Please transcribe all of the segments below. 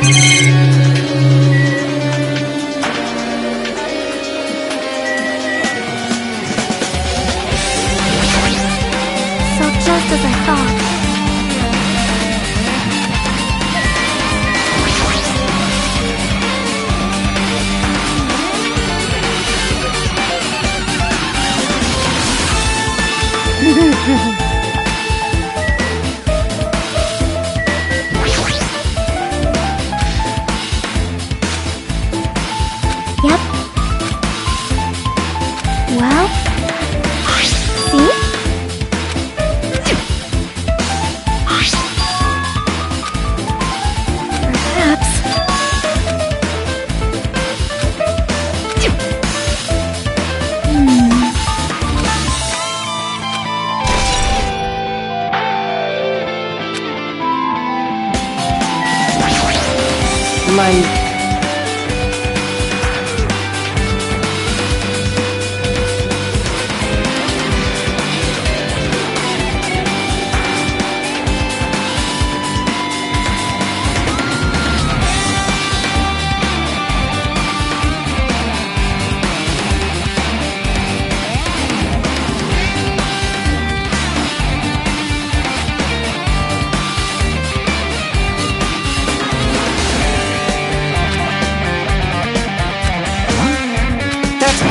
So just as I thought. Yep. Well, see? Perhaps. Like...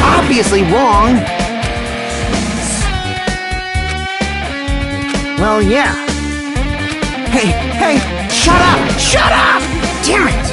obviously wrong. Well, yeah. Hey, shut up! Shut up! Damn it!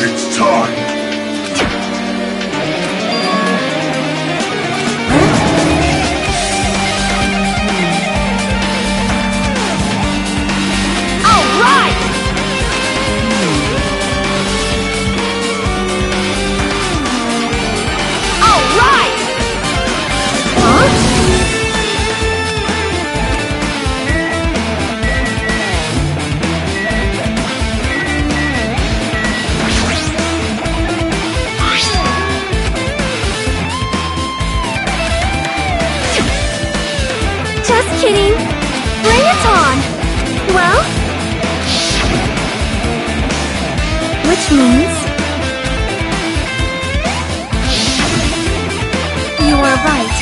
It's time! Just kidding! Bring it on! Well? Which means... you are right.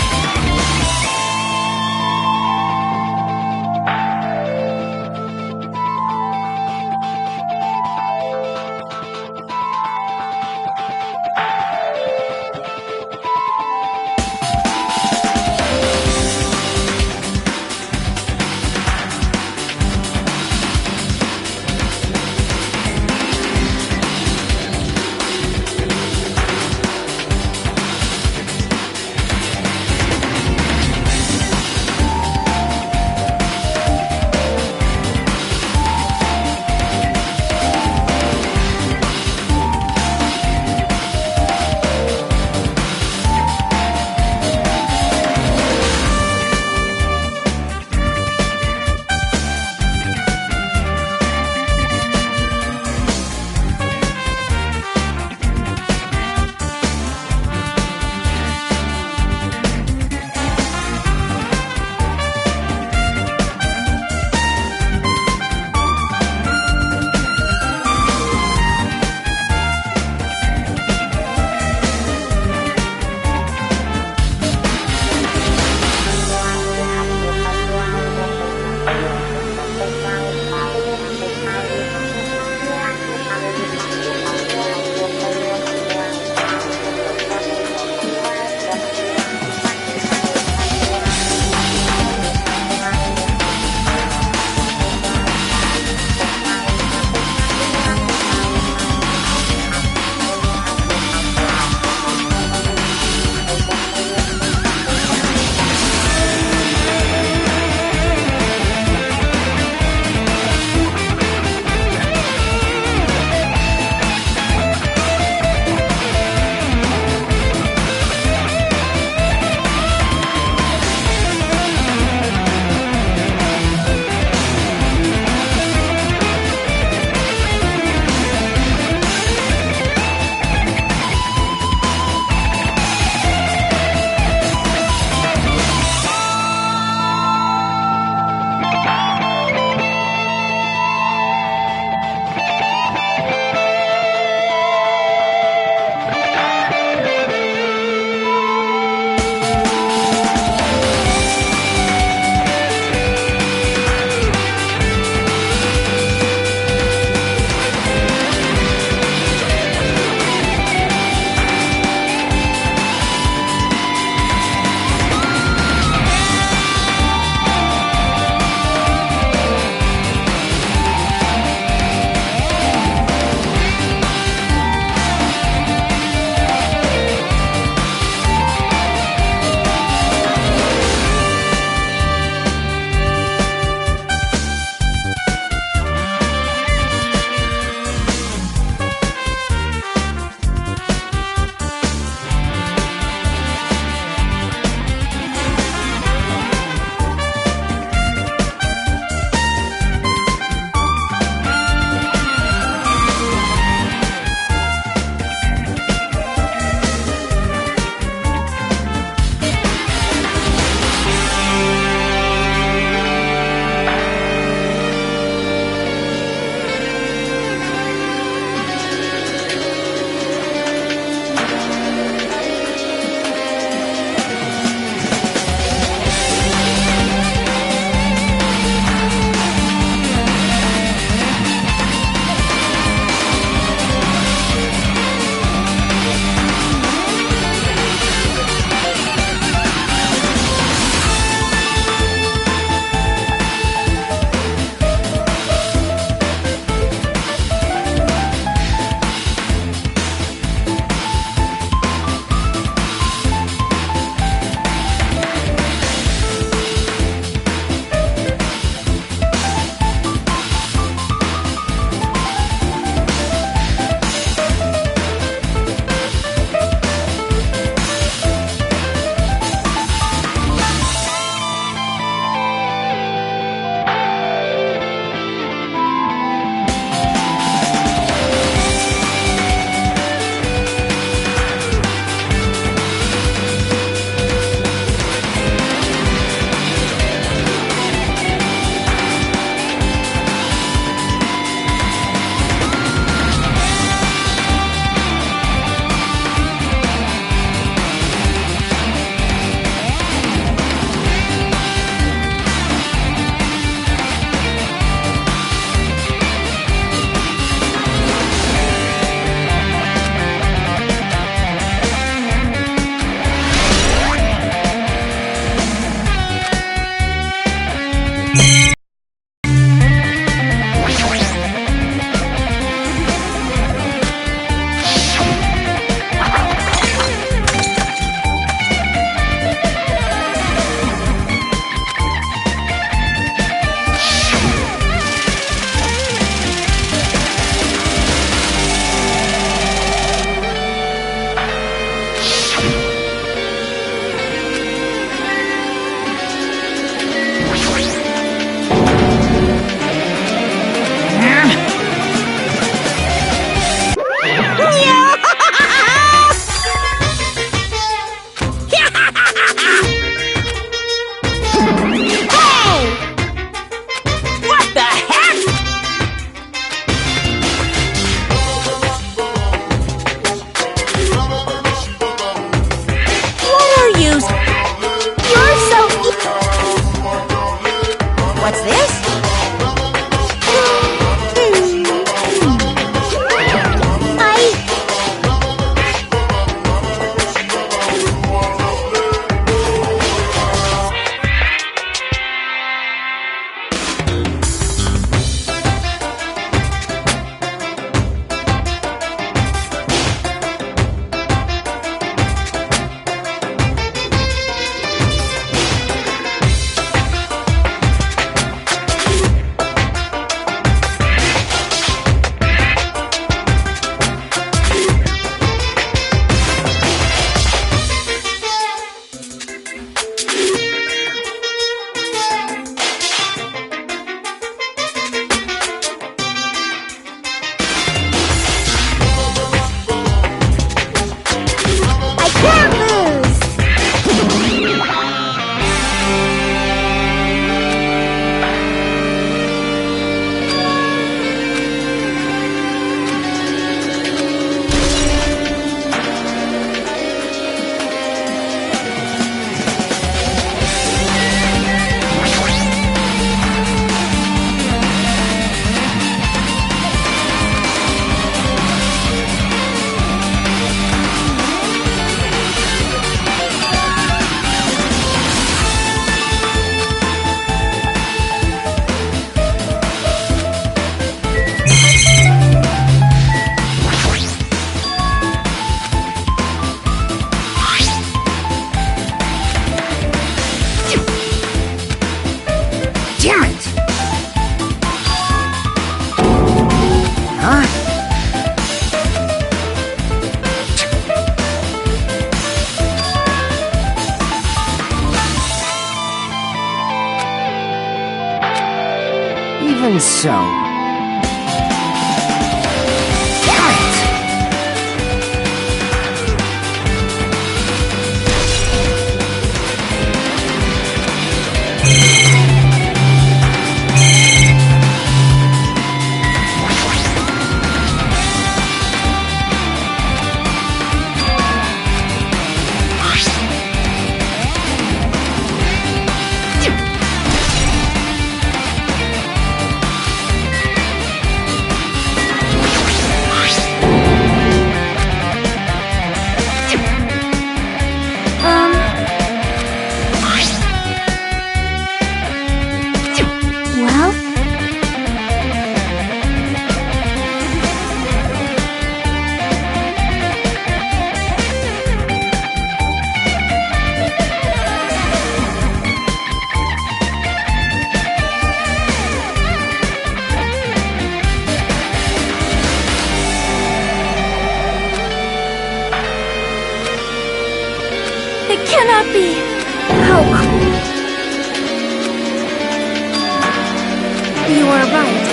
Even so. Damn it! Well, it cannot be. How cool. You are right.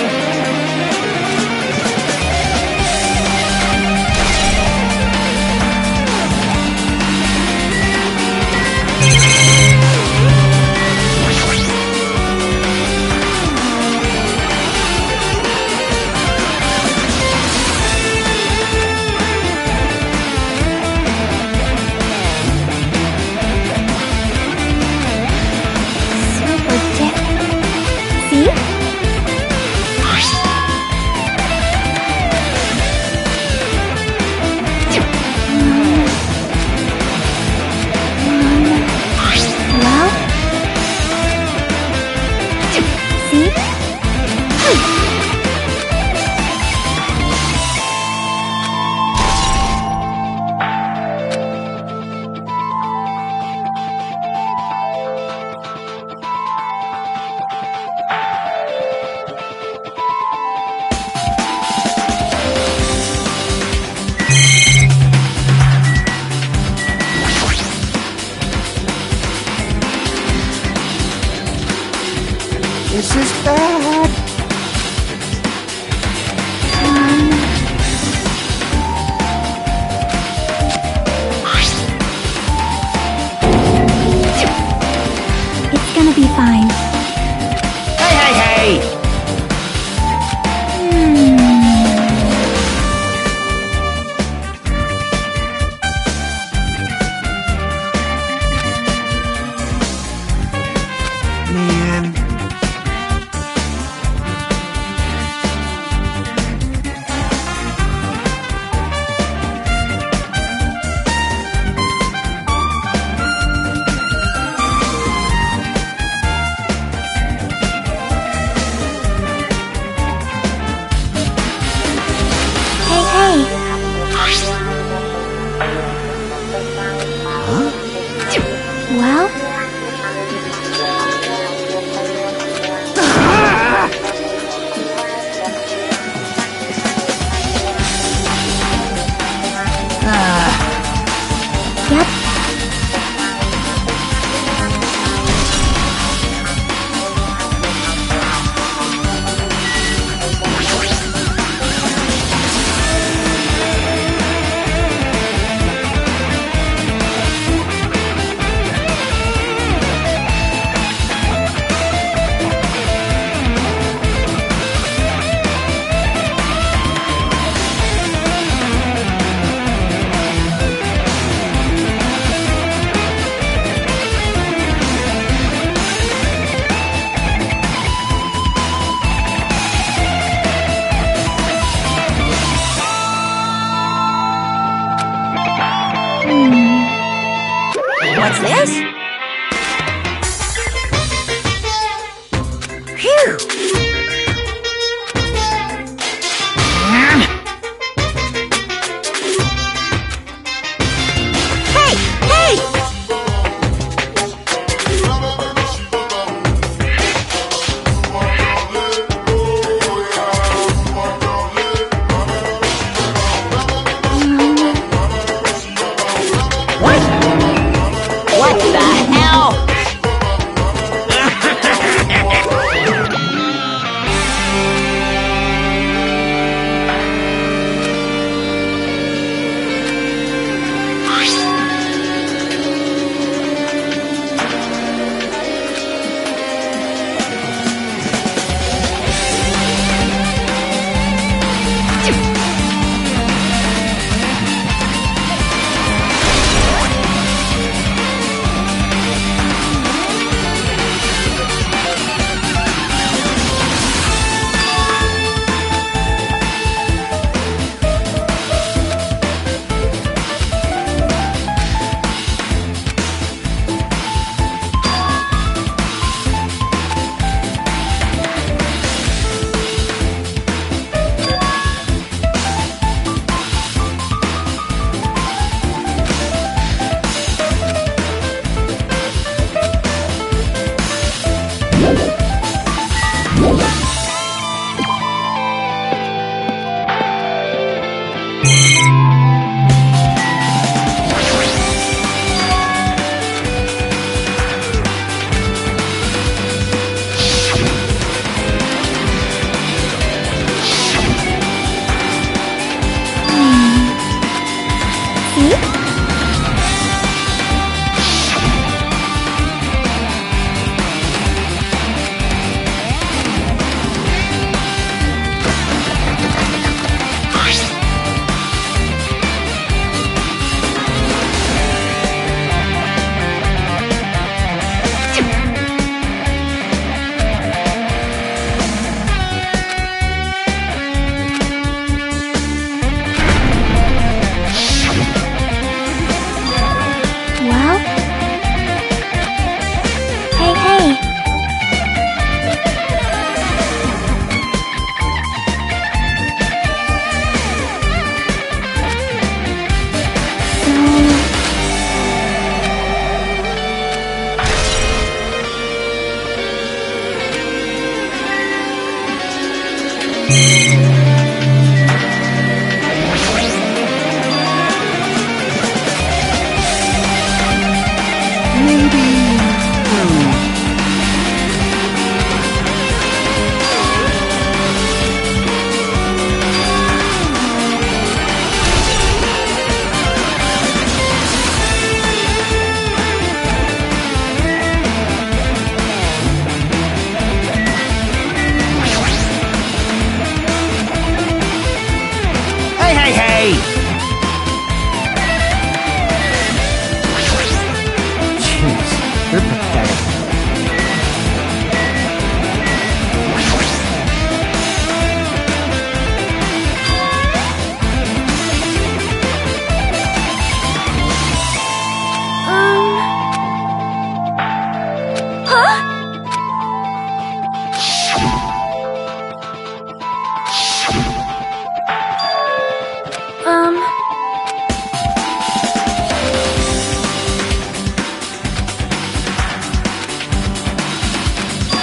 Super dip. See? Well? See? This is bad. It's gonna be fine. Hey, hey, hey! Man.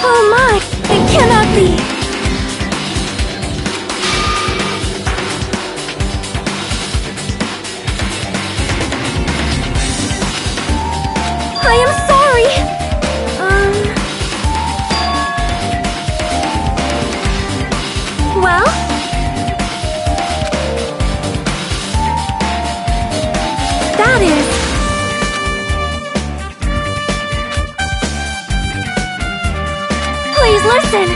Oh my! It cannot be! I am sorry! Well? That is... Please listen!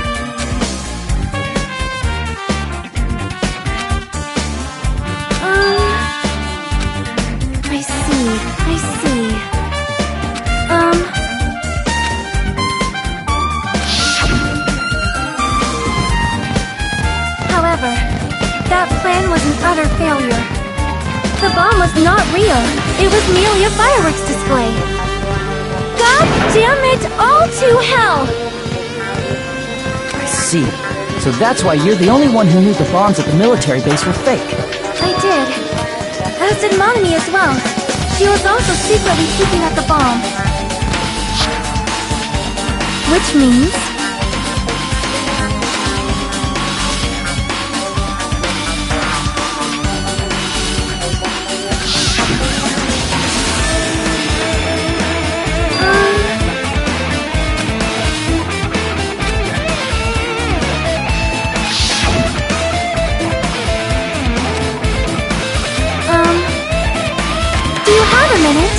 I see. However, that plan was an utter failure. The bomb was not real. It was merely a fireworks display. God damn it all to hell! I see. So that's why you're the only one who knew the bombs at the military base were fake. I did. As did Monami as well. She was also secretly peeking at the bomb. Which means... do you have a minute?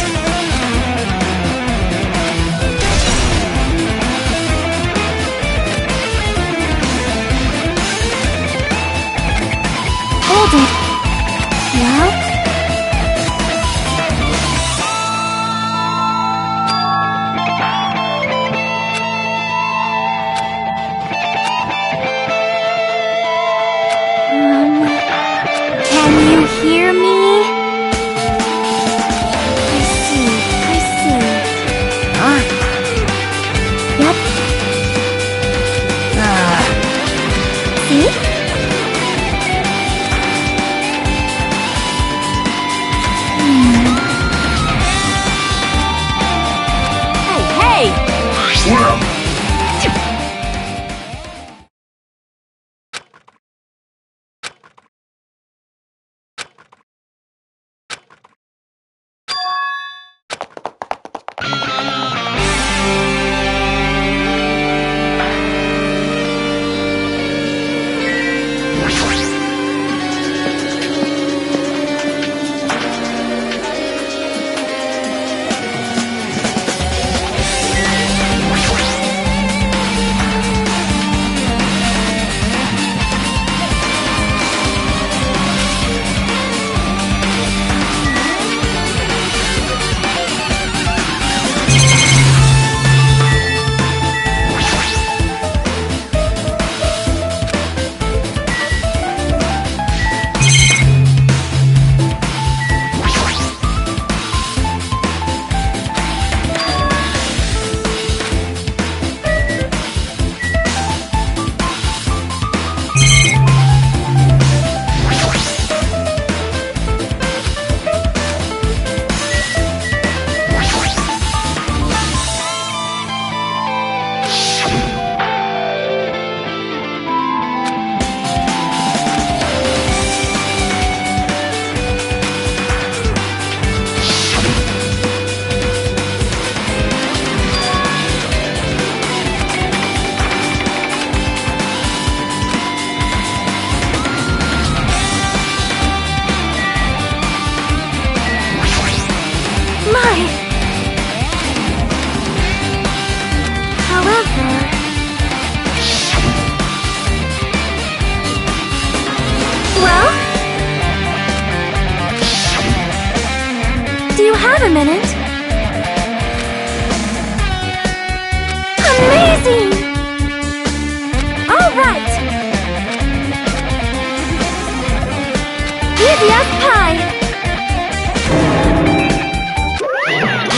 yes, pie!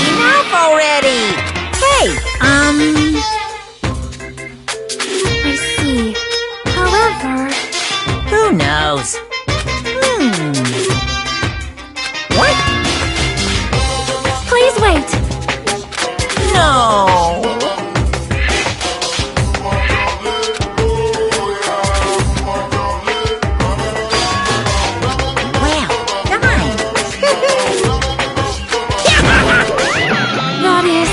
Enough already! Hey, I see. However... who knows? What? Please wait! No! Well, nice! That is...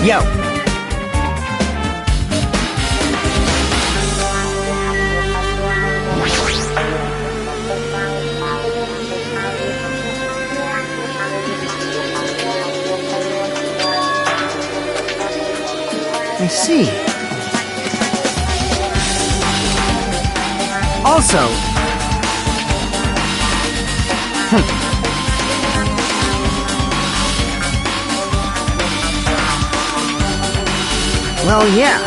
Yo! I see. Also... Well, yeah.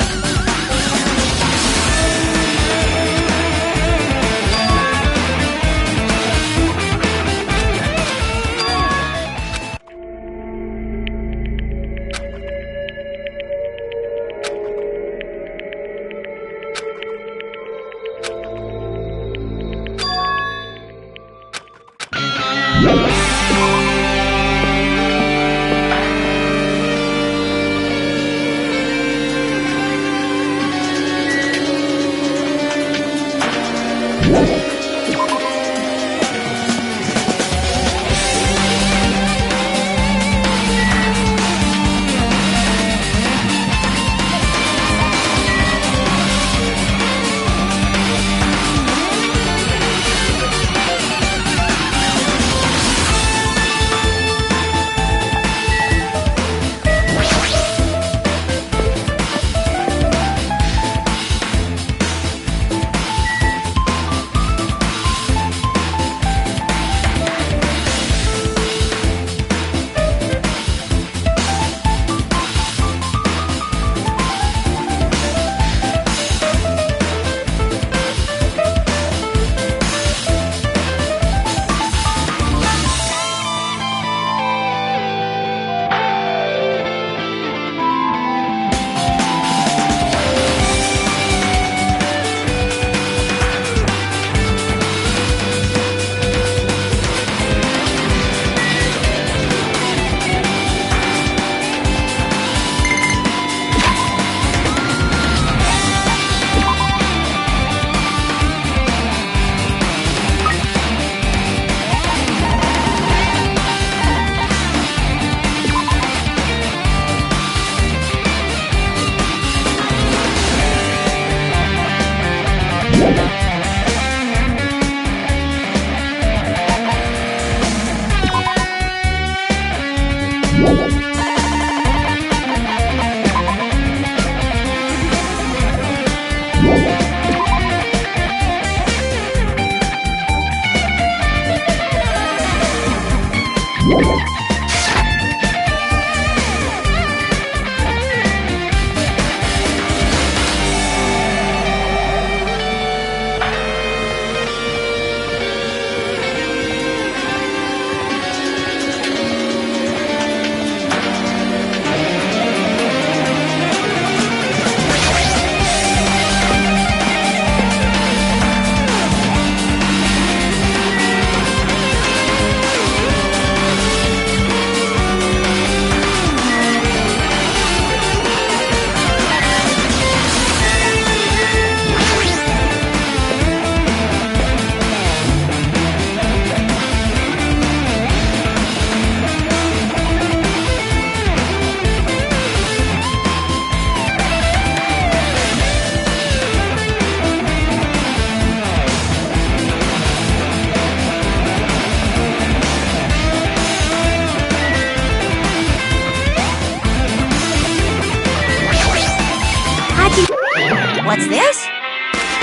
What's this?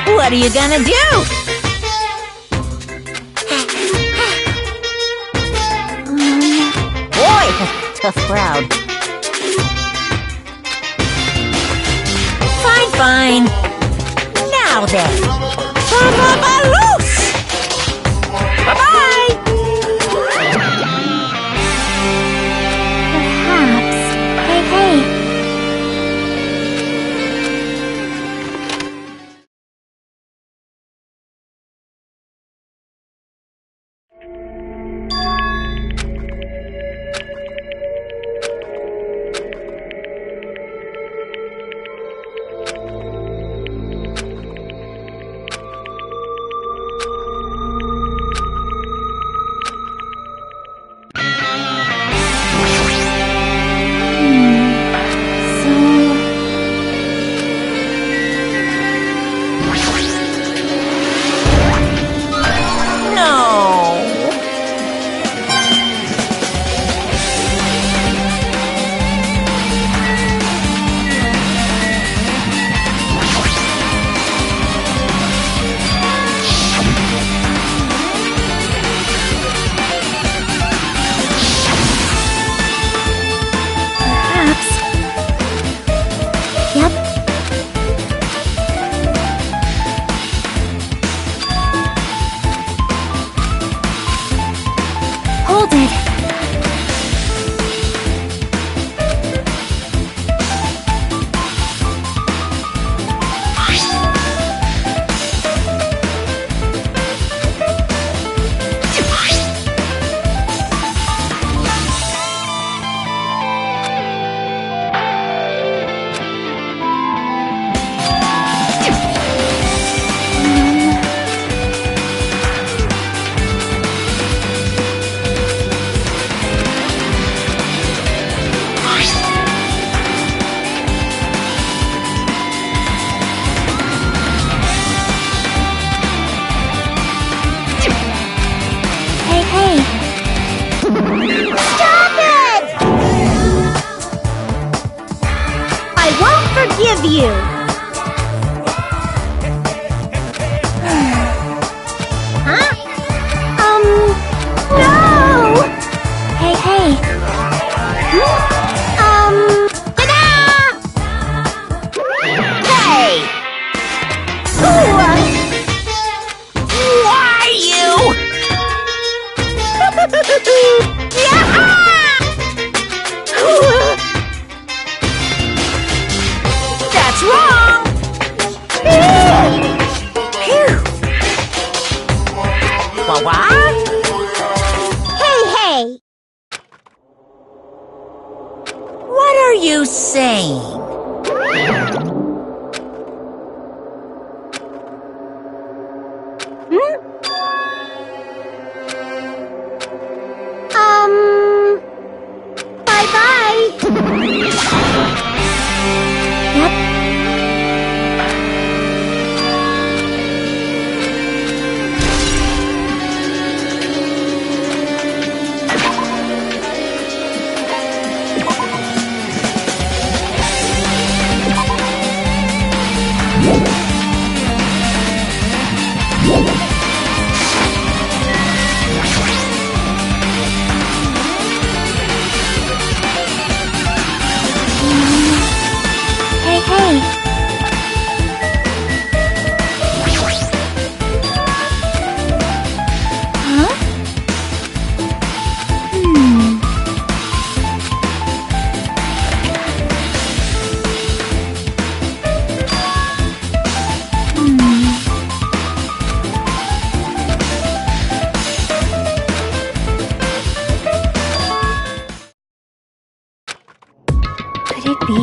What are you gonna do? Boy, tough crowd. Fine. Now then. Loose! Bye-bye! Perhaps. Hey. you? Huh? No! Hey, hey. Ta-da! Hey! Why you? That's wrong! Phew. What? Hey, hey! What are you saying? Bye-bye! Yep. Hey, hey! Huh? Could it be?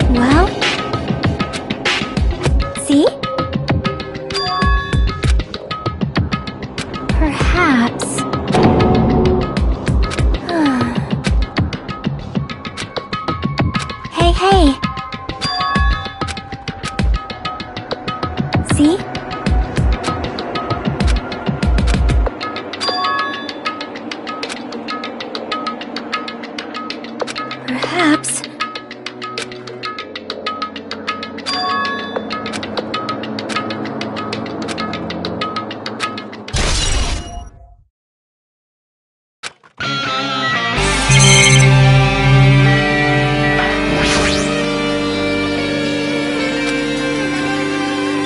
Well, see? Perhaps. Hey, hey! See? Perhaps.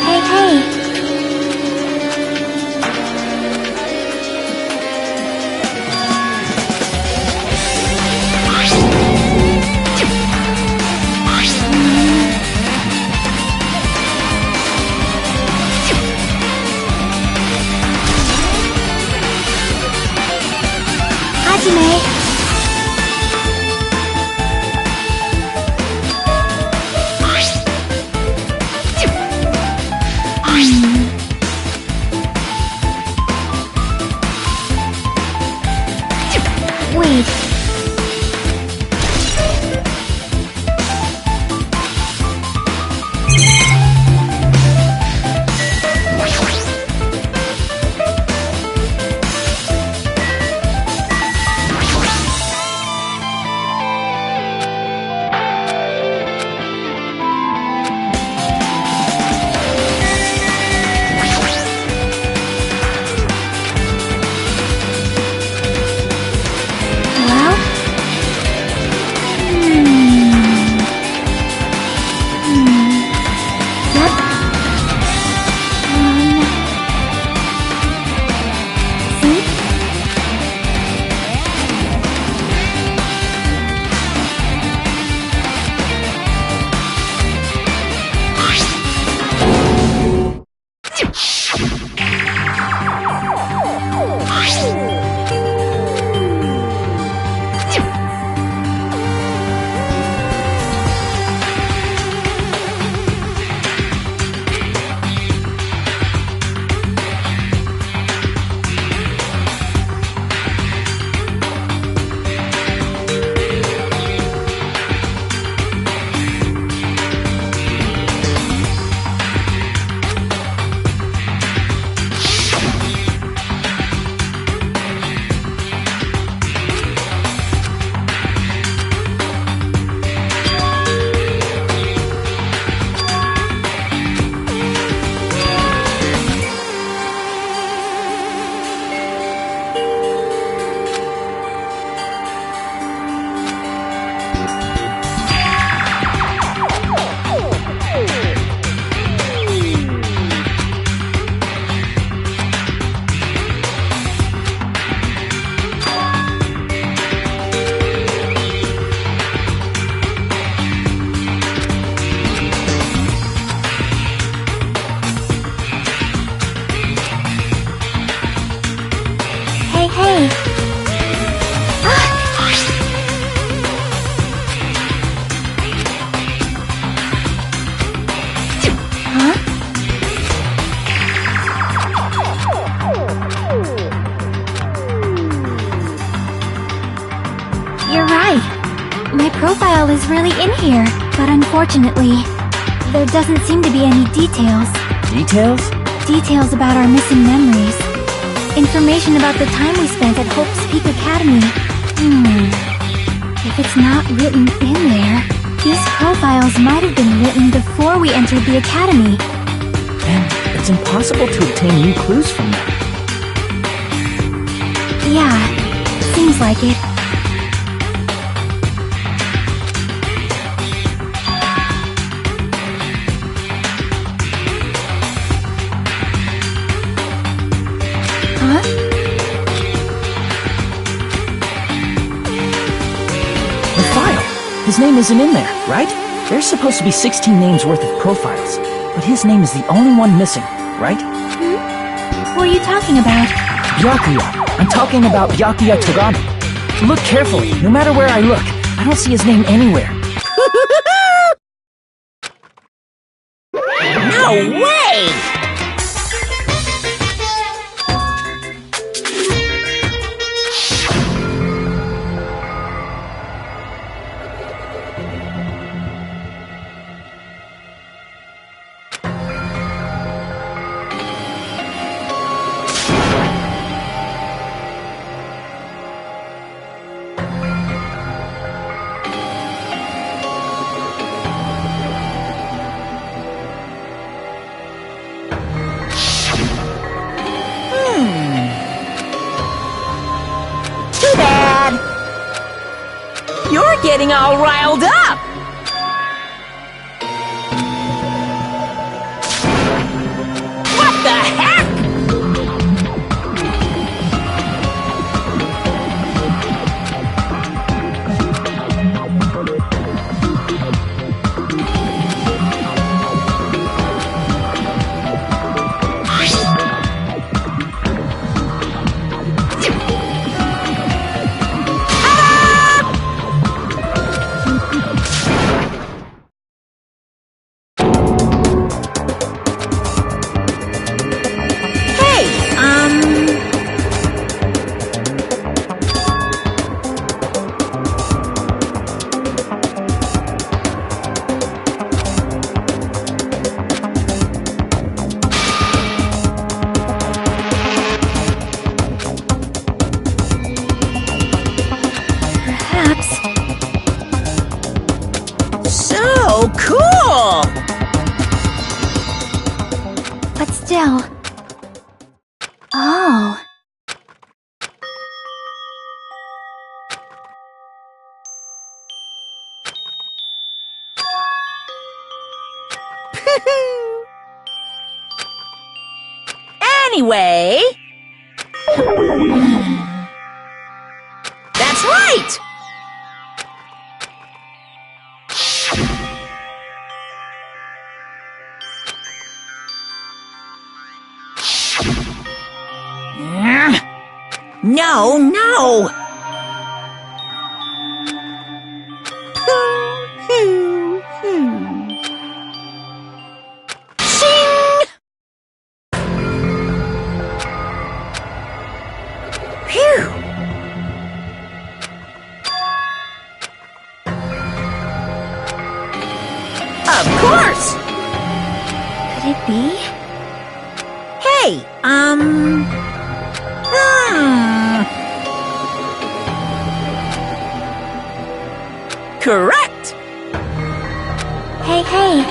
Hey, hey! profile is really in here, but unfortunately, there doesn't seem to be any details. Details? Details about our missing memories. Information about the time we spent at Hope's Peak Academy. If it's not written in there, these profiles might have been written before we entered the academy. Then it's impossible to obtain new clues from them. Yeah, seems like it. Huh? The file! His name isn't in there, right? There's supposed to be 16 names worth of profiles, but his name is the only one missing, right? What are you talking about? Byakuya. I'm talking about Byakuya Togami. Look carefully. No matter where I look, I don't see his name anywhere. No way! Too bad. You're getting all riled up. What the heck? So cool! But still... Oh... Anyway... That's right! No, no! Shing! Phew! Of course! Could it be? Hey, Correct! Hey, hey!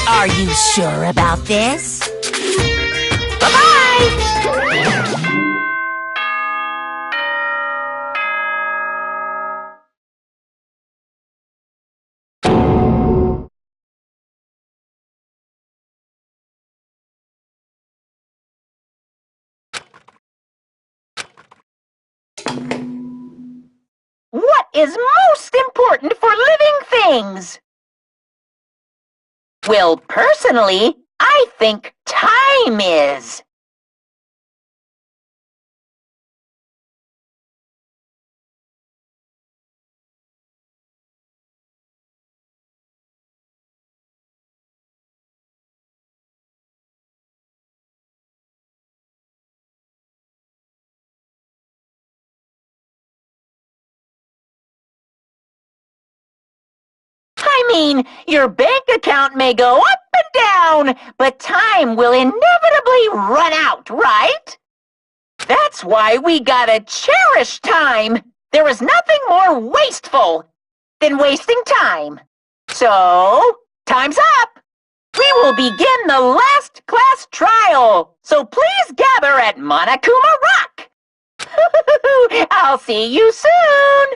Are you sure about this? Bye-bye! What is most important for living things? Well, personally, I think time is. mean, your bank account may go up and down, but time will inevitably run out, right? That's why we gotta cherish time. There is nothing more wasteful than wasting time. So, time's up. We will begin the last class trial, so please gather at Monokuma Rock. I'll see you soon.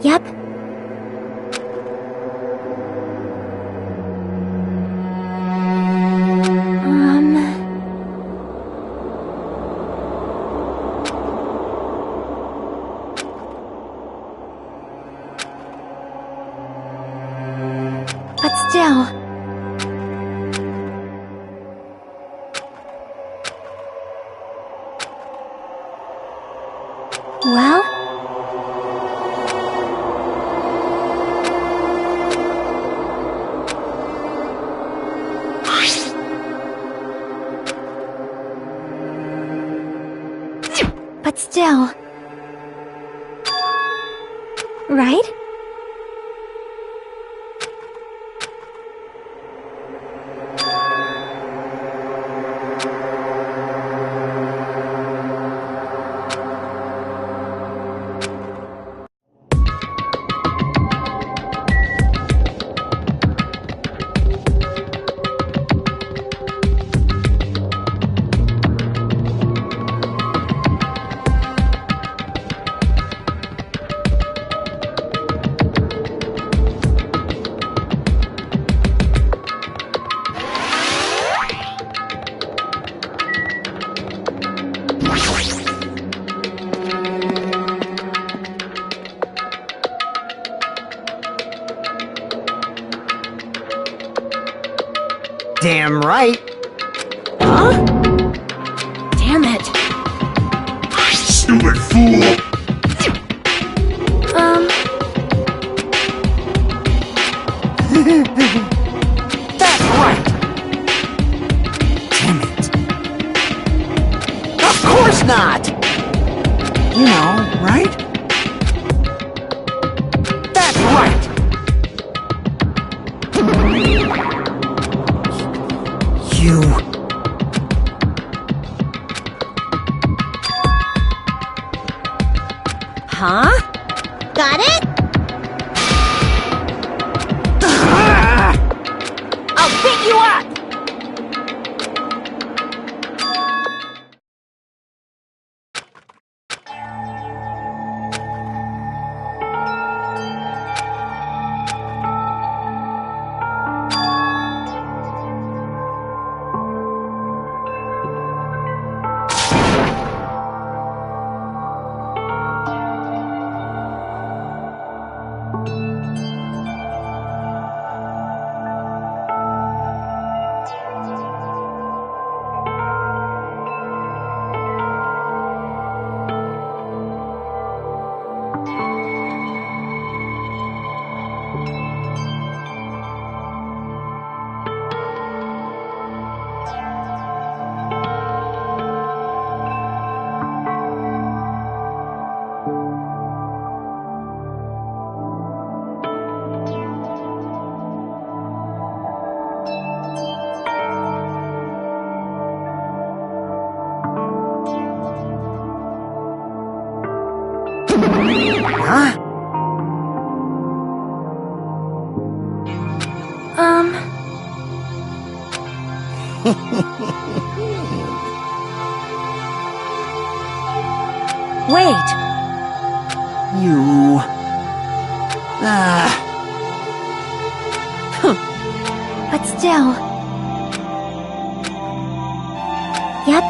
Yep. But still... Well? But still... Right? Damn right. Huh? Damn it. Stupid fool! That's right. Damn it. Of course not. You know, right? That's right. You... Huh? Got it? I'll beat you up. Huh? Wait. You... But still... Yep.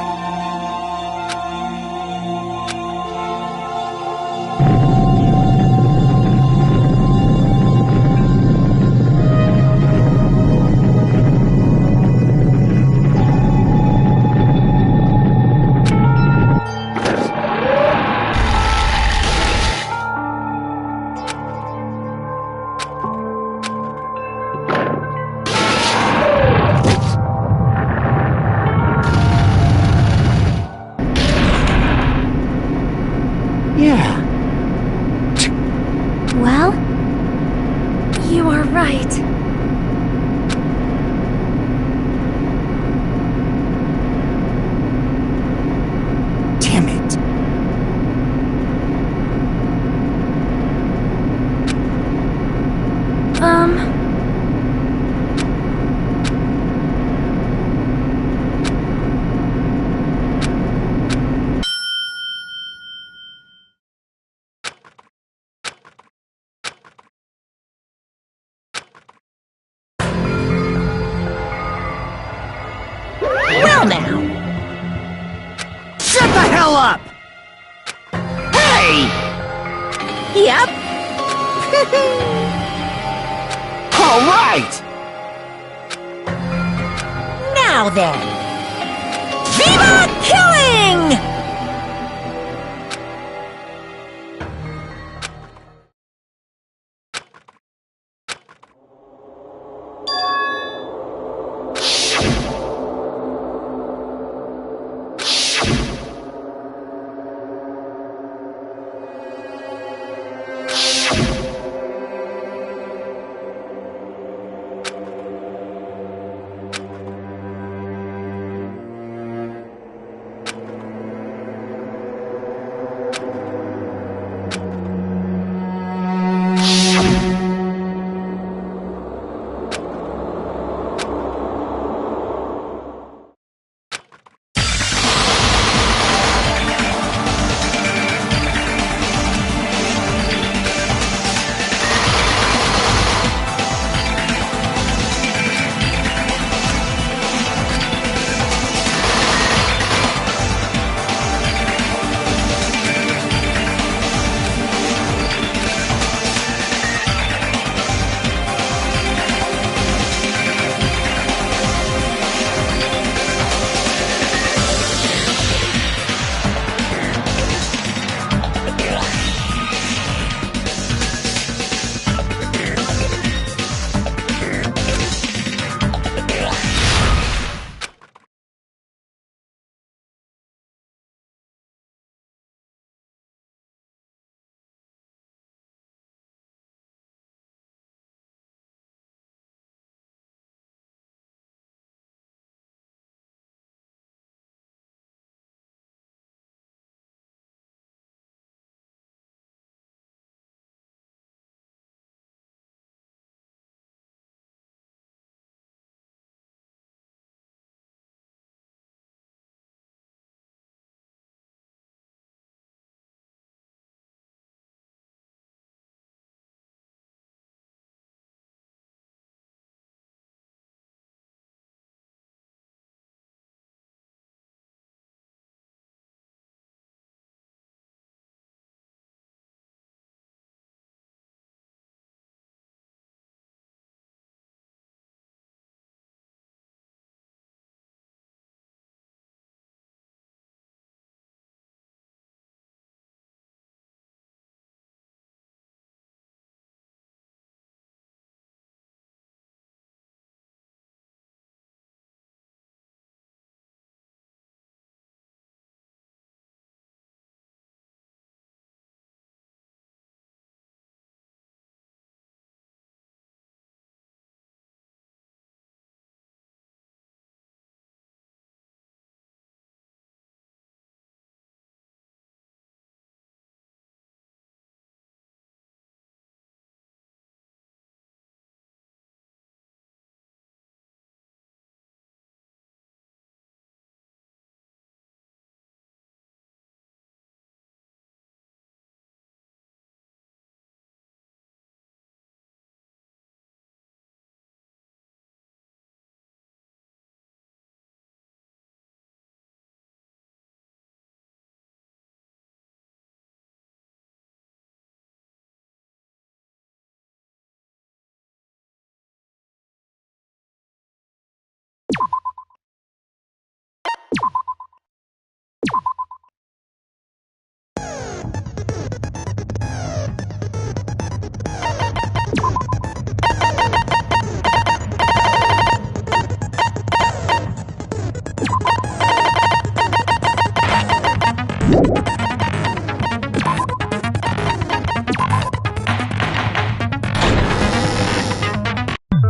All right! Now then, Viva Killing!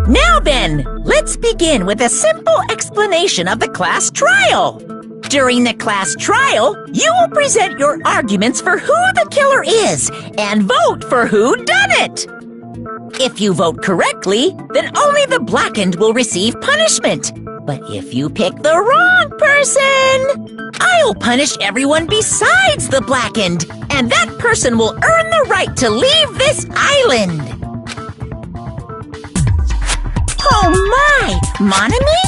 Now then, let's begin with a simple explanation of the class trial. During the class trial, you will present your arguments for who the killer is and vote for who done it. If you vote correctly, then only the blackened will receive punishment. But if you pick the wrong person, I'll punish everyone besides the blackened, and that person will earn the right to leave this island. Oh my, Monami?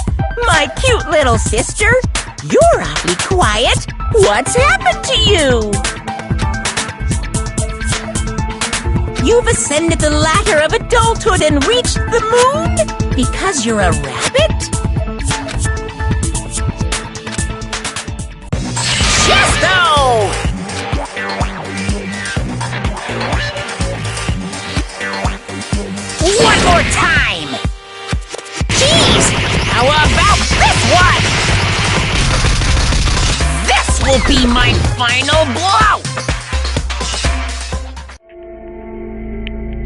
My cute little sister? You're awfully quiet. What's happened to you? You've ascended the ladder of adulthood and reached the moon because you're a rabbit? Chesto! One more time! Jeez! How about this one? This will be my final blow!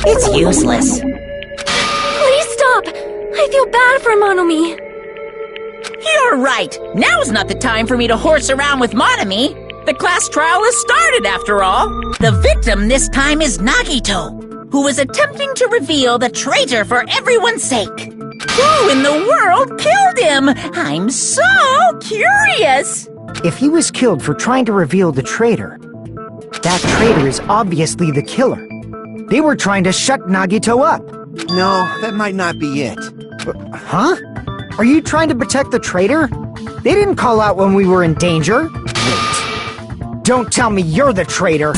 It's useless. Please stop! I feel bad for Monomi. You're right. Now's not the time for me to horse around with Monomi. The class trial has started, after all. The victim this time is Nagito, who was attempting to reveal the traitor for everyone's sake. Who in the world killed him? I'm so curious. If he was killed for trying to reveal the traitor, that traitor is obviously the killer. They were trying to shut Nagito up. No, that might not be it. Huh? Are you trying to protect the traitor? They didn't call out when we were in danger. Wait. Don't tell me you're the traitor.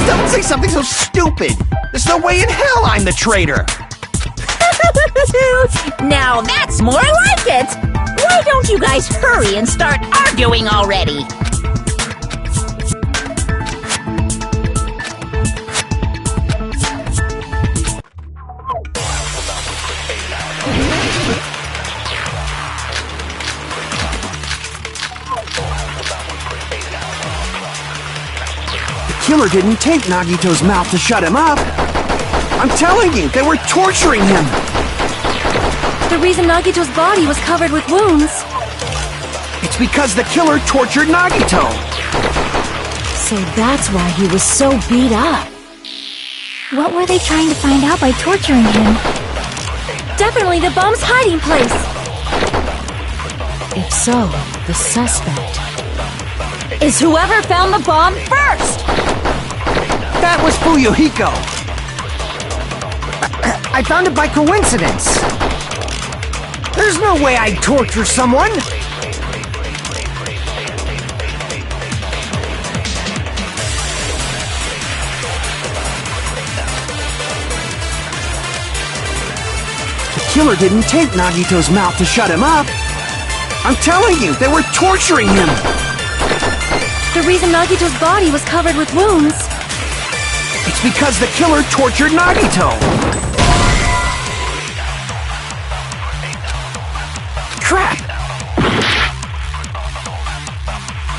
Don't say something so stupid! There's no way in hell I'm the traitor! Now that's more like it! Why don't you guys hurry and start arguing already? The killer didn't take Nagito's mouth to shut him up! I'm telling you, they were torturing him! The reason Nagito's body was covered with wounds. It's because the killer tortured Nagito! So that's why he was so beat up. What were they trying to find out by torturing him? Definitely the bomb's hiding place! If so, the suspect is whoever found the bomb first! That was Fuyuhiko! I found it by coincidence. There's no way I'd torture someone. The killer didn't take Nagito's mouth to shut him up! I'm telling you, they were torturing him! The reason Nagito's body was covered with wounds. It's because the killer tortured Nagito! Crap!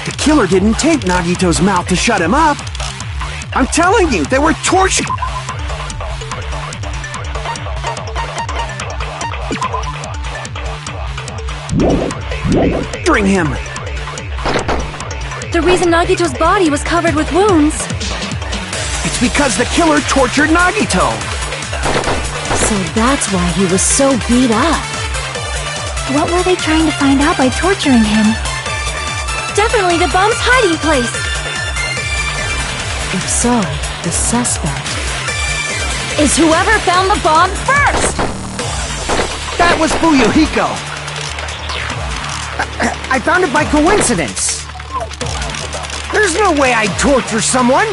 The killer didn't take Nagito's mouth to shut him up! I'm telling you, they were torturing him! The reason Nagito's body was covered with wounds. It's because the killer tortured Nagito! So that's why he was so beat up. What were they trying to find out by torturing him? Definitely the bomb's hiding place! If so, the suspect is whoever found the bomb first! That was Fuyuhiko! I found it by coincidence. There's no way I'd torture someone.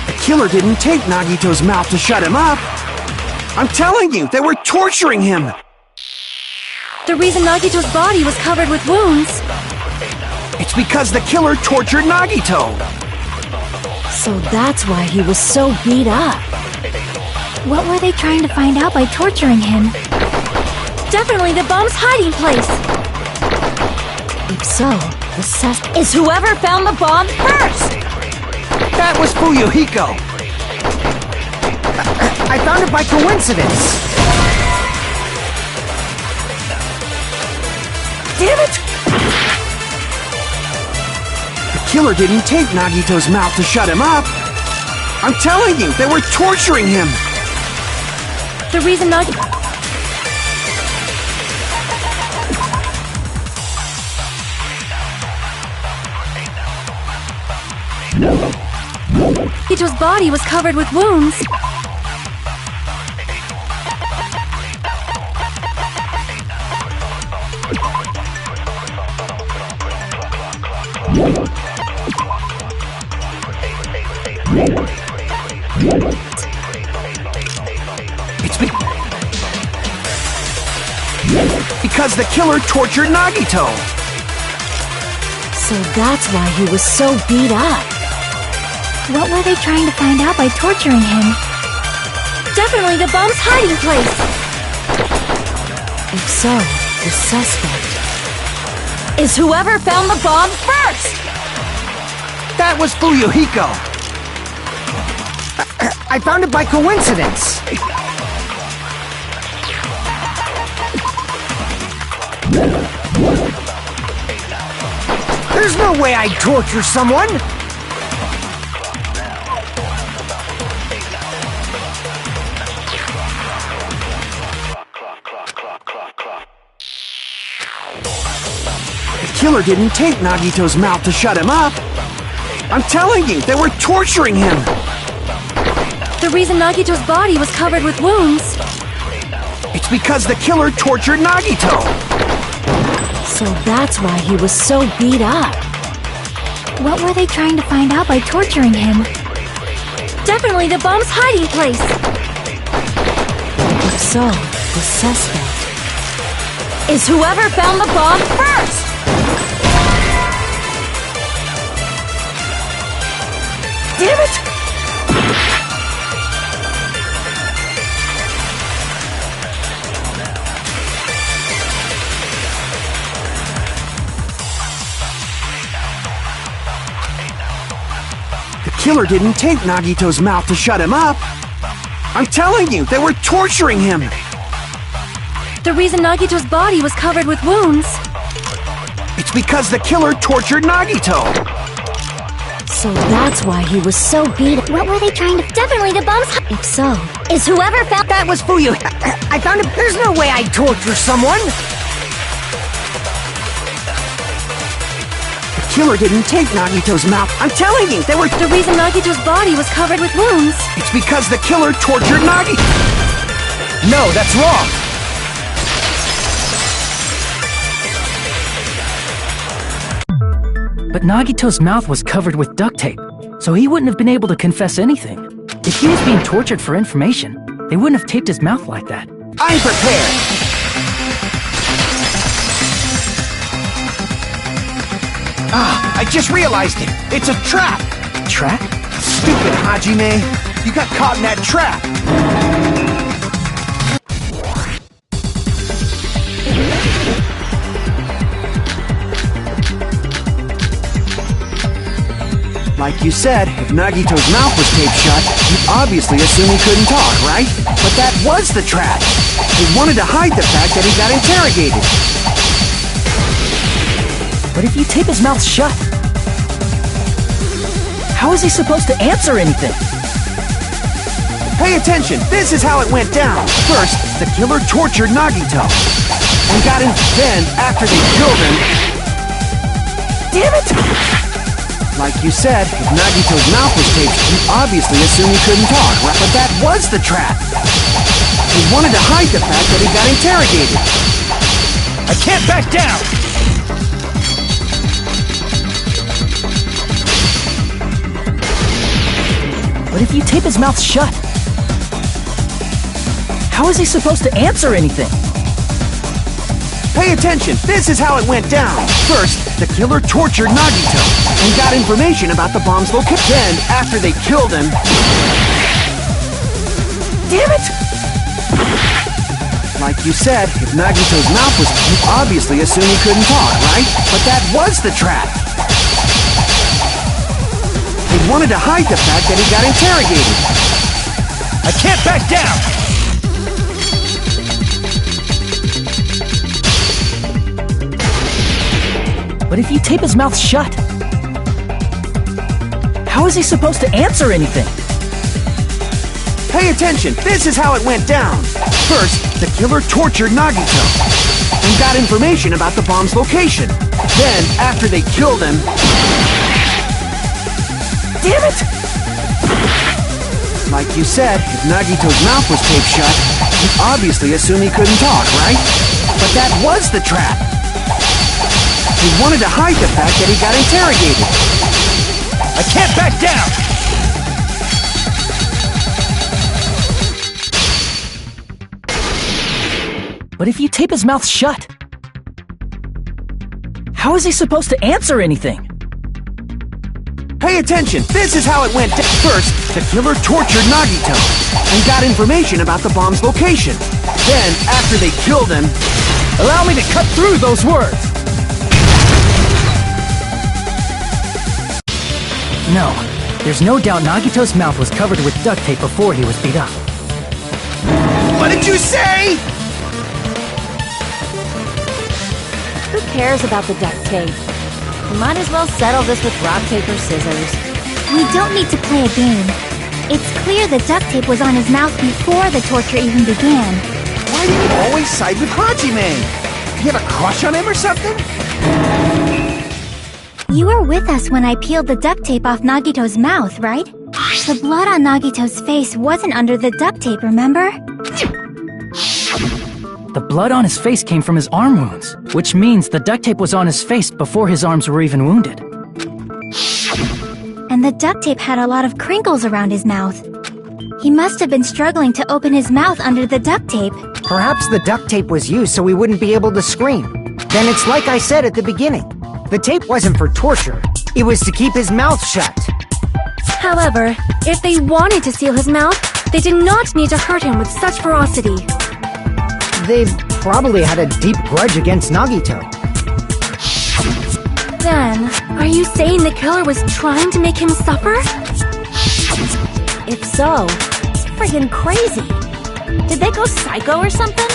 The killer didn't take Nagito's mouth to shut him up! I'm telling you, they were torturing him! The reason Nagito's body was covered with wounds. It's because the killer tortured Nagito! So that's why he was so beat up. What were they trying to find out by torturing him? Definitely the bomb's hiding place! If so, the suspect is whoever found the bomb first! That was Fuyuhiko! I found it by coincidence. Damn it! The killer didn't take Nagito's mouth to shut him up! I'm telling you, they were torturing him! The reason Nagito's body was covered with wounds. because the killer tortured Nagito. So that's why he was so beat up. What were they trying to find out by torturing him? Definitely the bomb's hiding place! If so, the suspect is whoever found the bomb first! That was Fuyuhiko. I found it by coincidence. There's no way I'd torture someone! The killer didn't tape Nagito's mouth to shut him up. I'm telling you, they were torturing him. The reason Nagito's body was covered with wounds. It's because the killer tortured Nagito. So that's why he was so beat up. What were they trying to find out by torturing him? Definitely the bomb's hiding place! If so, the suspect is whoever found the bomb first! Damn it! The killer didn't tape Nagito's mouth to shut him up. I'm telling you, they were torturing him. The reason Nagito's body was covered with wounds. It's because the killer tortured Nagito. So that's why he was so beat up. What were they trying to... Definitely the bomb's... If so, is whoever found... That was Fuyu. I found it. There's no way I'd torture someone. The killer didn't tape Nagito's mouth. I'm telling you, they were... The reason Nagito's body was covered with wounds. It's because the killer tortured Nagito. No, that's wrong! But Nagito's mouth was covered with duct tape, so he wouldn't have been able to confess anything. If he was being tortured for information, they wouldn't have taped his mouth like that. I'm prepared. Ah, I just realized it. It's a trap. Trap? Stupid Hajime. You got caught in that trap. Like you said, if Nagito's mouth was taped shut, you'd obviously assume he couldn't talk, right? But that was the trap. He wanted to hide the fact that he got interrogated. But if you tape his mouth shut, how is he supposed to answer anything? Pay attention, this is how it went down. First, the killer tortured Nagito. And got him, then, after they killed him... Damn it! Like you said, if Nagito's mouth was taped, you'd obviously assume he couldn't talk, right? But that was the trap. He wanted to hide the fact that he got interrogated. I can't back down! But if you tape his mouth shut, how is he supposed to answer anything? Pay attention, this is how it went down. First, the killer tortured Nagito and got information about the bomb's location. Then, after they killed him... Damn it! Like you said, if Nagito's mouth was... you'd obviously assume he couldn't talk, right? But that was the trap. He wanted to hide the fact that he got interrogated. I can't back down! But if you tape his mouth shut, how is he supposed to answer anything? Pay attention, this is how it went down. First, the killer tortured Nagito and got information about the bomb's location. Then, after they killed him... Damn it! Like you said, if Nagito's mouth was taped shut, you'd obviously assume he couldn't talk, right? But that was the trap. He wanted to hide the fact that he got interrogated. I can't back down! But if you tape his mouth shut, How is he supposed to answer anything? Pay attention, this is how it went down. First, the killer tortured Nagito and got information about the bomb's location. Then, after they killed him... Allow me to cut through those words! No, there's no doubt Nagito's mouth was covered with duct tape before he was beat up. What did you say?! Who cares about the duct tape? We might as well settle this with rock, paper, scissors. We don't need to play a game. It's clear the duct tape was on his mouth before the torture even began. Why do you always side with Hajime? You have a crush on him or something? You were with us when I peeled the duct tape off Nagito's mouth, right? The blood on Nagito's face wasn't under the duct tape, remember? The blood on his face came from his arm wounds, which means the duct tape was on his face before his arms were even wounded. And the duct tape had a lot of crinkles around his mouth. He must have been struggling to open his mouth under the duct tape. Perhaps the duct tape was used so he wouldn't be able to scream. Then it's like I said at the beginning. The tape wasn't for torture. It was to keep his mouth shut. However, if they wanted to seal his mouth, they did not need to hurt him with such ferocity. They probably had a deep grudge against Nagito. Then, are you saying the killer was trying to make him suffer? If so, it's friggin' crazy. Did they go psycho or something?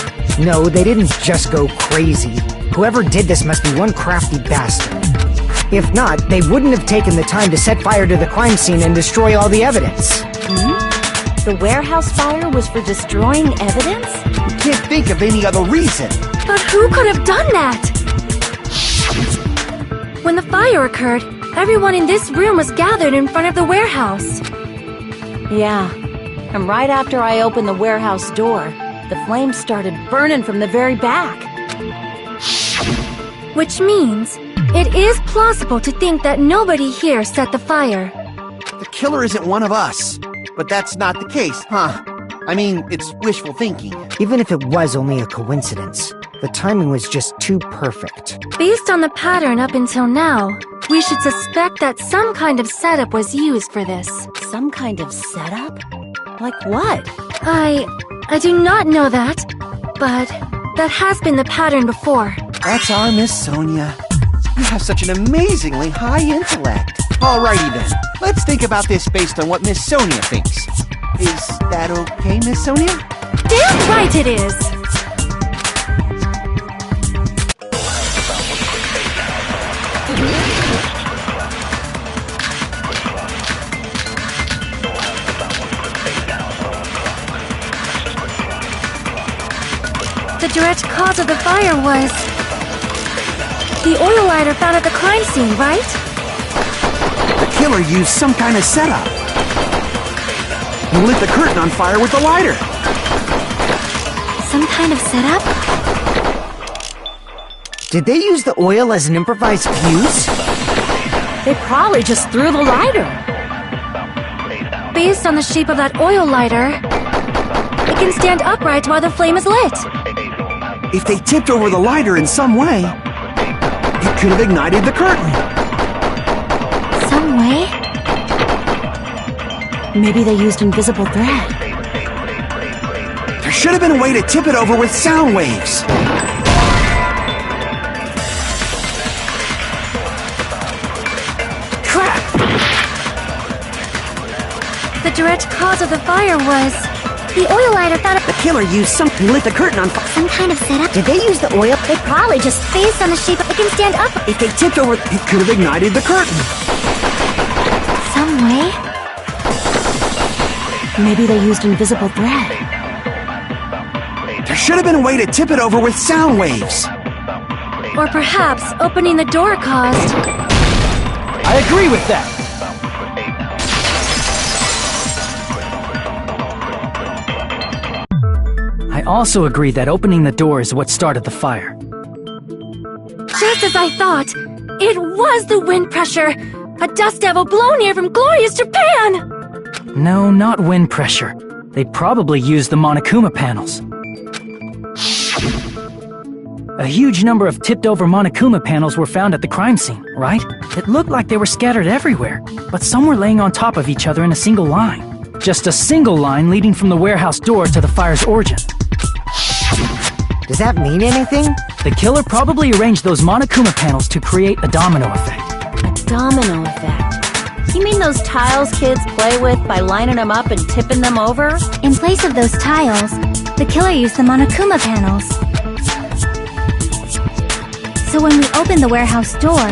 No, they didn't just go crazy. Whoever did this must be one crafty bastard. If not, they wouldn't have taken the time to set fire to the crime scene and destroy all the evidence. The warehouse fire was for destroying evidence? Can't think of any other reason. But who could have done that? When the fire occurred, everyone in this room was gathered in front of the warehouse. Yeah. And right after I opened the warehouse door, the flames started burning from the very back. Which means, it is plausible to think that nobody here set the fire. The killer isn't one of us. But that's not the case, huh? I mean, it's wishful thinking. Even if it was only a coincidence, the timing was just too perfect. Based on the pattern up until now, we should suspect that some kind of setup was used for this. Some kind of setup? Like what? I do not know that, but that has been the pattern before. That's our Miss Sonia. You have such an amazingly high intellect. Alrighty then, let's think about this based on what Miss Sonia thinks. Is that okay, Miss Sonia? Damn right it is! The direct cause of the fire was the oil lighter found at the crime scene, right? The killer used some kind of setup. He lit the curtain on fire with the lighter. Some kind of setup? Did they use the oil as an improvised fuse? They probably just threw the lighter. Based on the shape of that oil lighter, it can stand upright while the flame is lit. If they tipped over the lighter in some way, it could have ignited the curtain. Some way? Maybe they used invisible thread. There should have been a way to tip it over with sound waves. Crap! The direct cause of the fire was the oil lighter found at The killer used something, lit the curtain on fire. Some kind of setup? Did they use the oil? They probably just based on the shape of it can stand up If they tipped over, it could have ignited the curtain. some way? Maybe they used invisible thread. There should have been a way to tip it over with sound waves. or perhaps opening the door caused. I agree with that! I also agree that opening the door is what started the fire. Just as I thought, it was the wind pressure! A dust devil blown here from glorious Japan! No, not wind pressure. They probably used the Monokuma panels. A huge number of tipped-over Monokuma panels were found at the crime scene, right? It looked like they were scattered everywhere, but some were laying on top of each other in a single line. Just a single line leading from the warehouse door to the fire's origin. Does that mean anything? The killer probably arranged those Monokuma panels to create a domino effect. A domino effect? You mean those tiles kids play with by lining them up and tipping them over? In place of those tiles, the killer used the Monokuma panels. So when we opened the warehouse door,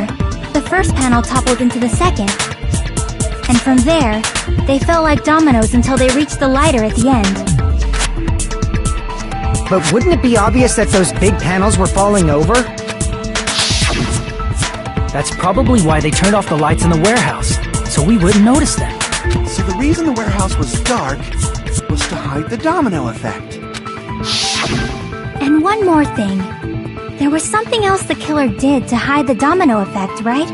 the first panel toppled into the second. And from there, they fell like dominoes until they reached the lighter at the end. But wouldn't it be obvious that those big panels were falling over? That's probably why they turned off the lights in the warehouse, so we wouldn't notice them. So the reason the warehouse was dark was to hide the domino effect. And one more thing. There was something else the killer did to hide the domino effect, right?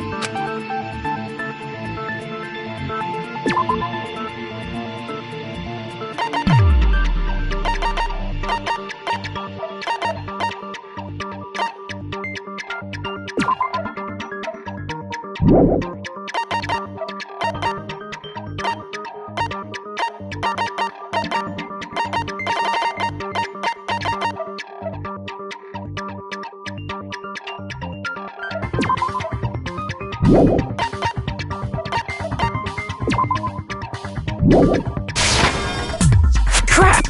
Crap!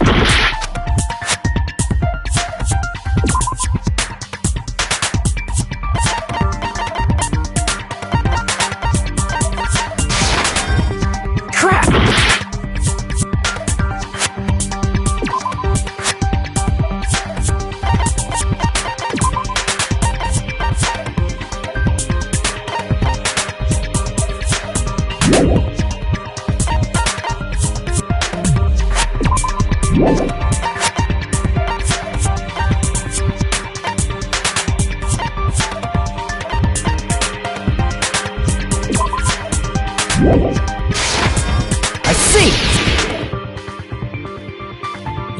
I see!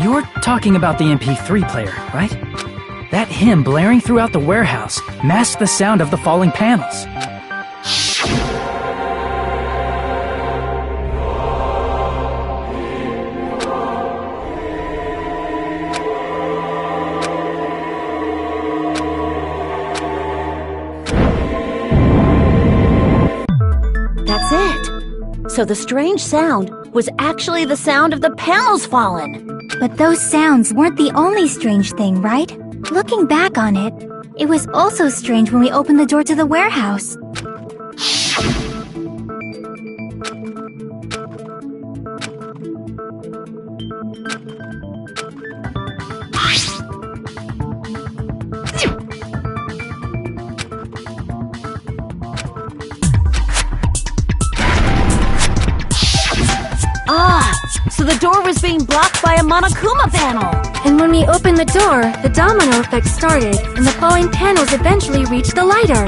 You're talking about the MP3 player, right? That hymn blaring throughout the warehouse masked the sound of the falling panels. That's it. So the strange sound was actually the sound of the panels falling. But those sounds weren't the only strange thing, right? Looking back on it, it was also strange when we opened the door to the warehouse. So the door was being blocked by a Monokuma panel. And when we opened the door, the domino effect started, and the falling panels eventually reached the lighter.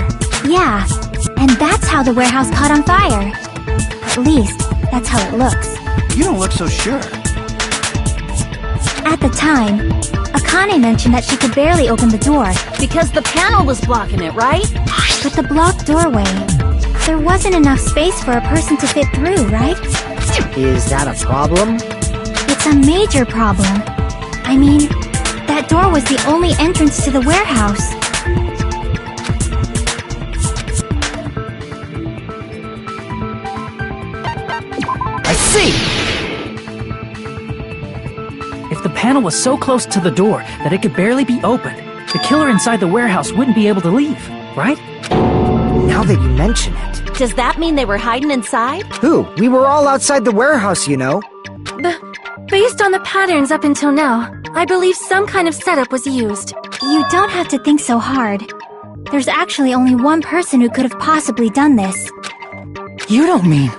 Yeah, and that's how the warehouse caught on fire. At least, that's how it looks. You don't look so sure. At the time, Akane mentioned that she could barely open the door. Because the panel was blocking it, right? With the blocked doorway, there wasn't enough space for a person to fit through, right? Is that a problem? It's a major problem. I mean, that door was the only entrance to the warehouse. I see! If the panel was so close to the door that it could barely be opened, the killer inside the warehouse wouldn't be able to leave, right? Now that you mention it. Does that mean they were hiding inside? Who? We were all outside the warehouse, you know. Based on the patterns up until now, I believe some kind of setup was used. You don't have to think so hard. There's actually only one person who could have possibly done this. You don't mean...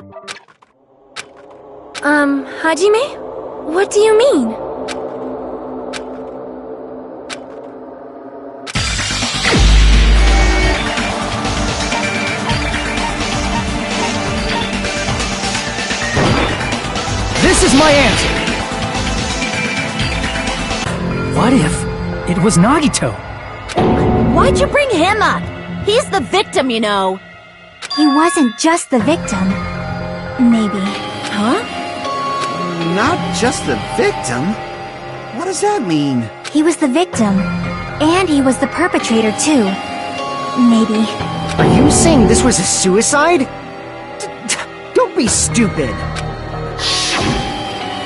Hajime? What do you mean? This is my answer! What if it was Nagito? Why'd you bring him up? He's the victim, you know. He wasn't just the victim. Maybe. Huh? Not just the victim? What does that mean? He was the victim. And he was the perpetrator, too. Maybe. Are you saying this was a suicide? Don't be stupid.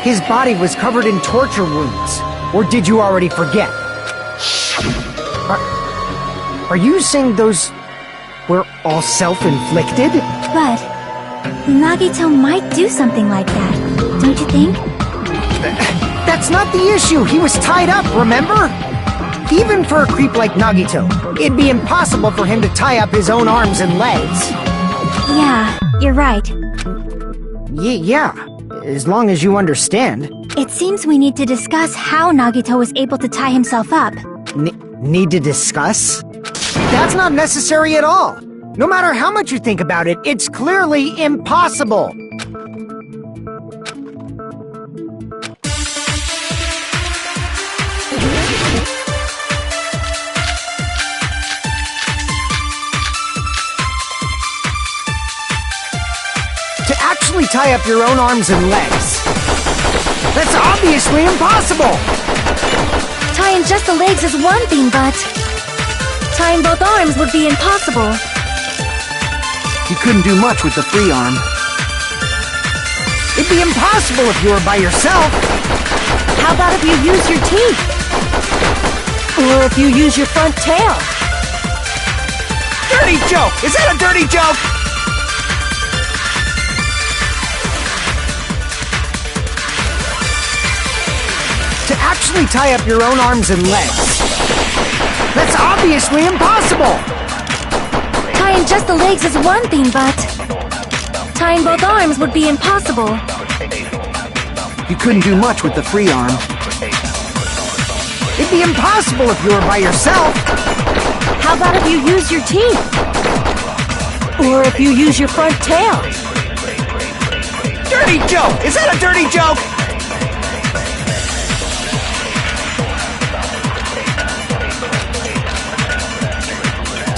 His body was covered in torture wounds. Or did you already forget? Are you saying those were all self-inflicted? But Nagito might do something like that, don't you think? That's not the issue. He was tied up, remember? Even for a creep like Nagito, it'd be impossible for him to tie up his own arms and legs. Yeah, you're right. Yeah, as long as you understand. It seems we need to discuss how Nagito was able to tie himself up. Need to discuss? That's not necessary at all. No matter how much you think about it, it's clearly impossible. To actually tie up your own arms and legs. That's obviously impossible! Tying just the legs is one thing, but tying both arms would be impossible. You couldn't do much with the free arm. It'd be impossible if you were by yourself. How about if you use your teeth? Or if you use your front tail? Dirty joke! Is that a dirty joke? To actually tie up your own arms and legs. That's obviously impossible! Tying just the legs is one thing, but tying both arms would be impossible. You couldn't do much with the free arm. It'd be impossible if you were by yourself. How about if you use your teeth? Or if you use your front tail? Dirty joke! Is that a dirty joke?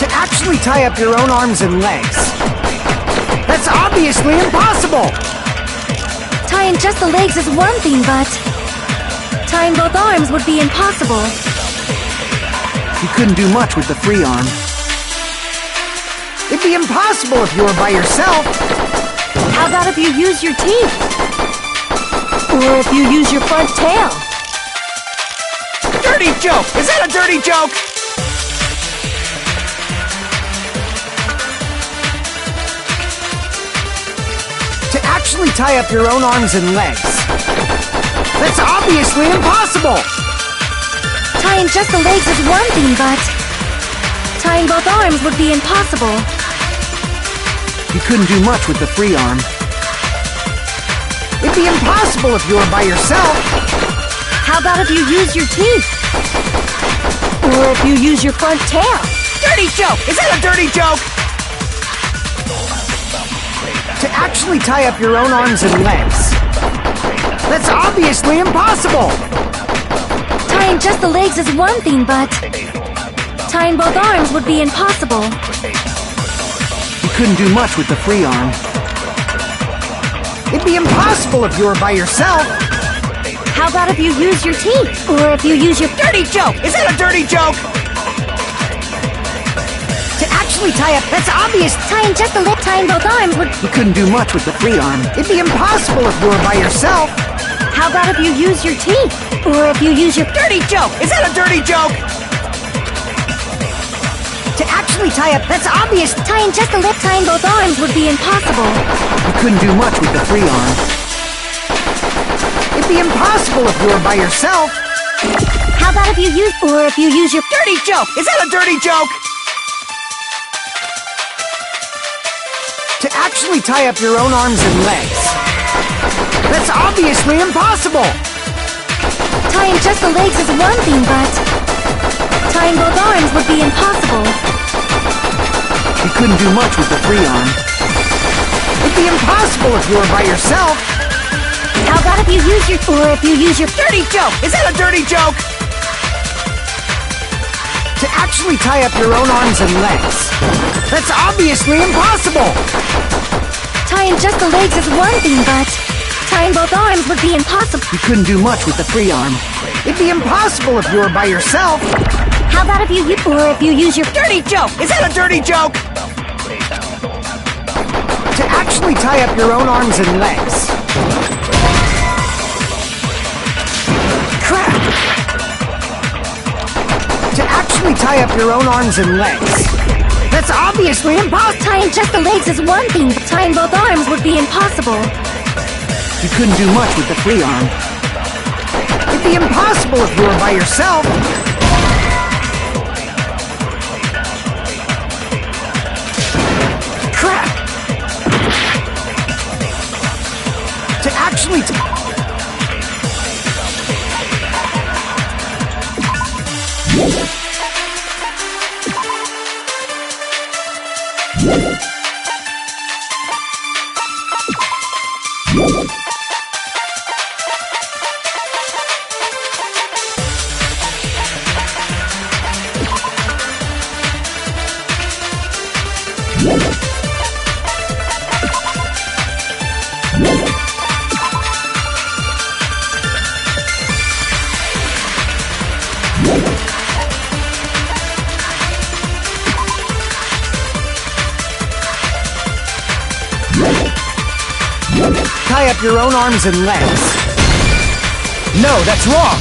To actually tie up your own arms and legs. That's obviously impossible! Tying just the legs is one thing, but tying both arms would be impossible. You couldn't do much with the free arm. It'd be impossible if you were by yourself. How about if you use your teeth? Or if you use your front tail? Dirty joke! Is that a dirty joke? To actually tie up your own arms and legs. That's obviously impossible! Tying just the legs is one thing, but tying both arms would be impossible. You couldn't do much with the free arm. It'd be impossible if you were by yourself. How about if you use your teeth? Or if you use your front tail? Dirty joke! Is that a dirty joke? To actually tie up your own arms and legs. That's obviously impossible! Tying just the legs is one thing, but tying both arms would be impossible. You couldn't do much with the free arm. It'd be impossible if you were by yourself. How about if you use your teeth? Or if you use your... Dirty joke! Is that a dirty joke? To actually tie up, that's obvious! Tying just the leg, tying both arms would... You couldn't do much with the free arm. It'd be impossible if you were by yourself. How about if you use your teeth? Or if you use your... Dirty joke! Is that a dirty joke? To actually tie up, that's obvious! Tying just the lip, tying both arms would be impossible. You couldn't do much with the free arm. It'd be impossible if you were by yourself. How about if you use... Or if you use your... Dirty joke! Is that a dirty joke? To actually tie up your own arms and legs. That's obviously impossible! Tying just the legs is one thing, but tying both arms would be impossible. You couldn't do much with the free arm. It'd be impossible if you were by yourself. How about if you use your... Or if you use your... Dirty joke! Is that a dirty joke? To actually tie up your own arms and legs. That's obviously impossible! Tying just the legs is one thing, but tying both arms would be impossible. You couldn't do much with the free arm. It'd be impossible if you were by yourself. How about if you use your Dirty joke! Is that a dirty joke? To actually tie up your own arms and legs. Crap! To actually tie up your own arms and legs. That's obviously impossible! Tying just the legs is one thing, but tying both arms would be impossible. You couldn't do much with the free arm. It'd be impossible if you were by yourself. Crap! To actually tie up your own arms and legs. No, that's wrong!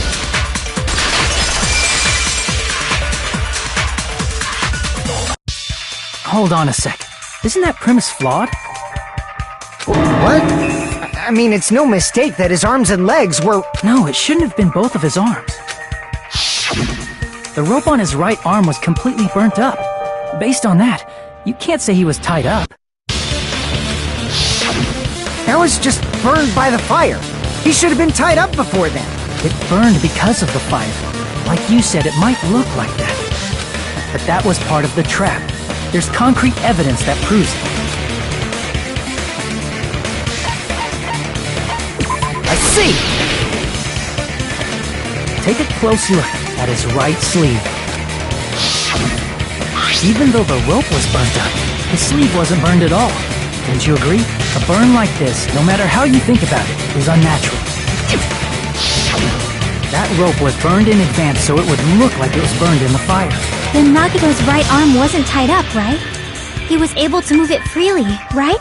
Hold on a sec. Isn't that premise flawed? What? I mean, it's no mistake that his arms and legs were... No, it shouldn't have been both of his arms. The rope on his right arm was completely burnt up. Based on that, you can't say he was tied up. That was just burned by the fire. He should have been tied up before then. It burned because of the fire. Like you said, it might look like that. But that was part of the trap. There's concrete evidence that proves it. I see! Take a close look at his right sleeve. Even though the rope was burnt up, his sleeve wasn't burned at all. Don't you agree? A burn like this, no matter how you think about it, is unnatural. That rope was burned in advance so it would look like it was burned in the fire. Then Nagito's right arm wasn't tied up, right? He was able to move it freely, right?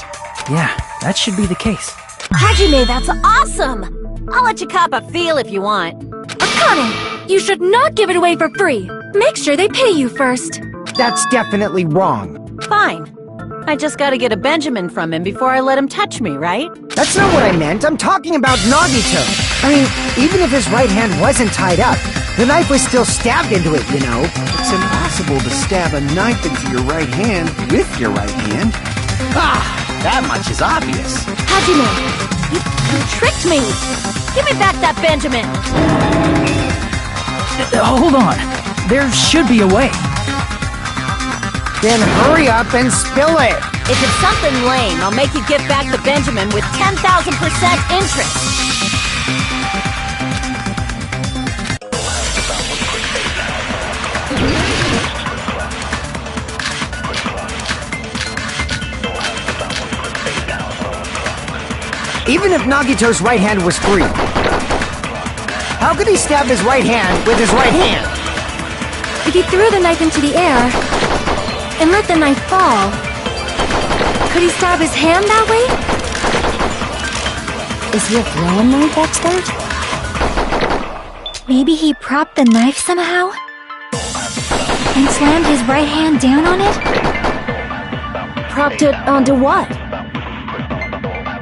Yeah, that should be the case. Hajime, that's awesome! I'll let you cop a feel if you want. Akane, you should not give it away for free. Make sure they pay you first. That's definitely wrong. Fine. I just gotta get a Benjamin from him before I let him touch me, right? That's not what I meant. I'm talking about Nagito. I mean, even if his right hand wasn't tied up, the knife was still stabbed into it, you know. It's impossible to stab a knife into your right hand with your right hand. Ah, that much is obvious. Hajime, you tricked me! Give me back that Benjamin! Hold on. There should be a way. Then hurry up and spill it! If it's something lame, I'll make you give back the Benjamin with 10,000% interest! Even if Nagito's right hand was free, how could he stab his right hand with his right hand? If he threw the knife into the air and let the knife fall, could he stab his hand that way? Is he a throwing knife expert? Maybe he propped the knife somehow? And slammed his right hand down on it? Propped it onto what?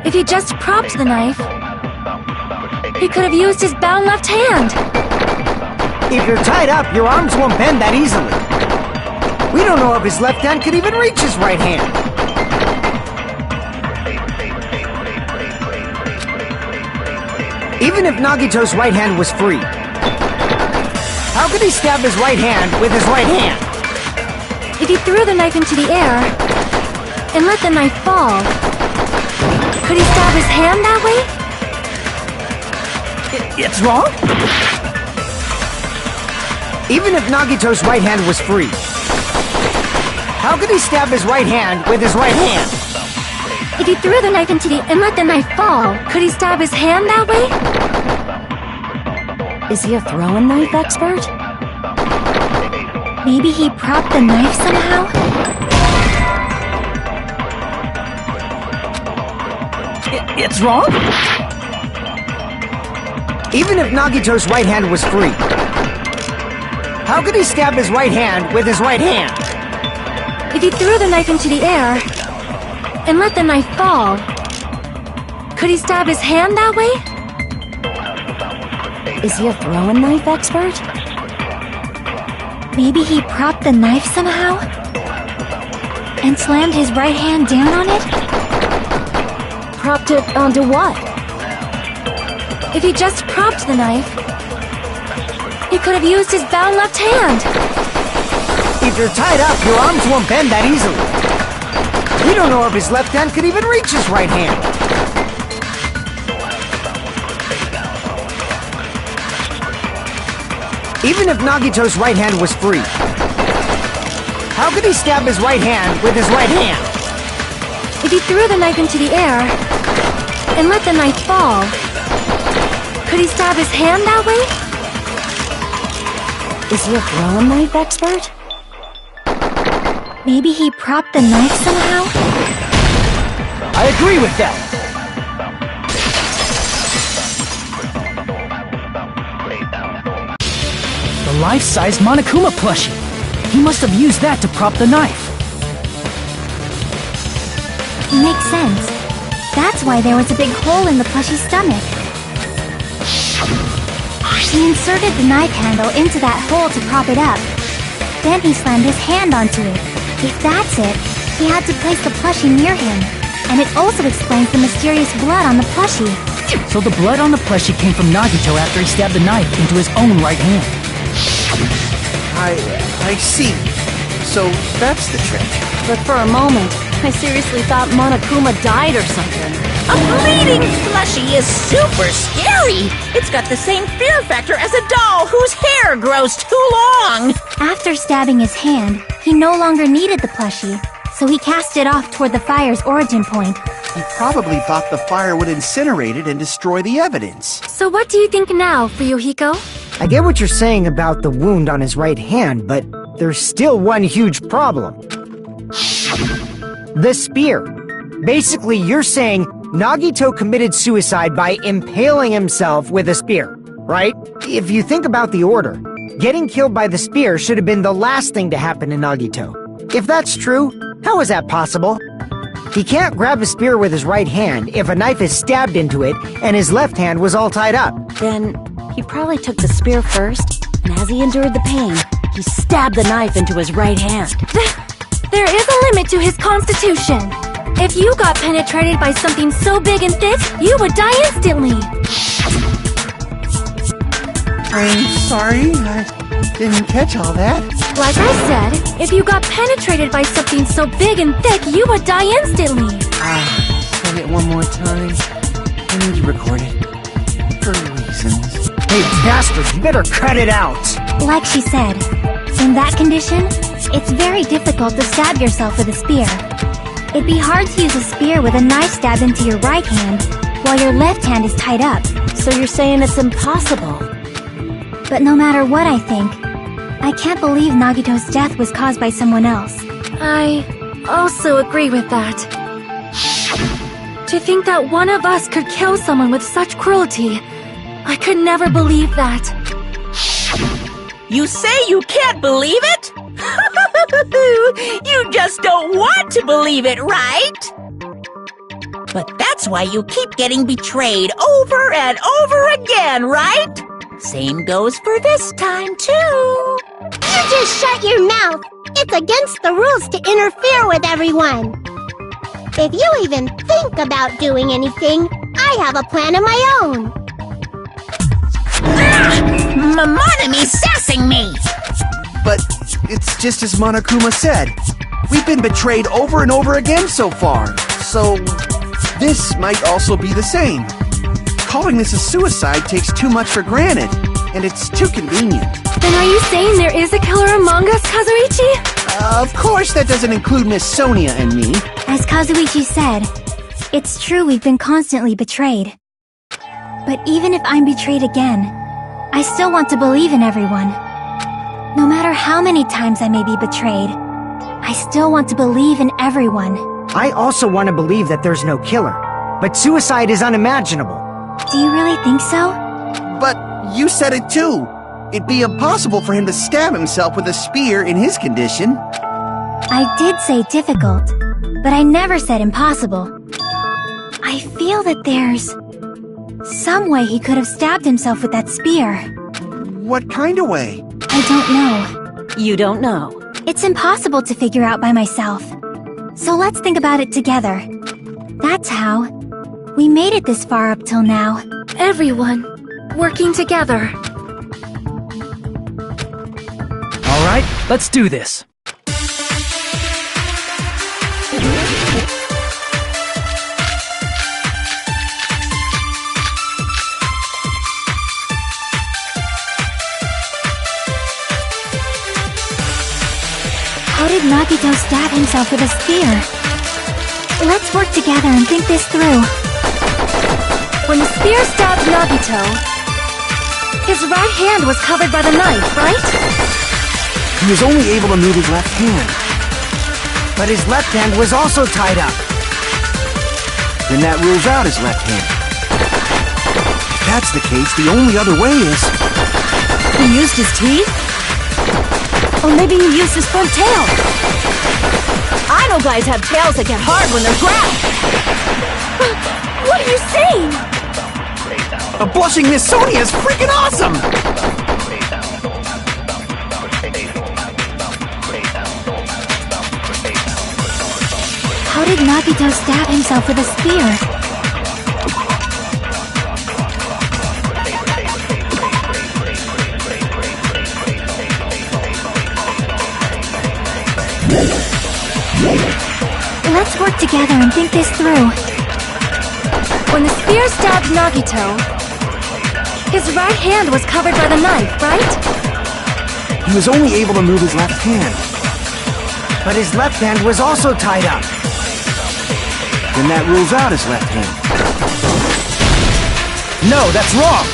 If he just propped the knife, he could have used his bound left hand. If you're tied up, your arms won't bend that easily. We don't know if his left hand could even reach his right hand. Even if Nagito's right hand was free, how could he stab his right hand with his right hand? If he threw the knife into the air and let the knife fall, could he stab his hand that way? It's wrong? Even if Nagito's right hand was free, how could he stab his right hand with his right hand? If he threw the knife into the and let the knife fall, could he stab his hand that way? Is he a throwing knife expert? Maybe he propped the knife somehow? It's wrong? Even if Nagito's right hand was free, how could he stab his right hand with his right hand? If he threw the knife into the air and let the knife fall, could he stab his hand that way? Is he a throwing knife expert? Maybe he propped the knife somehow? And slammed his right hand down on it? Propped it onto what? If he just propped the knife, he could have used his bound left hand. If you're tied up, your arms won't bend that easily. We don't know if his left hand could even reach his right hand. Even if Nagito's right hand was free, how could he stab his right hand with his right hand? If he threw the knife into the air and let the knife fall, could he stab his hand that way? Is he a throwing knife expert? Maybe he propped the knife somehow? I agree with that. The life-size Monokuma plushie. He must have used that to prop the knife. Makes sense. That's why there was a big hole in the plushie's stomach. He inserted the knife handle into that hole to prop it up. Then he slammed his hand onto it. If that's it, he had to place the plushie near him. And it also explains the mysterious blood on the plushie. So the blood on the plushie came from Nagito after he stabbed the knife into his own right hand. I see. So that's the trick. But for a moment, I seriously thought Monokuma died or something. A bleeding plushie is super scary. It's got the same fear factor as a doll whose hair grows too long. After stabbing his hand, he no longer needed the plushie, so he cast it off toward the fire's origin point. He probably thought the fire would incinerate it and destroy the evidence. So what do you think now, Fuyuhiko? I get what you're saying about the wound on his right hand, but there's still one huge problem. The spear. Basically, you're saying Nagito committed suicide by impaling himself with a spear, right? If you think about the order, getting killed by the spear should have been the last thing to happen to Nagito. If that's true, how is that possible? He can't grab a spear with his right hand if a knife is stabbed into it and his left hand was all tied up. Then he probably took the spear first, and as he endured the pain, he stabbed the knife into his right hand. There is a limit to his constitution. If you got penetrated by something so big and thick, you would die instantly. I'm sorry, I didn't catch all that. Like I said, if you got penetrated by something so big and thick, you would die instantly. Say it one more time. I need to record it. For reasons. Hey, bastard, you better cut it out! Like she said, in that condition, it's very difficult to stab yourself with a spear. It'd be hard to use a spear with a knife stabbed into your right hand while your left hand is tied up. So you're saying it's impossible? But no matter what I think, I can't believe Nagito's death was caused by someone else. I also agree with that. To think that one of us could kill someone with such cruelty, I could never believe that. You say you can't believe it? You just don't want to believe it, right? But that's why you keep getting betrayed over and over again, right? Same goes for this time, too. You just shut your mouth. It's against the rules to interfere with everyone. If you even think about doing anything, I have a plan of my own. Monome's sassing me! But it's just as Monokuma said. We've been betrayed over and over again so far. So this might also be the same. Calling this a suicide takes too much for granted, and it's too convenient. Then are you saying there is a killer among us, Kazuichi? Of course that doesn't include Miss Sonia and me. As Kazuichi said, it's true we've been constantly betrayed. But even if I'm betrayed again, I still want to believe in everyone. No matter how many times I may be betrayed, I still want to believe in everyone. I also want to believe that there's no killer, but suicide is unimaginable. Do you really think so? But you said it too. It'd be impossible for him to stab himself with a spear in his condition. I did say difficult, but I never said impossible. I feel that there's some way he could have stabbed himself with that spear. What kind of way? I don't know. You don't know. It's impossible to figure out by myself. So let's think about it together. That's how we made it this far up till now. Everyone working together. All right, let's do this. How did Nagito stab himself with a spear? Let's work together and think this through. When the spear stabbed Nagito, his right hand was covered by the knife, right? He was only able to move his left hand. But his left hand was also tied up. Then that rules out his left hand. If that's the case, the only other way is... He used his teeth? Or maybe he used his front tail. I know guys have tails that get hard when they're grabbed. What are you saying? A blushing Miss Sonia is freaking awesome! How did Nagito stab himself with a spear? Let's work together and think this through. When the spear stabbed Nagito, his right hand was covered by the knife, right? He was only able to move his left hand. But his left hand was also tied up. Then that rules out his left hand. No, that's wrong!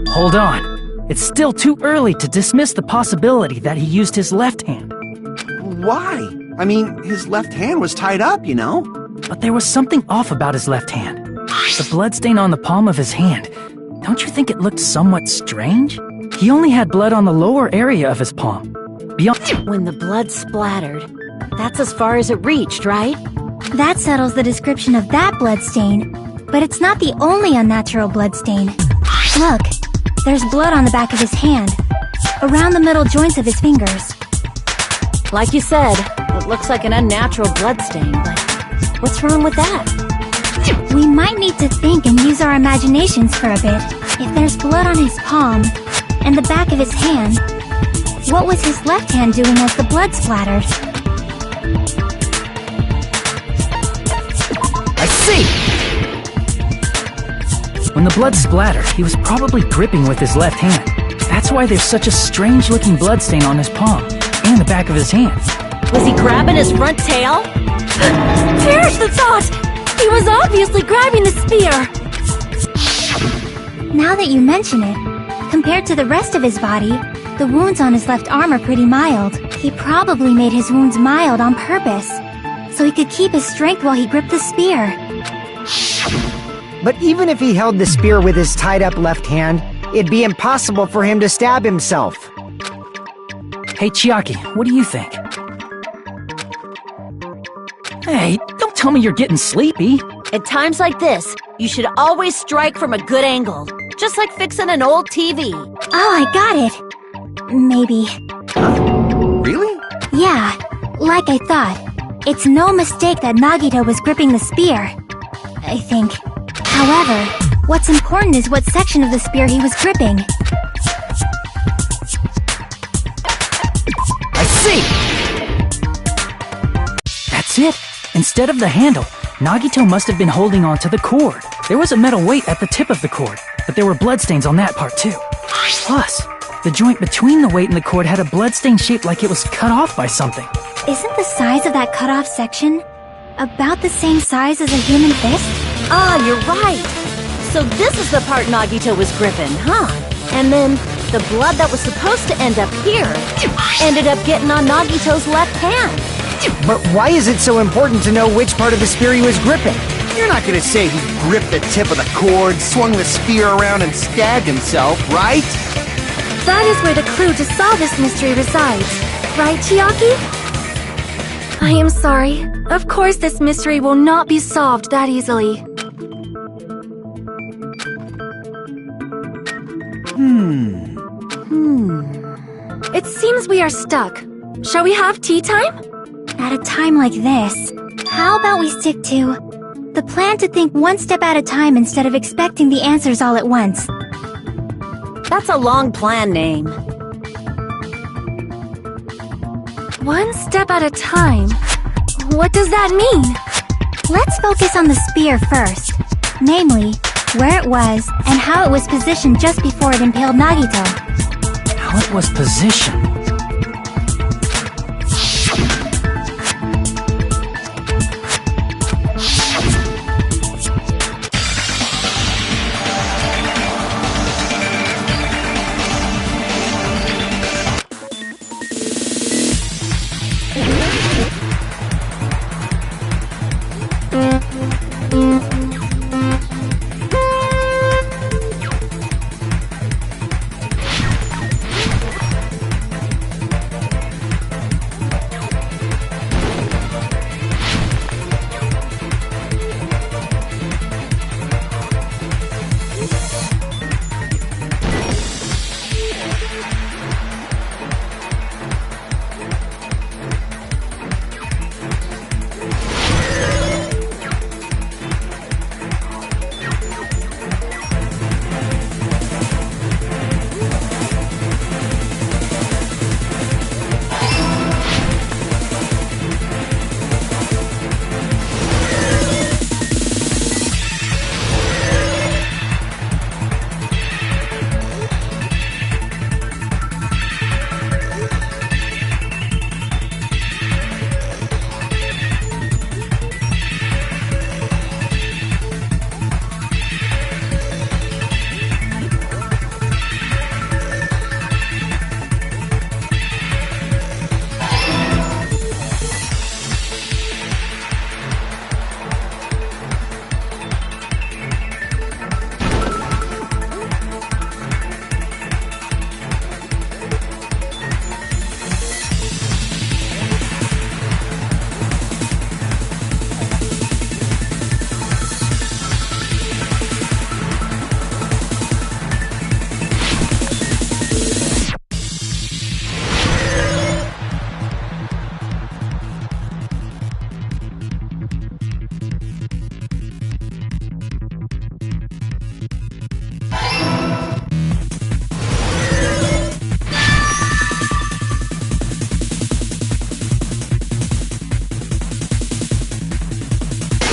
Hold on. It's still too early to dismiss the possibility that he used his left hand. Why? I mean, his left hand was tied up, you know? But there was something off about his left hand. The bloodstain on the palm of his hand. Don't you think it looked somewhat strange? He only had blood on the lower area of his palm. Beyond... When the blood splattered, that's as far as it reached, right? That settles the description of that bloodstain, but it's not the only unnatural bloodstain. Look, there's blood on the back of his hand, around the middle joints of his fingers. Like you said, it looks like an unnatural bloodstain, but what's wrong with that? We might need to think and use our imaginations for a bit. If there's blood on his palm and the back of his hand, what was his left hand doing as the blood splattered? I see! When the blood splattered, he was probably gripping with his left hand. That's why there's such a strange-looking bloodstain on his palm and the back of his hand. Was he grabbing his front tail? Perish the thought! He was obviously grabbing the spear! Now that you mention it, compared to the rest of his body, the wounds on his left arm are pretty mild. He probably made his wounds mild on purpose, so he could keep his strength while he gripped the spear. But even if he held the spear with his tied-up left hand, it'd be impossible for him to stab himself. Hey, Chiaki, what do you think? Hey, don't tell me you're getting sleepy. At times like this, you should always strike from a good angle, just like fixing an old TV. Oh, I got it! Maybe. Really? Yeah, like I thought. It's no mistake that Nagito was gripping the spear, I think. However, what's important is what section of the spear he was gripping. I see! That's it! Instead of the handle, Nagito must have been holding on to the cord. There was a metal weight at the tip of the cord, but there were bloodstains on that part too. Plus, the joint between the weight and the cord had a bloodstain shaped like it was cut off by something. Isn't the size of that cut-off section about the same size as a human fist? Ah, you're right. So this is the part Nagito was gripping, huh? And then the blood that was supposed to end up here ended up getting on Nagito's left hand. But why is it so important to know which part of the spear he was gripping? You're not gonna say he gripped the tip of the cord, swung the spear around, and stabbed himself, right? That is where the clue to solve this mystery resides. Right, Chiaki? I am sorry. Of course this mystery will not be solved that easily. It seems we are stuck. Shall we have tea time? At a time like this, how about we stick to the plan to think one step at a time instead of expecting the answers all at once? That's a long plan name. One step at a time? What does that mean? Let's focus on the spear first. Namely, where it was and how it was positioned just before it impaled Nagito. How it was positioned?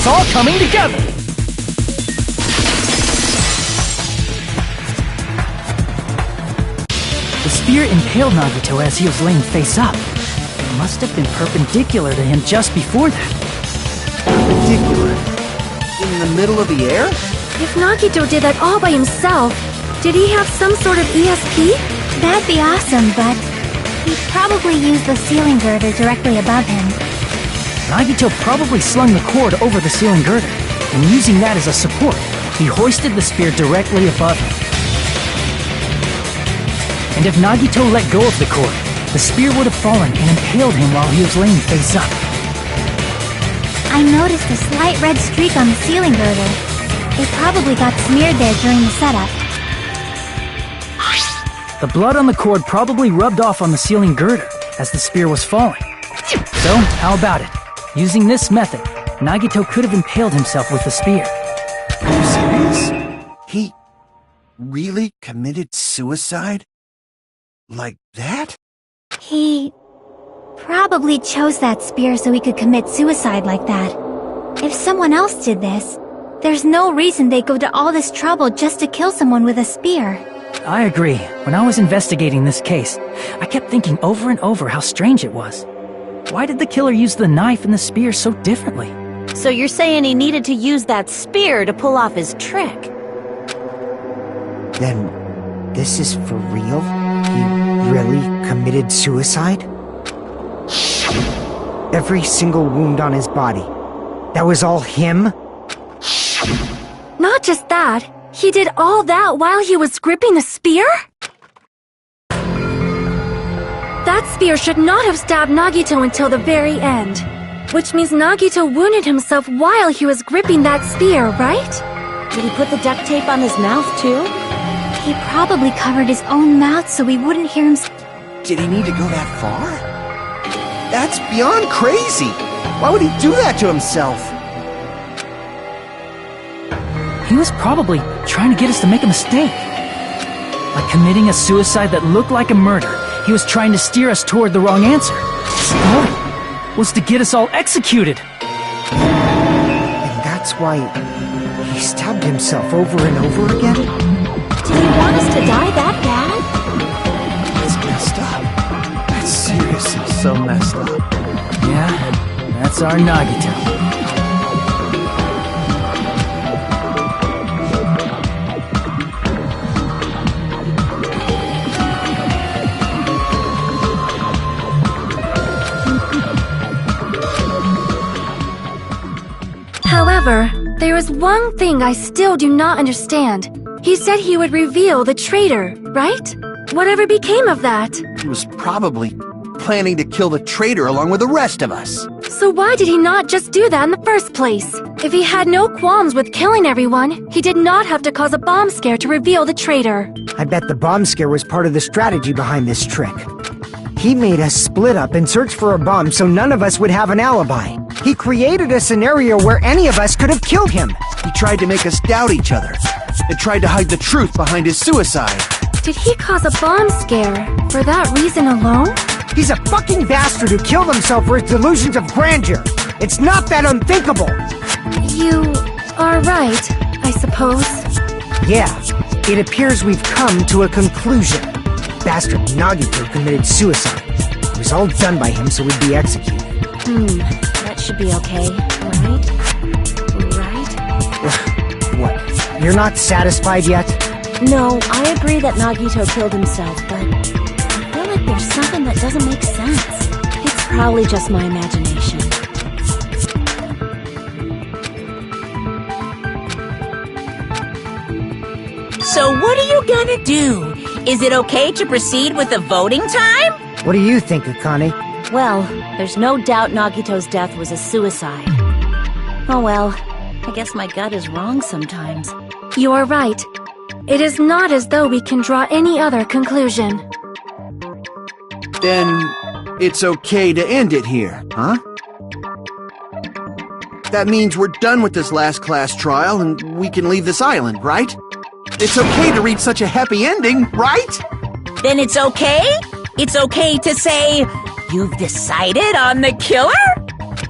All coming together! The spear impaled Nagito as he was laying face up. It must have been perpendicular to him just before that. Perpendicular? In the middle of the air? If Nagito did that all by himself, did he have some sort of ESP? That'd be awesome, but he probably used the ceiling girder directly above him. Nagito probably slung the cord over the ceiling girder, and using that as a support, he hoisted the spear directly above him. And if Nagito let go of the cord, the spear would have fallen and impaled him while he was laying face up. I noticed a slight red streak on the ceiling girder. It probably got smeared there during the setup. The blood on the cord probably rubbed off on the ceiling girder as the spear was falling. So, how about it? Using this method, Nagito could have impaled himself with the spear. Are you serious? He really committed suicide? Like that? He probably chose that spear so he could commit suicide like that. If someone else did this, There's no reason they go to all this trouble just to kill someone with a spear. I agree. When I was investigating this case, I kept thinking over and over how strange it was. Why did the killer use the knife and the spear so differently? So you're saying he needed to use that spear to pull off his trick? Then, this is for real? He really committed suicide? Every single wound on his body. That was all him? Not just that, he did all that while he was gripping the spear? That spear should not have stabbed Nagito until the very end. Which means Nagito wounded himself while he was gripping that spear, right? Did he put the duct tape on his mouth, too? He probably covered his own mouth so he wouldn't hear him. Did he need to go that far? That's beyond crazy! Why would he do that to himself? He was probably trying to get us to make a mistake. By committing a suicide that looked like a murder, he was trying to steer us toward the wrong answer. His goal was to get us all executed. And that's why he stabbed himself over and over again? Did he want us to die that bad? That's messed up. That's seriously so messed up. Yeah, that's our Nagito. However, there is one thing I still do not understand. He said he would reveal the traitor, right? Whatever became of that? He was probably planning to kill the traitor along with the rest of us. So why did he not just do that in the first place? If he had no qualms with killing everyone, he did not have to cause a bomb scare to reveal the traitor. I bet the bomb scare was part of the strategy behind this trick. He made us split up and search for a bomb so none of us would have an alibi. He created a scenario where any of us could have killed him. He tried to make us doubt each other and tried to hide the truth behind his suicide. Did he cause a bomb scare for that reason alone? He's a fucking bastard who killed himself for his delusions of grandeur. It's not that unthinkable. You are right, I suppose. Yeah, it appears we've come to a conclusion. Bastard Nagito committed suicide. It was all done by him so we'd be executed. That should be okay, right? Right? What? You're not satisfied yet? No, I agree that Nagito killed himself, but I feel like there's something that doesn't make sense. It's probably just my imagination. So what are you gonna do? Is it okay to proceed with the voting time? What do you think, Akane? Well, there's no doubt Nagito's death was a suicide. Oh well, I guess my gut is wrong sometimes. You are right. It is not as though we can draw any other conclusion. Then it's okay to end it here, huh? That means we're done with this last class trial and we can leave this island, right? It's okay to reach such a happy ending, right? Then it's okay? It's okay to say, you've decided on the killer?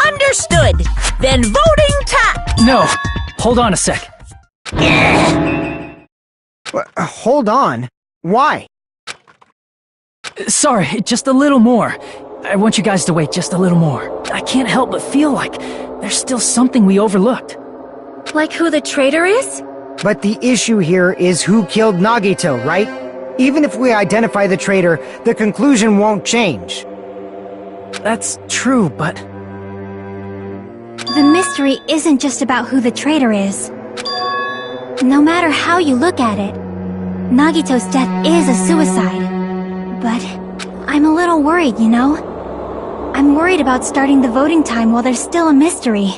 Understood. Then voting time. No, hold on a sec. Hold on. Why? Sorry, just a little more. I want you guys to wait just a little more. I can't help but feel like there's still something we overlooked. Like who the traitor is? But the issue here is who killed Nagito, right? Even if we identify the traitor, the conclusion won't change. That's true, but... The mystery isn't just about who the traitor is. No matter how you look at it, Nagito's death is a suicide. But I'm a little worried, you know? I'm worried about starting the voting time while there's still a mystery.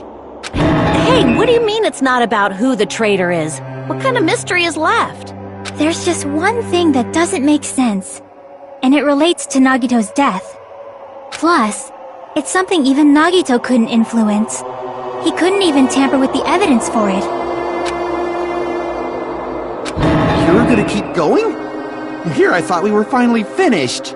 Hey, what do you mean it's not about who the traitor is? What kind of mystery is left? There's just one thing that doesn't make sense, and it relates to Nagito's death. Plus, it's something even Nagito couldn't influence. He couldn't even tamper with the evidence for it. You're gonna keep going? Here I thought we were finally finished.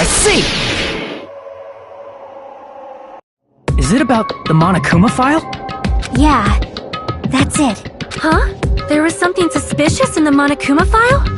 I see! Is it about the Monokuma file? Yeah, that's it. Huh? There was something suspicious in the Monokuma file?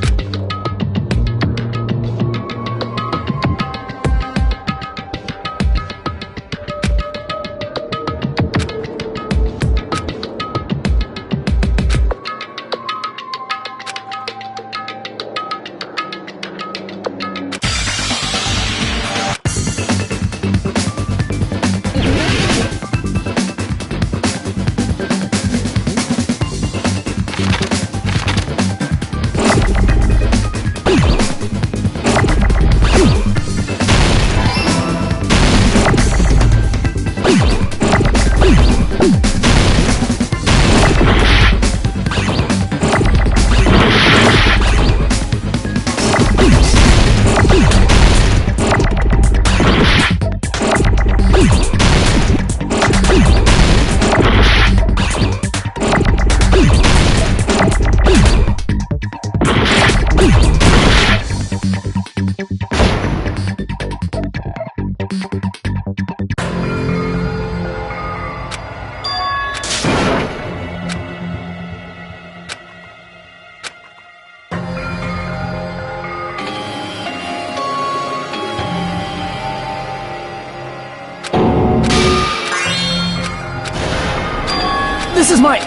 This is my...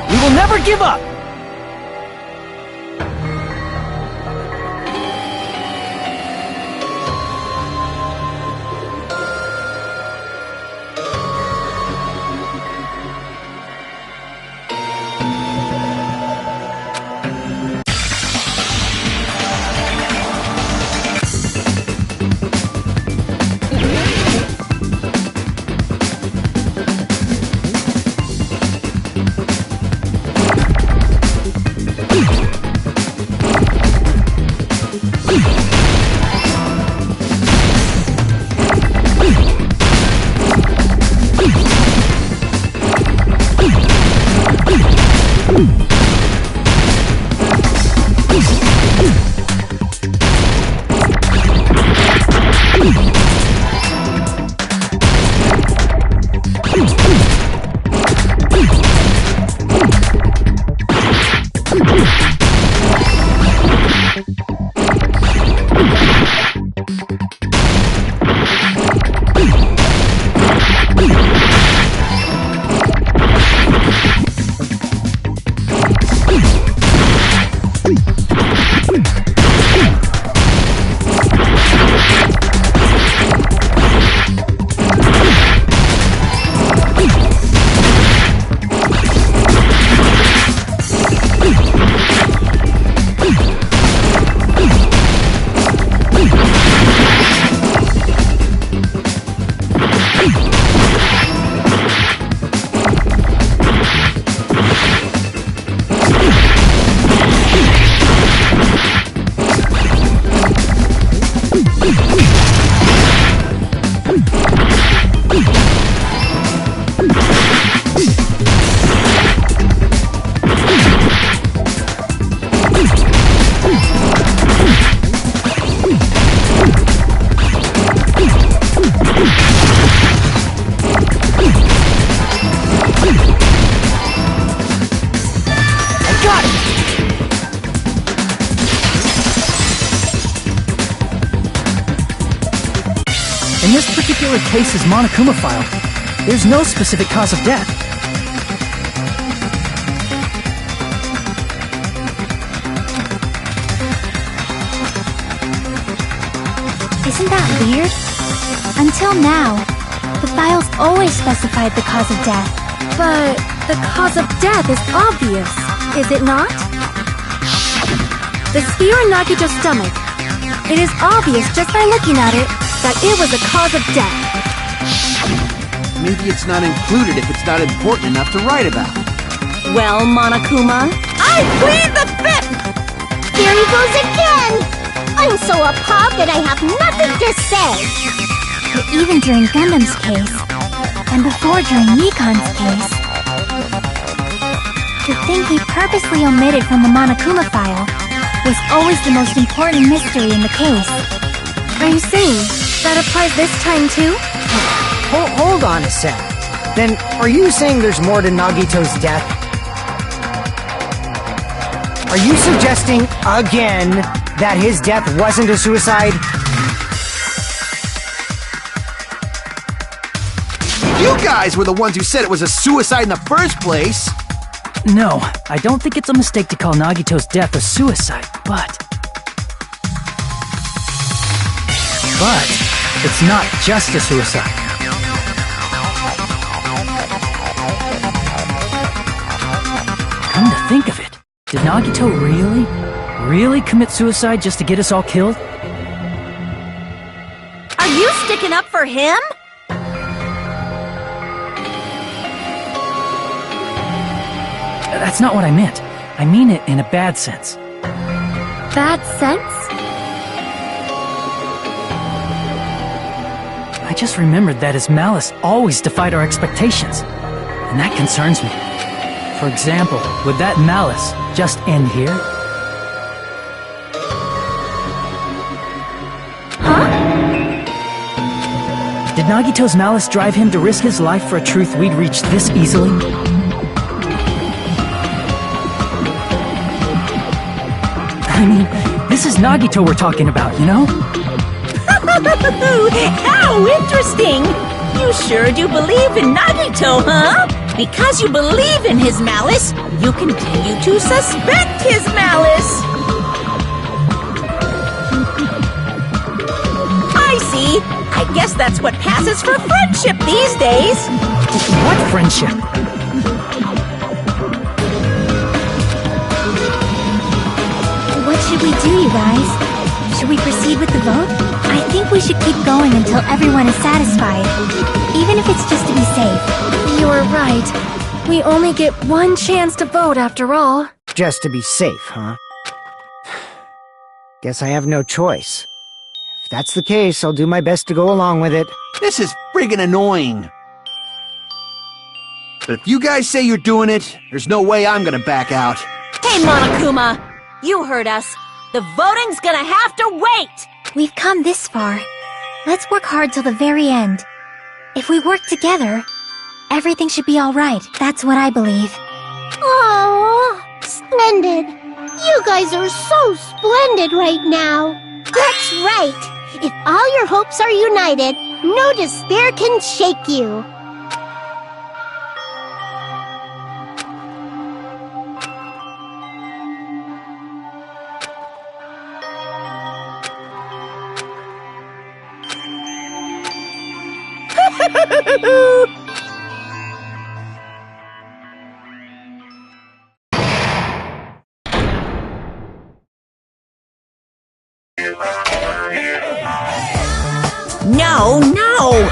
We will never give up! In this particular case's Monokuma file, there's no specific cause of death. Isn't that weird? Until now, the files always specified the cause of death. But the cause of death is obvious, is it not? The spear in Nagito's stomach. It is obvious just by looking at it that it was a cause of death. Maybe it's not included if it's not important enough to write about. Well, Monokuma, I plead the fifth! Here he goes again! I'm so appalled that I have nothing to say! But even during Gundam's case, and before during Nikon's case, the thing he purposely omitted from the Monokuma file was always the most important mystery in the case. Are you saying that applies this time too? Hold on a sec. Then, are you saying there's more to Nagito's death? Are you suggesting, again, that his death wasn't a suicide? You guys were the ones who said it was a suicide in the first place! No, I don't think it's a mistake to call Nagito's death a suicide, but it's not just a suicide. Come to think of it, did Nagito really commit suicide just to get us all killed? Are you sticking up for him? That's not what I meant. I mean it in a bad sense. Bad sense? I just remembered that his malice always defied our expectations, and that concerns me. For example, would that malice just end here? Huh? Did Nagito's malice drive him to risk his life for a truth we'd reach this easily? I mean, this is Nagito we're talking about, you know? How interesting! You sure do believe in Nagito, huh? Because you believe in his malice, you continue to suspect his malice! I see. I guess that's what passes for friendship these days. What friendship? What should we do, you guys? Should we proceed with the vote? I think we should keep going until everyone is satisfied, even if it's just to be safe. You're right. We only get one chance to vote after all. Just to be safe, huh? Guess I have no choice. If that's the case, I'll do my best to go along with it. This is friggin' annoying. But if you guys say you're doing it, there's no way I'm gonna back out. Hey, Monokuma! You heard us. The voting's gonna have to wait! We've come this far. Let's work hard till the very end. If we work together, everything should be alright. That's what I believe. Oh, splendid. You guys are so splendid right now. That's right. If all your hopes are united, no despair can shake you. No, no!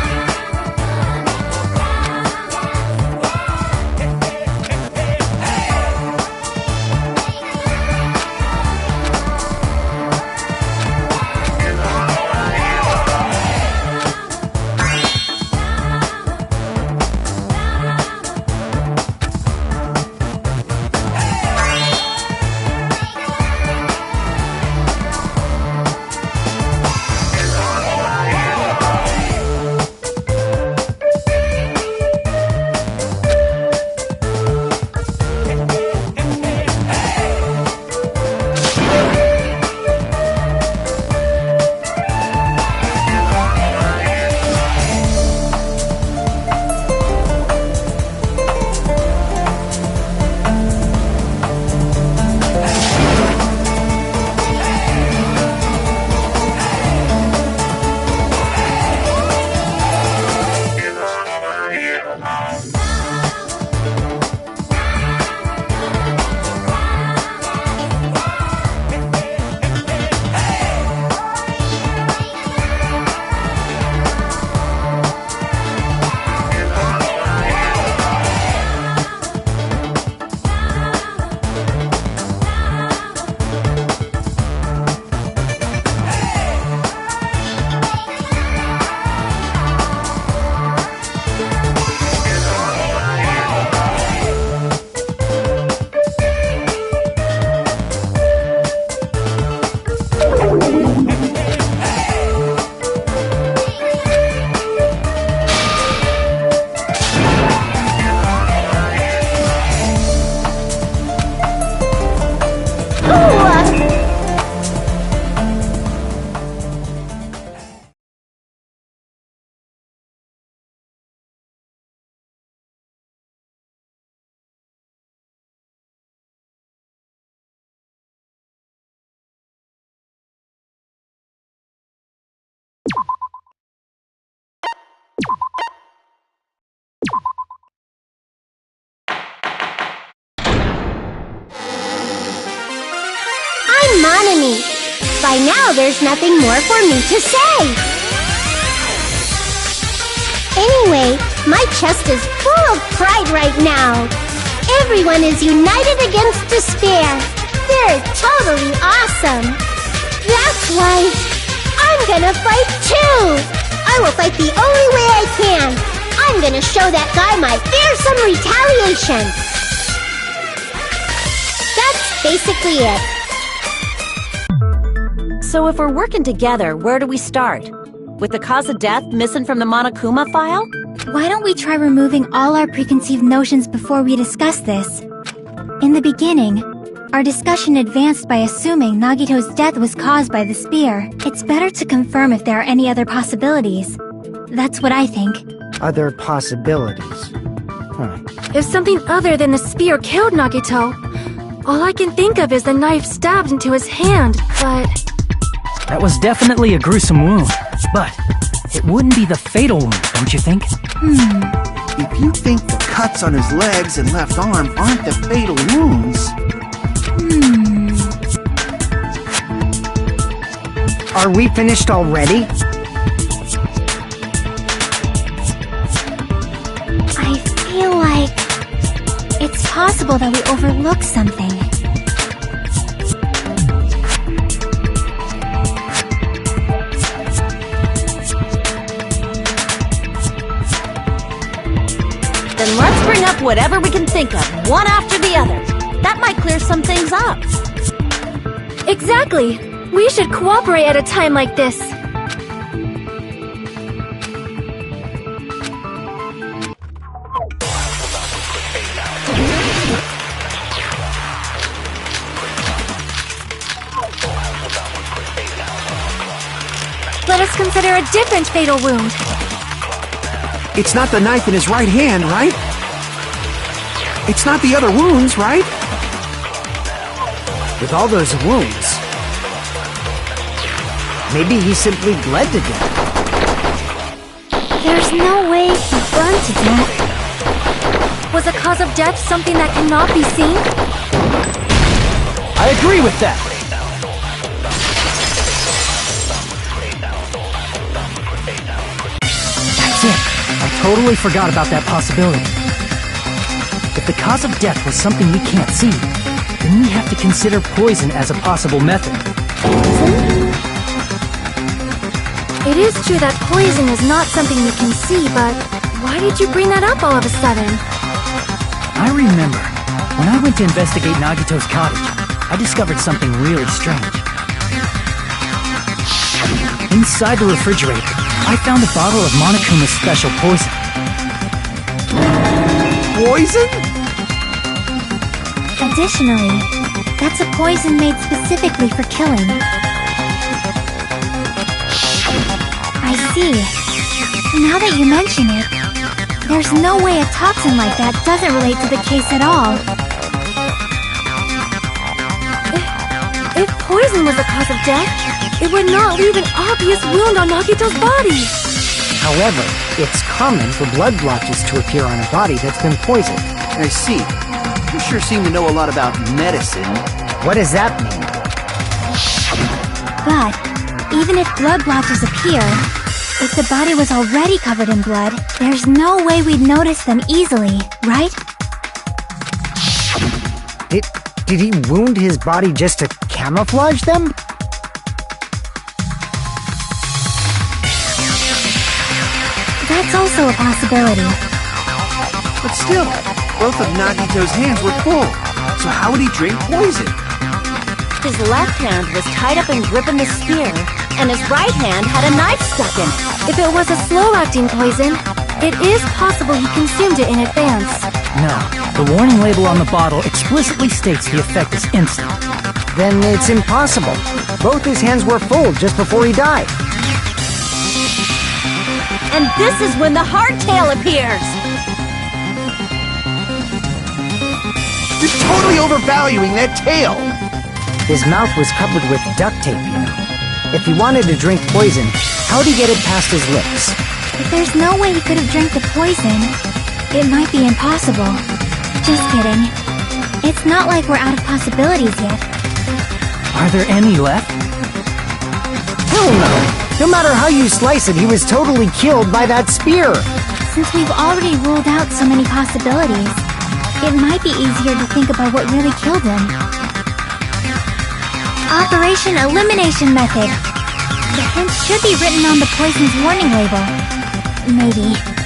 By now, there's nothing more for me to say. Anyway, my chest is full of pride right now. Everyone is united against despair. They're totally awesome. That's why I'm gonna fight too. I will fight the only way I can. I'm gonna show that guy my fearsome retaliation. That's basically it. So if we're working together, where do we start? With the cause of death missing from the Monokuma file? Why don't we try removing all our preconceived notions before we discuss this? In the beginning, our discussion advanced by assuming Nagito's death was caused by the spear. It's better to confirm if there are any other possibilities. That's what I think. Other possibilities. Huh. If something other than the spear killed Nagito, all I can think of is the knife stabbed into his hand, but... That was definitely a gruesome wound, but it wouldn't be the fatal wound, don't you think? If you think the cuts on his legs and left arm aren't the fatal wounds... Are we finished already? I feel like it's possible that we overlooked something. Then let's bring up whatever we can think of, one after the other. That might clear some things up. Exactly! We should cooperate at a time like this. Let us consider a different fatal wound. It's not the knife in his right hand, right? It's not the other wounds, right? With all those wounds, maybe he simply bled to death. There's no way he burned to death. Was the cause of death something that cannot be seen? I agree with that! That's it! I totally forgot about that possibility. If the cause of death was something we can't see, then we have to consider poison as a possible method. It is true that poison is not something you can see, but why did you bring that up all of a sudden? I remember, when I went to investigate Nagito's cottage, I discovered something really strange. Inside the refrigerator, I found a bottle of Monokuma's special poison. Poison? Additionally, that's a poison made specifically for killing. I see. Now that you mention it, there's no way a toxin like that doesn't relate to the case at all. If poison was the cause of death, it would not leave an obvious wound on Nagito's body. However, it's common for blood blotches to appear on a body that's been poisoned. I see. You sure seem to know a lot about medicine. What does that mean? But, even if blood blotches appear, if the body was already covered in blood, there's no way we'd notice them easily, right? Did he wound his body just to camouflage them? That's also a possibility. But still, both of Nagito's hands were full. So how would he drink poison? His left hand was tied up and gripping the spear, and his right hand had a knife stuck in it. If it was a slow-acting poison, it is possible he consumed it in advance. No, the warning label on the bottle explicitly states the effect is instant. Then it's impossible. Both his hands were full just before he died. And this is when the hardtail appears! You're totally overvaluing that tail! His mouth was covered with duct tape, you know. If he wanted to drink poison, how'd he get it past his lips? If there's no way he could have drank the poison, it might be impossible. Just kidding. It's not like we're out of possibilities yet. Are there any left? No matter how you slice it, he was totally killed by that spear. Since we've already ruled out so many possibilities, it might be easier to think about what really killed him. Operation Elimination Method. The hint should be written on the poison's warning label. Maybe.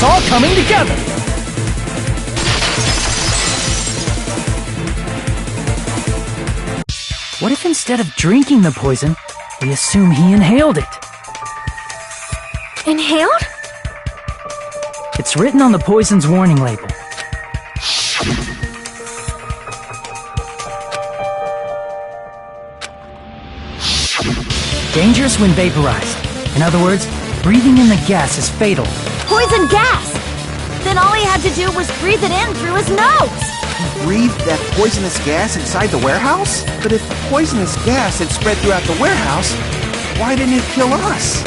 all coming together! What if instead of drinking the poison, we assume he inhaled it? Inhaled? It's written on the poison's warning label. Dangerous when vaporized. In other words, breathing in the gas is fatal. Poison gas! Then all he had to do was breathe it in through his nose! He breathed that poisonous gas inside the warehouse? But if the poisonous gas had spread throughout the warehouse, why didn't it kill us?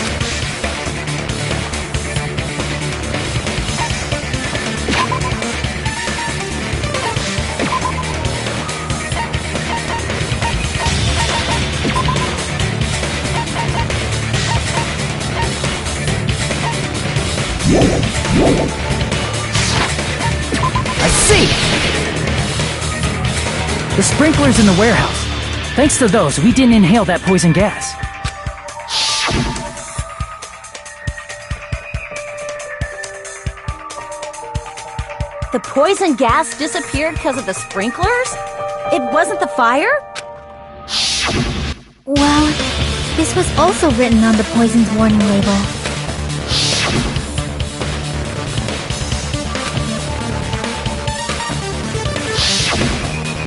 I see! The sprinklers in the warehouse. Thanks to those, we didn't inhale that poison gas. The poison gas disappeared because of the sprinklers? It wasn't the fire? Well, this was also written on the poison's warning label.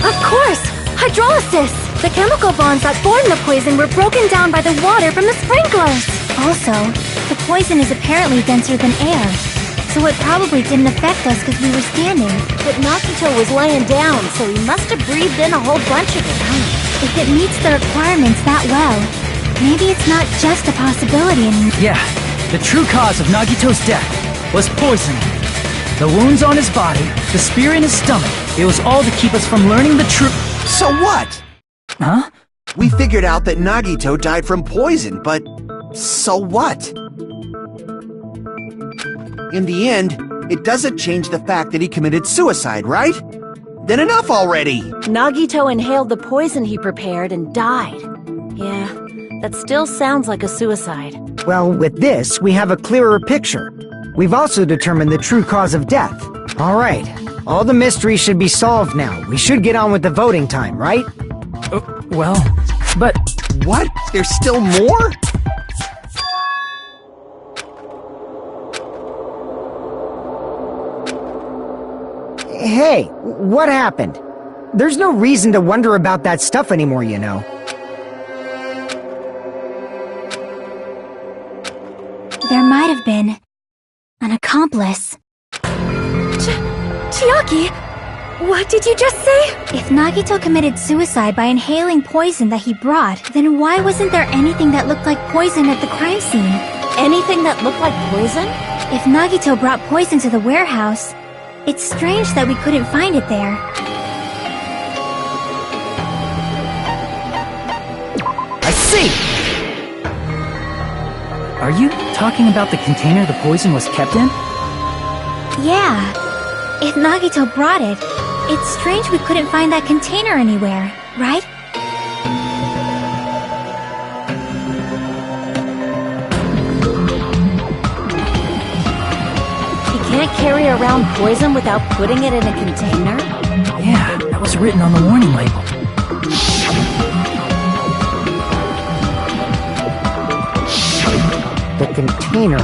Of course! Hydrolysis! The chemical bonds that formed the poison were broken down by the water from the sprinklers! Also, the poison is apparently denser than air, so it probably didn't affect us because we were standing. But Nagito was laying down, so he must have breathed in a whole bunch of it, huh? If it meets the requirements that well, maybe it's not just a possibility anymore. Yeah, the true cause of Nagito's death was poisoning. The wounds on his body, the spear in his stomach, it was all to keep us from learning the truth. So what? Huh? We figured out that Nagito died from poison, but so what? In the end, it doesn't change the fact that he committed suicide, right? Then enough already! Nagito inhaled the poison he prepared and died. Yeah, that still sounds like a suicide. Well, with this, we have a clearer picture. We've also determined the true cause of death. All right, all the mysteries should be solved now. We should get on with the voting time, right? Well, but... What? There's still more? Hey, what happened? There's no reason to wonder about that stuff anymore, you know. There might have been an accomplice. Chiaki! What did you just say? If Nagito committed suicide by inhaling poison that he brought, then why wasn't there anything that looked like poison at the crime scene? Anything that looked like poison? If Nagito brought poison to the warehouse, it's strange that we couldn't find it there. I see! Are you talking about the container the poison was kept in? Yeah. If Nagito brought it, it's strange we couldn't find that container anywhere, right? He can't carry around poison without putting it in a container? Yeah, that was written on the warning label. The container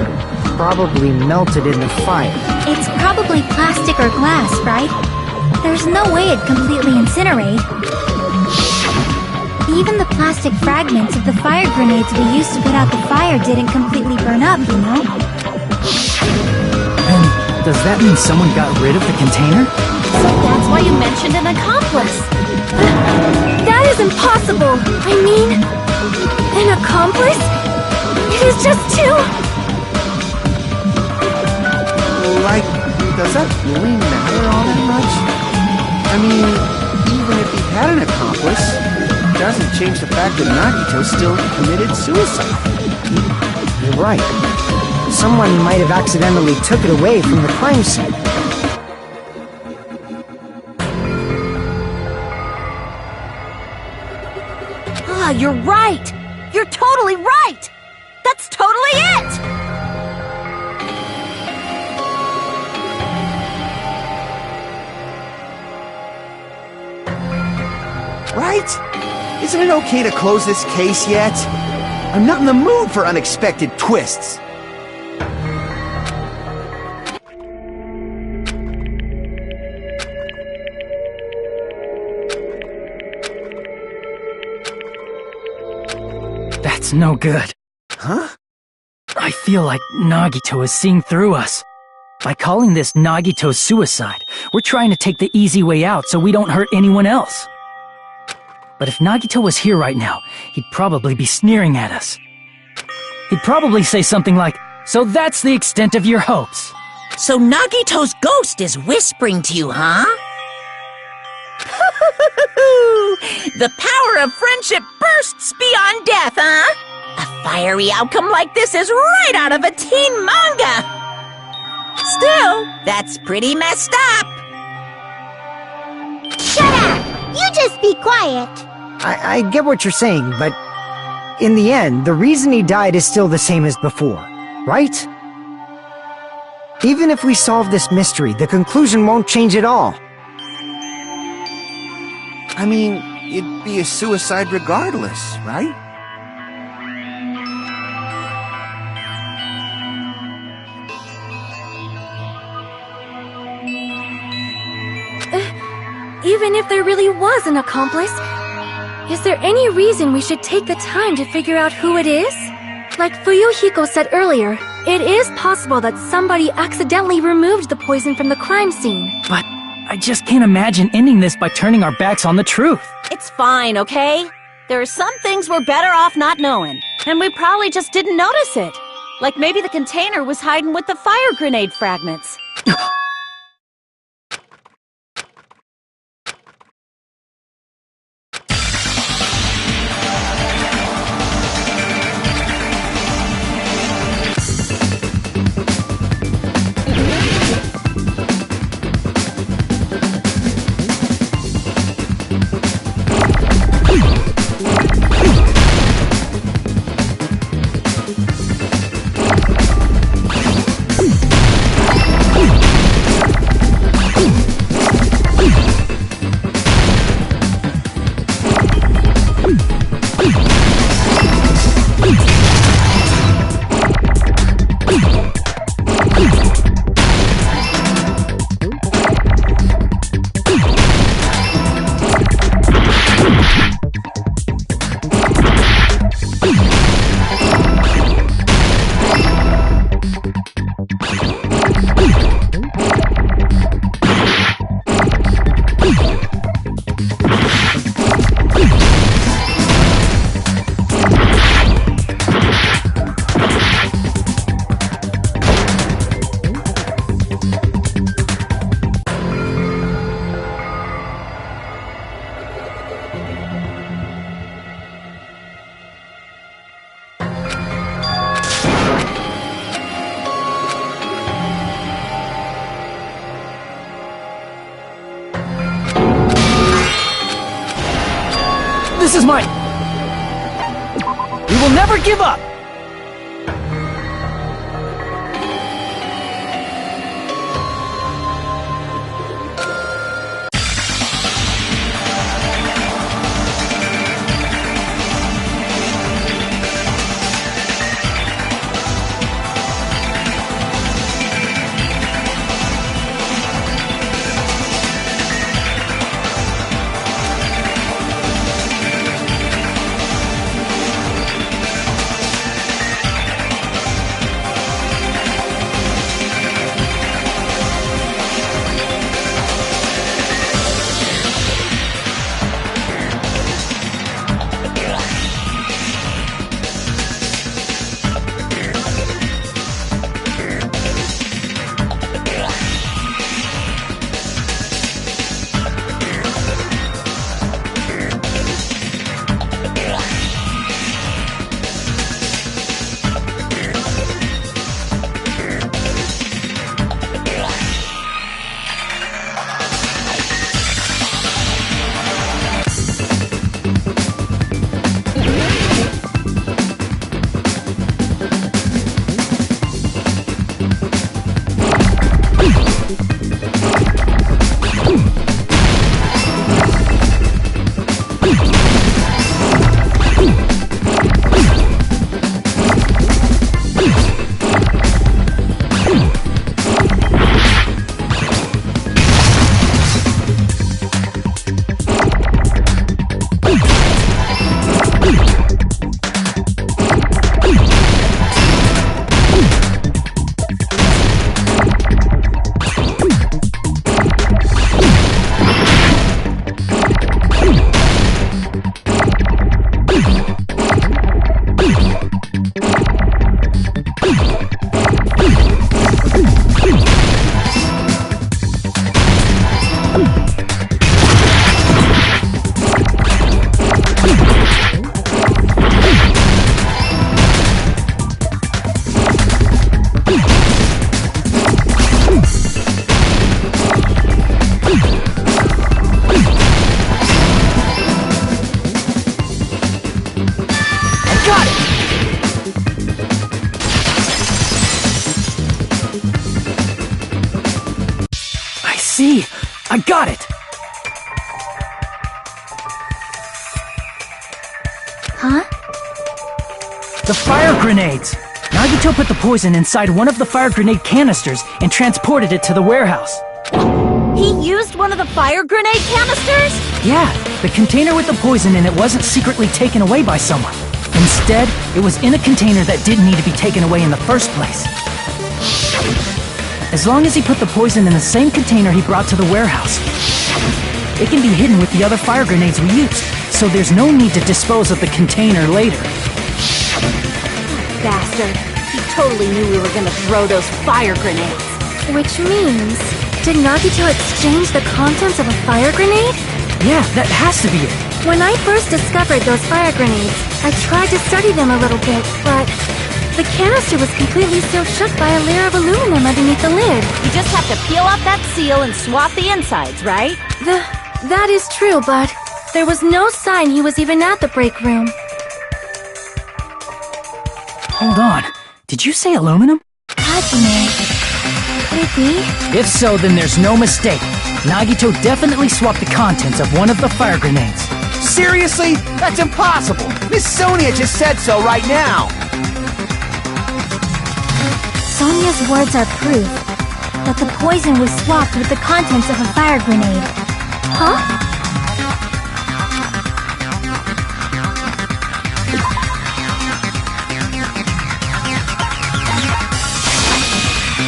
probably melted in the fire. It's probably plastic or glass, right? There's no way it'd completely incinerate. Even the plastic fragments of the fire grenades we used to put out the fire didn't completely burn up, you know? Then, does that mean someone got rid of the container? So that's why you mentioned an accomplice! That is impossible! I mean, an accomplice? It is just too... Like, does that really matter all that much? I mean, even if he had an accomplice, it doesn't change the fact that Nagito still committed suicide. You're right. Someone might have accidentally took it away from the crime scene. Ah, you're right! You're totally right! That's totally it! Right? Isn't it okay to close this case yet? I'm not in the mood for unexpected twists. That's no good. Huh? I feel like Nagito is seeing through us. By calling this Nagito's suicide, we're trying to take the easy way out so we don't hurt anyone else. But if Nagito was here right now, he'd probably be sneering at us. He'd probably say something like, "So that's the extent of your hopes." So Nagito's ghost is whispering to you, huh? The power of friendship bursts beyond death, huh? A fiery outcome like this is right out of a teen manga! Still, that's pretty messed up! Shut up! You just be quiet! I get what you're saying, but in the end, the reason he died is still the same as before, right? Even if we solve this mystery, the conclusion won't change at all. I mean, it'd be a suicide regardless, right? Even if there really was an accomplice, is there any reason we should take the time to figure out who it is? Like Fuyuhiko said earlier, it is possible that somebody accidentally removed the poison from the crime scene. But I just can't imagine ending this by turning our backs on the truth. It's fine, okay? There are some things we're better off not knowing. And we probably just didn't notice it. Like maybe the container was hiding with the fire grenade fragments. This is mine! We will never give up! see. I got it. Huh? The fire grenades! Nagito put the poison inside one of the fire grenade canisters and transported it to the warehouse. He used one of the fire grenade canisters? Yeah, the container with the poison in it wasn't secretly taken away by someone. Instead, it was in a container that didn't need to be taken away in the first place. As long as he put the poison in the same container he brought to the warehouse, it can be hidden with the other fire grenades we used, so there's no need to dispose of the container later. Bastard. He totally knew we were gonna throw those fire grenades. Which means, did Nagito exchange the contents of a fire grenade? Yeah, that has to be it. When I first discovered those fire grenades, I tried to study them a little bit, but the canister was completely sealed shut by a layer of aluminum underneath the lid. You just have to peel off that seal and swap the insides, right? That is true, but there was no sign he was even at the break room. Hold on. Did you say aluminum? Hajime. Could it be? If so, then there's no mistake. Nagito definitely swapped the contents of one of the fire grenades. Seriously? That's impossible! Miss Sonia just said so right now! Sonia's words are proof that the poison was swapped with the contents of a fire grenade. Huh?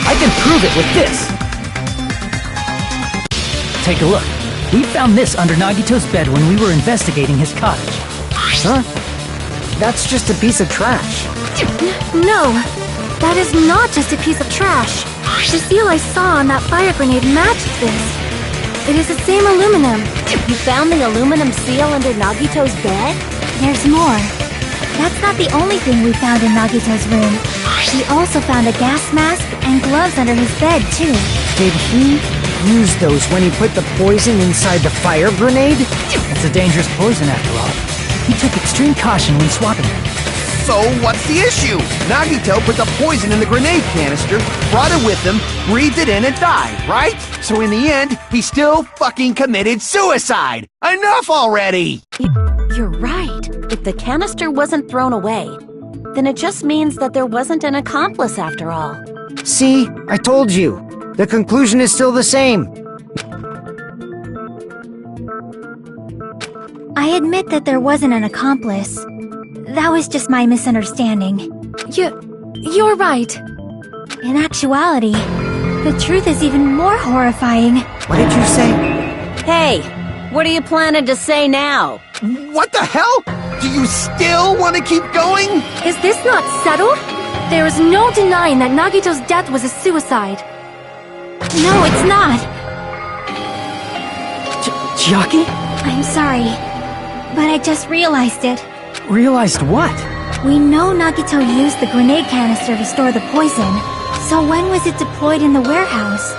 I can prove it with this! Take a look. We found this under Nagito's bed when we were investigating his cottage. Huh? That's just a piece of trash. No, that is not just a piece of trash. The seal I saw on that fire grenade matched this. It is the same aluminum. You found the aluminum seal under Nagito's bed? There's more. That's not the only thing we found in Nagito's room. We also found a gas mask and gloves under his bed, too. Did he use those when he put the poison inside the fire grenade? It's a dangerous poison after all. He took extreme caution when swapping it. So what's the issue? Nagito put the poison in the grenade canister, brought it with him, breathed it in and died, right? So in the end, he still fucking committed suicide! Enough already! You're right. If the canister wasn't thrown away, then it just means that there wasn't an accomplice after all. See, I told you. The conclusion is still the same. I admit that there wasn't an accomplice. That was just my misunderstanding. You're right. In actuality, the truth is even more horrifying. What did you say? Hey, what are you planning to say now? What the hell? Do you still want to keep going? Is this not settled? There is no denying that Nagito's death was a suicide. No, it's not. Chiaki? I'm sorry, but I just realized it. Realized what? We know Nagito used the grenade canister to store the poison. So when was it deployed in the warehouse?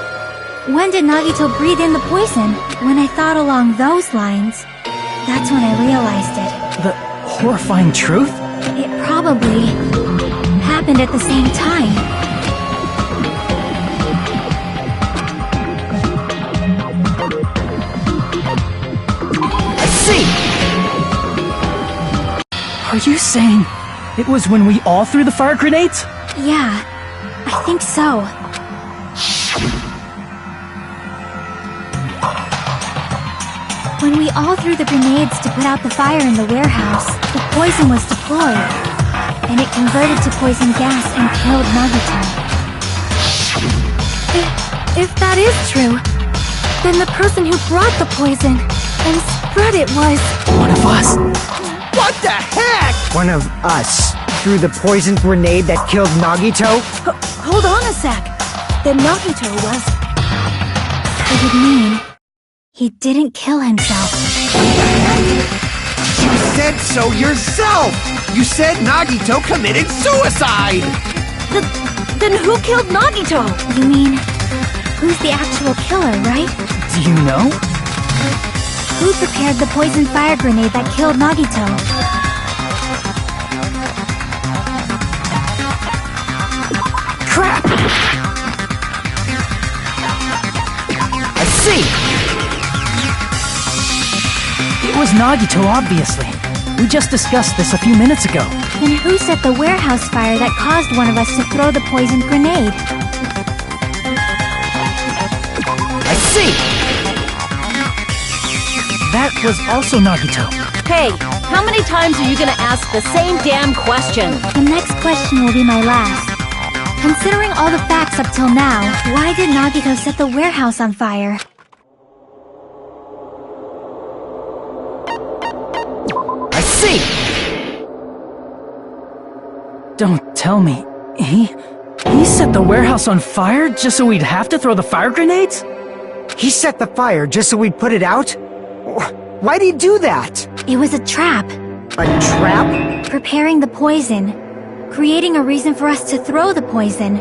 When did Nagito breathe in the poison? When I thought along those lines, that's when I realized it. The horrifying truth? It probably happened at the same time. I see! Are you saying it was when we all threw the fire grenades? Yeah, I think so. When we all threw the grenades to put out the fire in the warehouse, the poison was deployed, and it converted to poison gas and killed Nagito. If that is true, then the person who brought the poison and spread it was... One of us? What the heck? One of us threw the poison grenade that killed Nagito? Hold on a sec. Then Nagito was... It would mean he didn't kill himself. You said so yourself! You said Nagito committed suicide! Then who killed Nagito? You mean, who's the actual killer, right? Do you know? Who prepared the poison fire grenade that killed Nagito? Crap! I see! see! It was Nagito, obviously. We just discussed this a few minutes ago. Then who set the warehouse fire that caused one of us to throw the poisoned grenade? I see! That was also Nagito. Hey, how many times are you gonna ask the same damn question? The next question will be my last. Considering all the facts up till now, why did Nagito set the warehouse on fire? I see! Don't tell me. He set the warehouse on fire just so we'd have to throw the fire grenades? He set the fire just so we'd put it out? Why'd he do that? It was a trap. A trap? Preparing the poison. Creating a reason for us to throw the poison.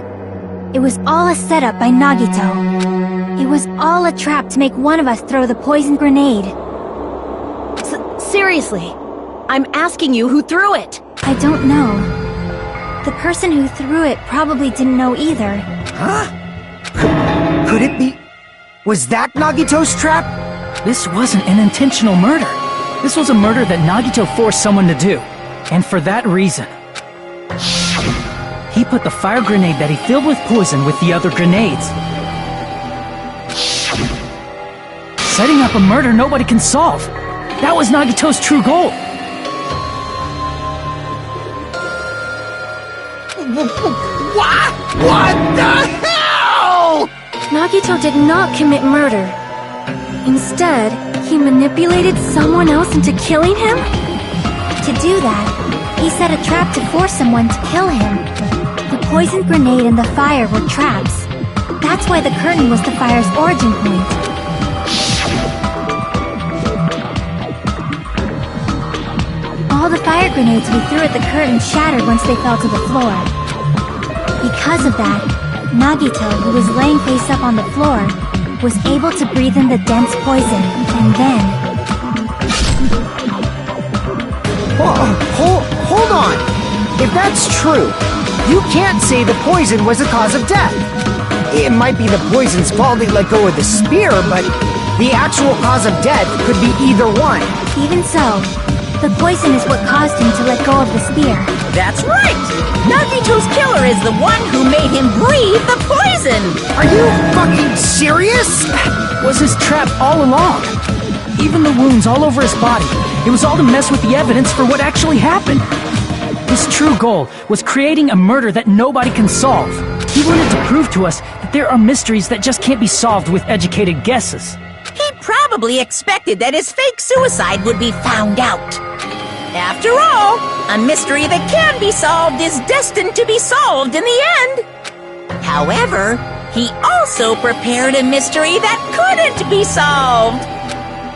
It was all a setup by Nagito. It was all a trap to make one of us throw the poison grenade. Seriously, I'm asking you who threw it. I don't know. The person who threw it probably didn't know either. Huh? Could it be... Was that Nagito's trap? This wasn't an intentional murder. This was a murder that Nagito forced someone to do. And for that reason, he put the fire grenade that he filled with poison with the other grenades. Setting up a murder nobody can solve. That was Nagito's true goal. What? What the hell? Nagito did not commit murder. Instead, he manipulated someone else into killing him? To do that, he set a trap to force someone to kill him. The poison grenade and the fire were traps. That's why the curtain was the fire's origin point. All the fire grenades we threw at the curtain shattered once they fell to the floor. Because of that, Nagito, who was laying face up on the floor, was able to breathe in the dense poison, and then... Hold on! If that's true, you can't say the poison was the cause of death. It might be the poison's fault they let go of the spear, but the actual cause of death could be either one. Even so, the poison is what caused him to let go of the spear. That's right! Nagito's killer is the one who made him breathe the poison! Are you fucking serious? Was his trap all along. Even the wounds all over his body. It was all to mess with the evidence for what actually happened. His true goal was creating a murder that nobody can solve. He wanted to prove to us that there are mysteries that just can't be solved with educated guesses. He probably expected that his fake suicide would be found out. After all, a mystery that can be solved is destined to be solved in the end. However, he also prepared a mystery that couldn't be solved.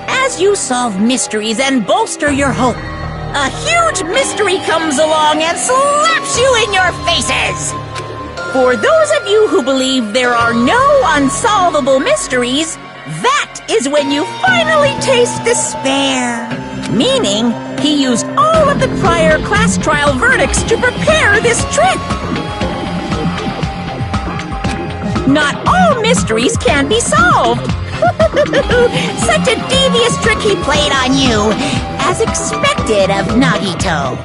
As you solve mysteries and bolster your hope, a huge mystery comes along and slaps you in your faces. For those of you who believe there are no unsolvable mysteries, that is when you finally taste despair. Meaning, he used all of the prior class trial verdicts to prepare this trick. Not all mysteries can be solved. Such a devious trick he played on you, as expected of Nagito.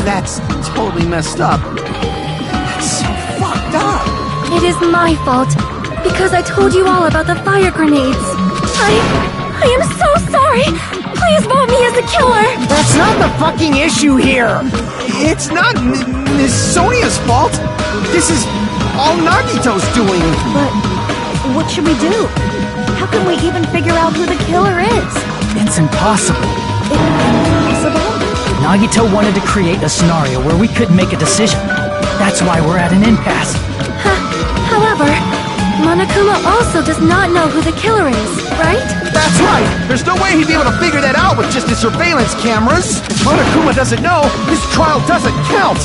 That's totally messed up. That's so fucked up. It is my fault, because I told you all about the fire grenades. I am so sorry. Please vote me as the killer. That's not the fucking issue here. It's not Miss Sonia's fault. This is all Nagito's doing. But what should we do? How can we even figure out who the killer is? It's impossible. Impossible? Nagito wanted to create a scenario where we couldn't make a decision. That's why we're at an impasse. However, Monokuma also does not know who the killer is, right? That's right! There's no way he'd be able to figure that out with just his surveillance cameras! If Monokuma doesn't know, this trial doesn't count!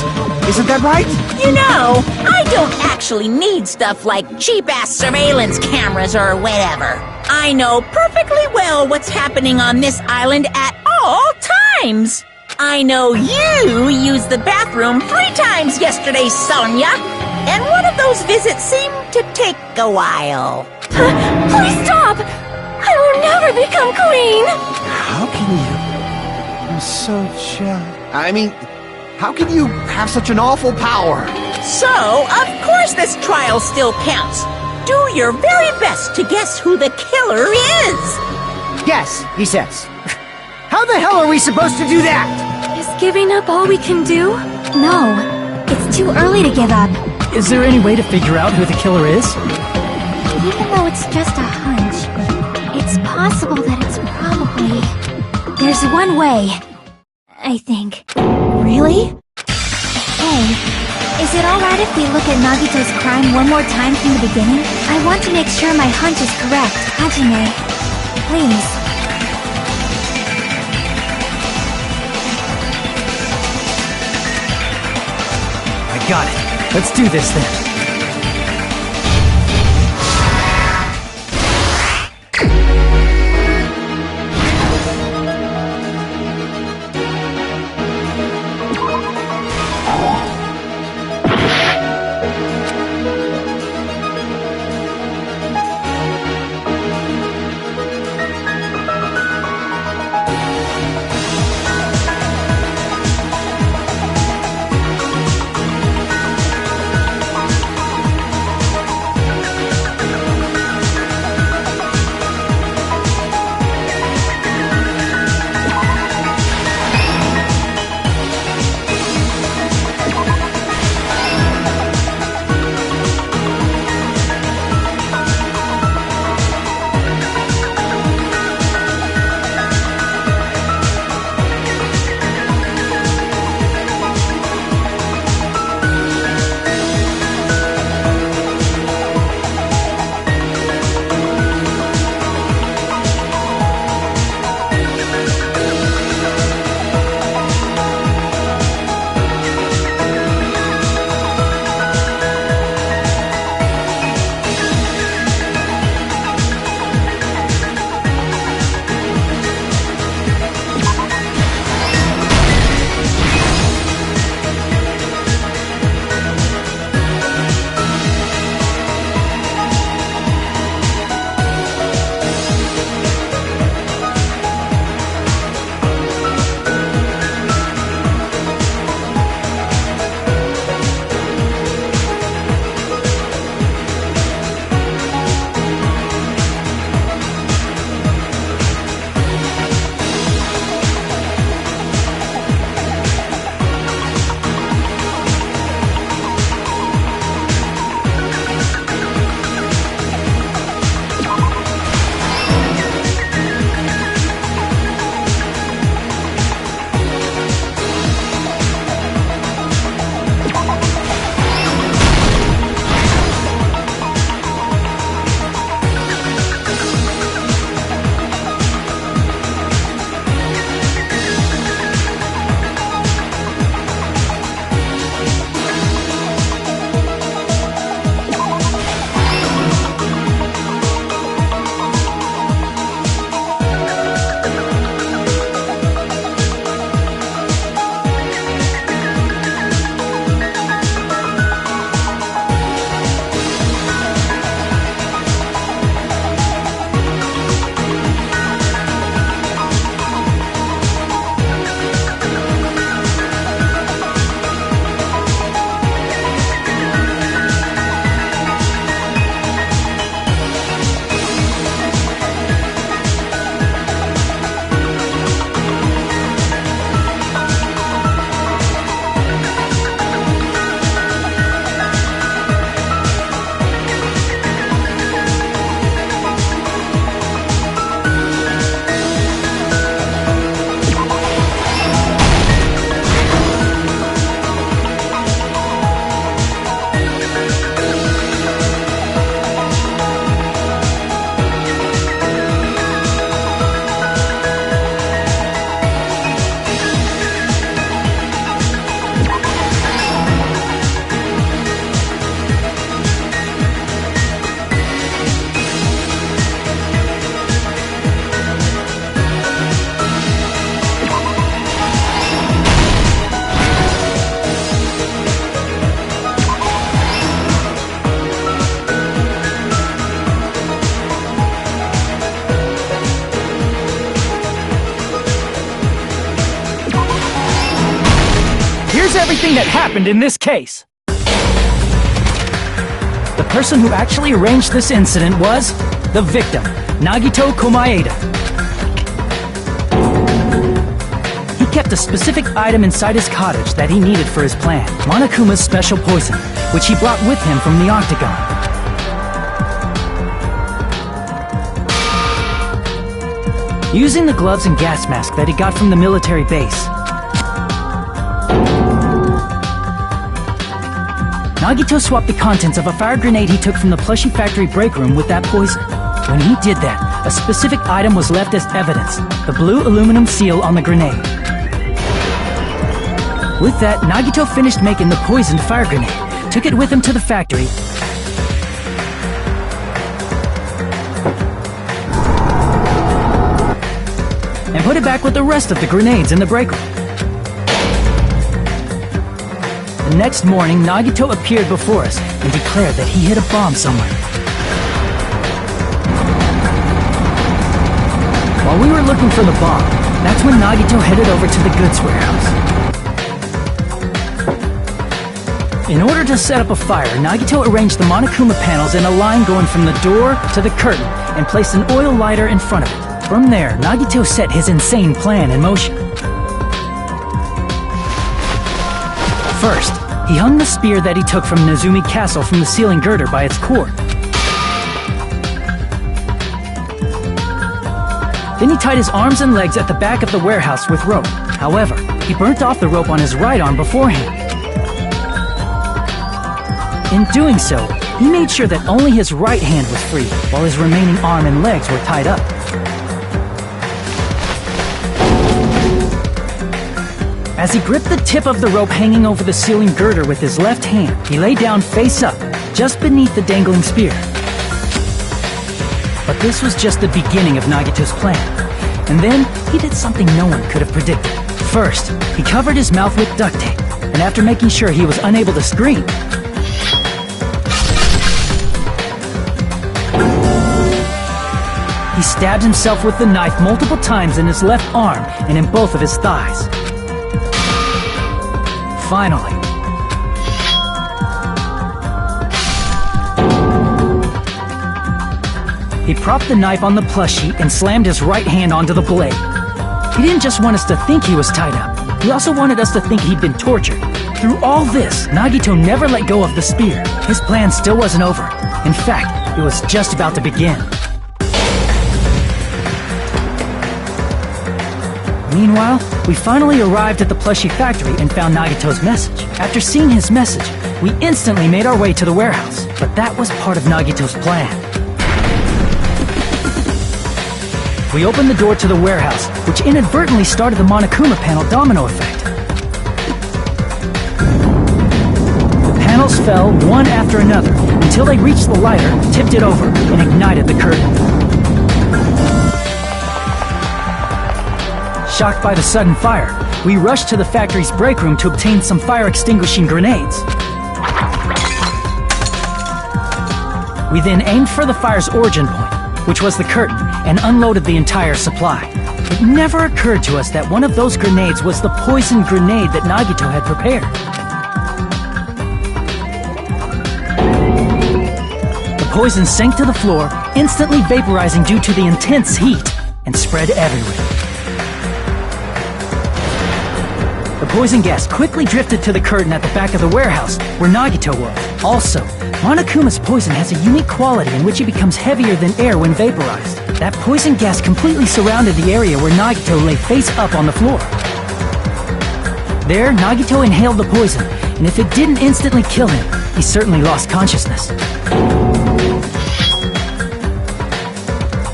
Isn't that right? You know, I don't actually need stuff like cheap-ass surveillance cameras or whatever. I know perfectly well what's happening on this island at all times. I know you used the bathroom 3 times yesterday, Sonia, and one of those visits seemed to take a while. Please stop! never become queen! How can you? I'm so jealous. I mean, how can you have such an awful power? So, of course this trial still counts. Do your very best to guess who the killer is. Yes, he says. How the hell are we supposed to do that? Is giving up all we can do? No, it's too early to give up. Is there any way to figure out who the killer is? Even though it's just a hunch, it's possible that it's probably... There's one way, I think. Really? Hey, is it alright if we look at Nagito's crime one more time from the beginning? I want to make sure my hunch is correct. Hajime, please. I got it. Let's do this then. everything that happened in this case. The person who actually arranged this incident was the victim, Nagito Komaeda. He kept a specific item inside his cottage that he needed for his plan, Monokuma's special poison, which he brought with him from the Octagon. Using the gloves and gas mask that he got from the military base, Nagito swapped the contents of a fire grenade he took from the plushie factory break room with that poison. When he did that, a specific item was left as evidence, the blue aluminum seal on the grenade. With that, Nagito finished making the poisoned fire grenade, took it with him to the factory, and put it back with the rest of the grenades in the break room. The next morning, Nagito appeared before us and declared that he hid a bomb somewhere. While we were looking for the bomb, that's when Nagito headed over to the goods warehouse. In order to set up a fire, Nagito arranged the Monokuma panels in a line going from the door to the curtain and placed an oil lighter in front of it. From there, Nagito set his insane plan in motion. First, he hung the spear that he took from Nezumi Castle from the ceiling girder by its cord. Then he tied his arms and legs at the back of the warehouse with rope. However, he burnt off the rope on his right arm beforehand. In doing so, he made sure that only his right hand was free, while his remaining arm and legs were tied up. As he gripped the tip of the rope hanging over the ceiling girder with his left hand, he lay down face up, just beneath the dangling spear. But this was just the beginning of Nagito's plan. And then, he did something no one could have predicted. First, he covered his mouth with duct tape, and after making sure he was unable to scream, he stabbed himself with the knife multiple times in his left arm and in both of his thighs. Finally, he propped the knife on the plushie and slammed his right hand onto the blade. He didn't just want us to think he was tied up, he also wanted us to think he'd been tortured. Through all this, Nagito never let go of the spear. His plan still wasn't over. In fact, it was just about to begin. Meanwhile, we finally arrived at the plushie factory and found Nagito's message. After seeing his message, we instantly made our way to the warehouse. But that was part of Nagito's plan. We opened the door to the warehouse, which inadvertently started the Monokuma panel domino effect. The panels fell one after another until they reached the lighter, tipped it over, and ignited the curtain. Shocked by the sudden fire, we rushed to the factory's break room to obtain some fire-extinguishing grenades. We then aimed for the fire's origin point, which was the curtain, and unloaded the entire supply. It never occurred to us that one of those grenades was the poison grenade that Nagito had prepared. The poison sank to the floor, instantly vaporizing due to the intense heat, and spread everywhere. The poison gas quickly drifted to the curtain at the back of the warehouse, where Nagito was. Also, Monokuma's poison has a unique quality in which it becomes heavier than air when vaporized. That poison gas completely surrounded the area where Nagito lay face up on the floor. There, Nagito inhaled the poison, and if it didn't instantly kill him, he certainly lost consciousness.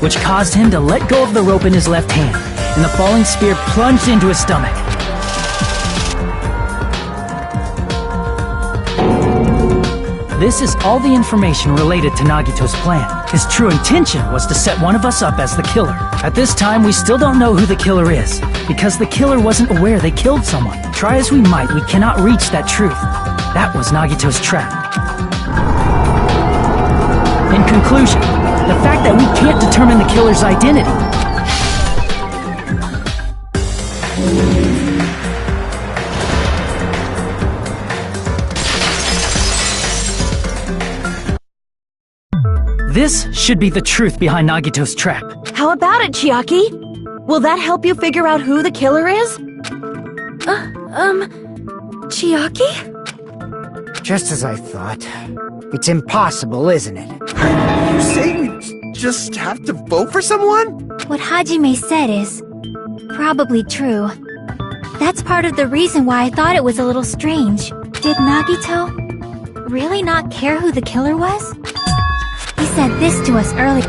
Which caused him to let go of the rope in his left hand, and the falling spear plunged into his stomach. This is all the information related to Nagito's plan. His true intention was to set one of us up as the killer. At this time, we still don't know who the killer is, because the killer wasn't aware they killed someone. Try as we might, we cannot reach that truth. That was Nagito's trap. In conclusion, the fact that we can't determine the killer's identity This should be the truth behind Nagito's trap. How about it, Chiaki? Will that help you figure out who the killer is? Chiaki? Just as I thought. It's impossible, isn't it? You say we just have to vote for someone? What Hajime said is probably true. That's part of the reason why I thought it was a little strange. Did Nagito really not care who the killer was? He said this to us earlier.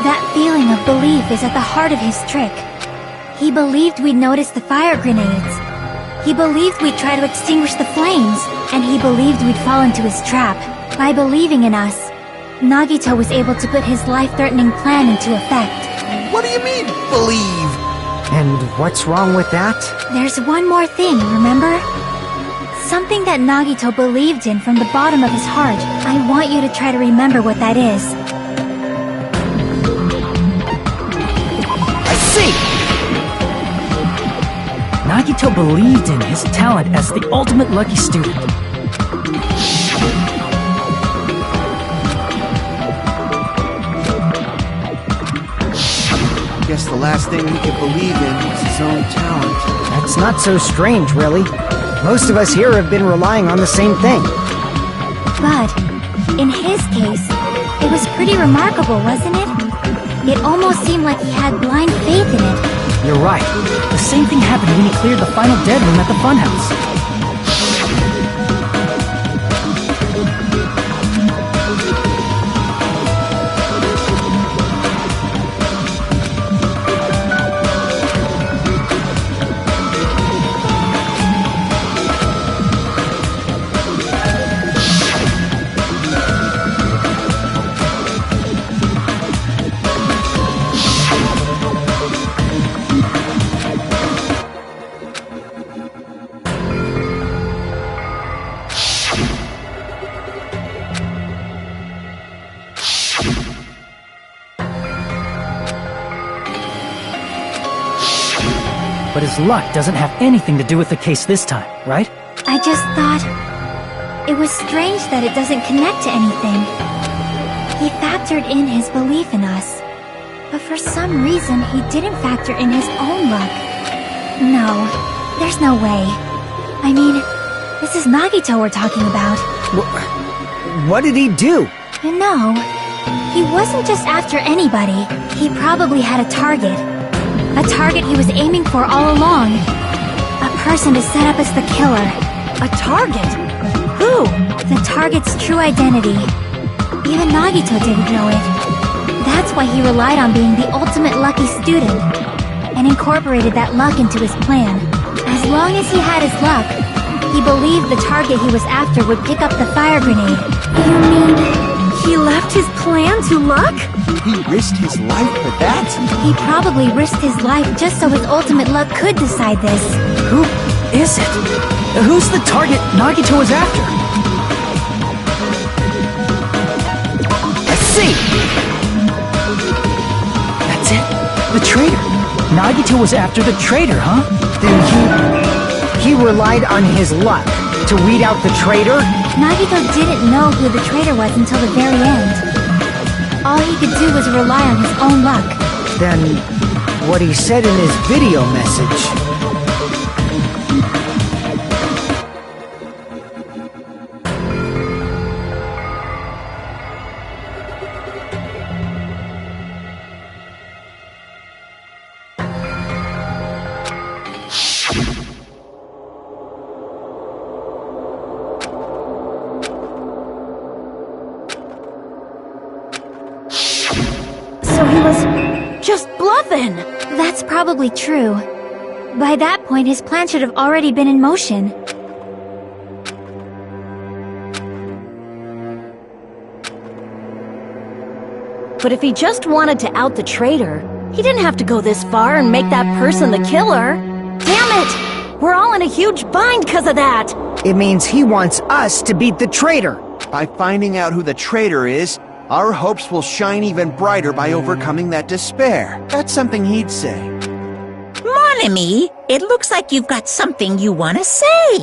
That feeling of belief is at the heart of his trick. He believed we'd notice the fire grenades. He believed we'd try to extinguish the flames. And he believed we'd fall into his trap. By believing in us, Nagito was able to put his life-threatening plan into effect. What do you mean, believe? And what's wrong with that? There's one more thing, remember? Something that Nagito believed in from the bottom of his heart. I want you to try to remember what that is. I see! Nagito believed in his talent as the ultimate lucky student. Guess the last thing he could believe in was his own talent. That's not so strange, really. Most of us here have been relying on the same thing. But, in his case, it was pretty remarkable, wasn't it? It almost seemed like he had blind faith in it. You're right. The same thing happened when he cleared the final dead room at the funhouse. But his luck doesn't have anything to do with the case this time, right? I just thought it was strange that it doesn't connect to anything. He factored in his belief in us, but for some reason he didn't factor in his own luck. No, there's no way. I mean, this is Nagito we're talking about. What did he do? You know, he wasn't just after anybody. He probably had a target. A target he was aiming for all along. A person to set up as the killer. A target? Who? The target's true identity. Even Nagito didn't know it. That's why he relied on being the ultimate lucky student, and incorporated that luck into his plan. As long as he had his luck, he believed the target he was after would pick up the fire grenade. You mean he left his plan to luck? He risked his life for that? He probably risked his life just so his ultimate luck could decide this. Who is it? Who's the target Nagito was after? I see! That's it. The traitor. Nagito was after the traitor, huh? Then he relied on his luck to weed out the traitor? Nagito didn't know who the traitor was until the very end. All he could do was rely on his own luck. Then, what he said in his video message... So he was just bluffing. That's probably true. By that point, his plan should have already been in motion. But if he just wanted to out the traitor, he didn't have to go this far and make that person the killer. Damn it! We're all in a huge bind because of that! It means he wants us to beat the traitor. By finding out who the traitor is, our hopes will shine even brighter by overcoming that despair. That's something he'd say. enemy, it looks like you've got something you want to say.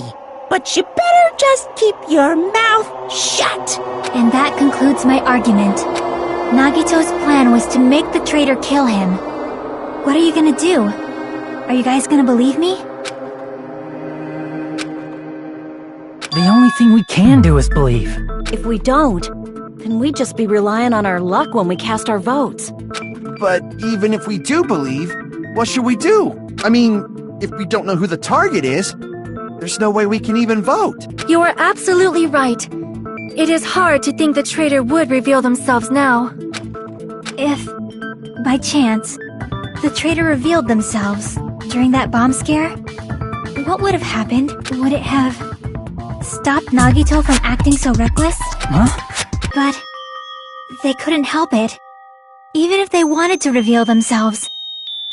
But you better just keep your mouth shut. And that concludes my argument. Nagito's plan was to make the traitor kill him. What are you gonna do? Are you guys gonna believe me? The only thing we can do is believe. If we don't, then we'd just be relying on our luck when we cast our votes. But even if we do believe, what should we do? I mean, if we don't know who the target is, there's no way we can even vote. You are absolutely right. It is hard to think the traitor would reveal themselves now. If, by chance, the traitor revealed themselves during that bomb scare, what would have happened? Would it have stopped Nagito from acting so reckless? Huh? But they couldn't help it. Even if they wanted to reveal themselves,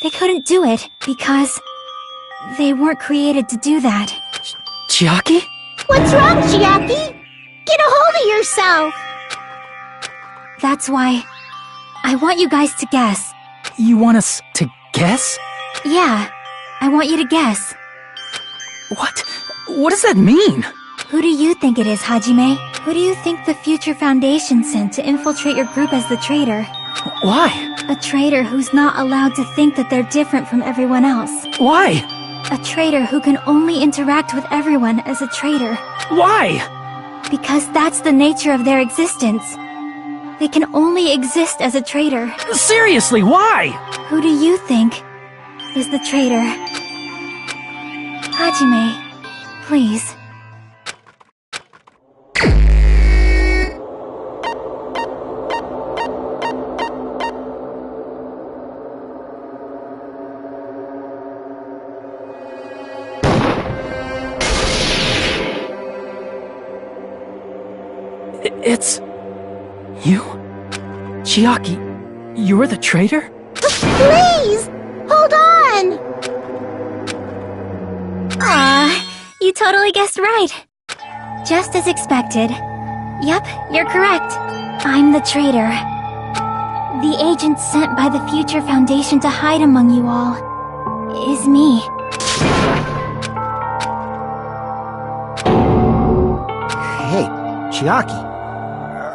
they couldn't do it because they weren't created to do that. Chiaki? What's wrong, Chiaki? Get a hold of yourself! That's why I want you guys to guess. You want us to guess? Yeah, I want you to guess. What? What does that mean? Who do you think it is, Hajime? Who do you think the Future Foundation sent to infiltrate your group as the traitor? Why? A traitor who's not allowed to think that they're different from everyone else. Why? A traitor who can only interact with everyone as a traitor. Why? Because that's the nature of their existence. They can only exist as a traitor. Seriously, why? Who do you think is the traitor? Hajime, please. It's... you? Chiaki, you're the traitor? Please! Hold on! You totally guessed right. Just as expected. Yep, you're correct. I'm the traitor. The agent sent by the Future Foundation to hide among you all is me. Hey, Chiaki.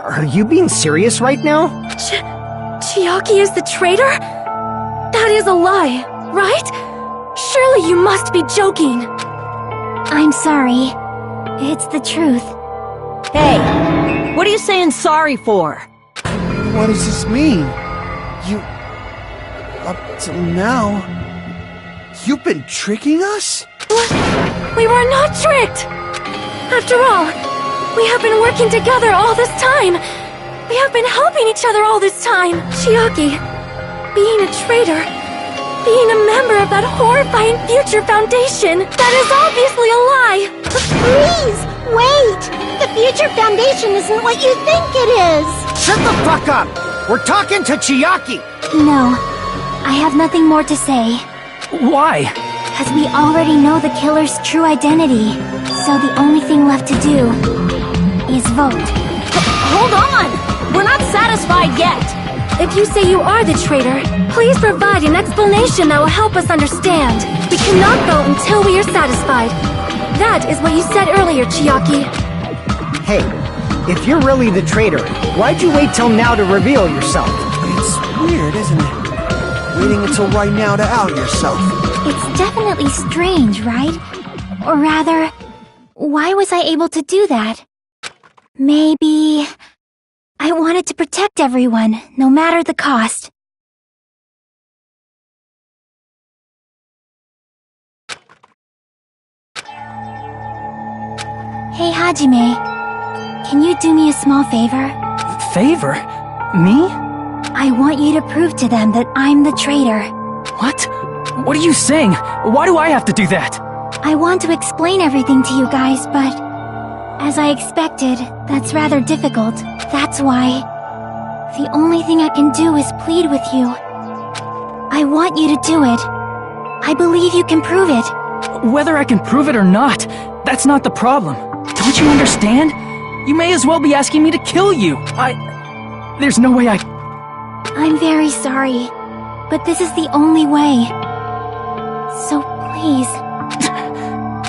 Are you being serious right now? Chiaki is the traitor? That is a lie, right? Surely you must be joking. I'm sorry. It's the truth. Hey, what are you saying sorry for? What does this mean? Up till now, you've been tricking us? We were not tricked! After all, we have been working together all this time! We have been helping each other all this time! Chiaki, being a traitor, being a member of that horrifying Future Foundation, that is obviously a lie! Please, wait! The Future Foundation isn't what you think it is! Shut the fuck up! We're talking to Chiaki! No, I have nothing more to say. Why? Because we already know the killer's true identity. So the only thing left to do is vote. Hold on! We're not satisfied yet! If you say you are the traitor, please provide an explanation that will help us understand. We cannot vote until we are satisfied. That is what you said earlier, Chiaki. Hey, if you're really the traitor, why'd you wait till now to reveal yourself? It's weird, isn't it? Waiting until right now to out yourself. It's definitely strange, right? Or rather, why was I able to do that? Maybe I wanted to protect everyone, no matter the cost. Hey, Hajime, can you do me a small favor? Favor? Me? I want you to prove to them that I'm the traitor. What? What are you saying? Why do I have to do that? I want to explain everything to you guys, but as I expected, that's rather difficult. That's why the only thing I can do is plead with you. I want you to do it. I believe you can prove it. Whether I can prove it or not, that's not the problem. Don't you understand? You may as well be asking me to kill you. There's no way I'm very sorry, but this is the only way. So please.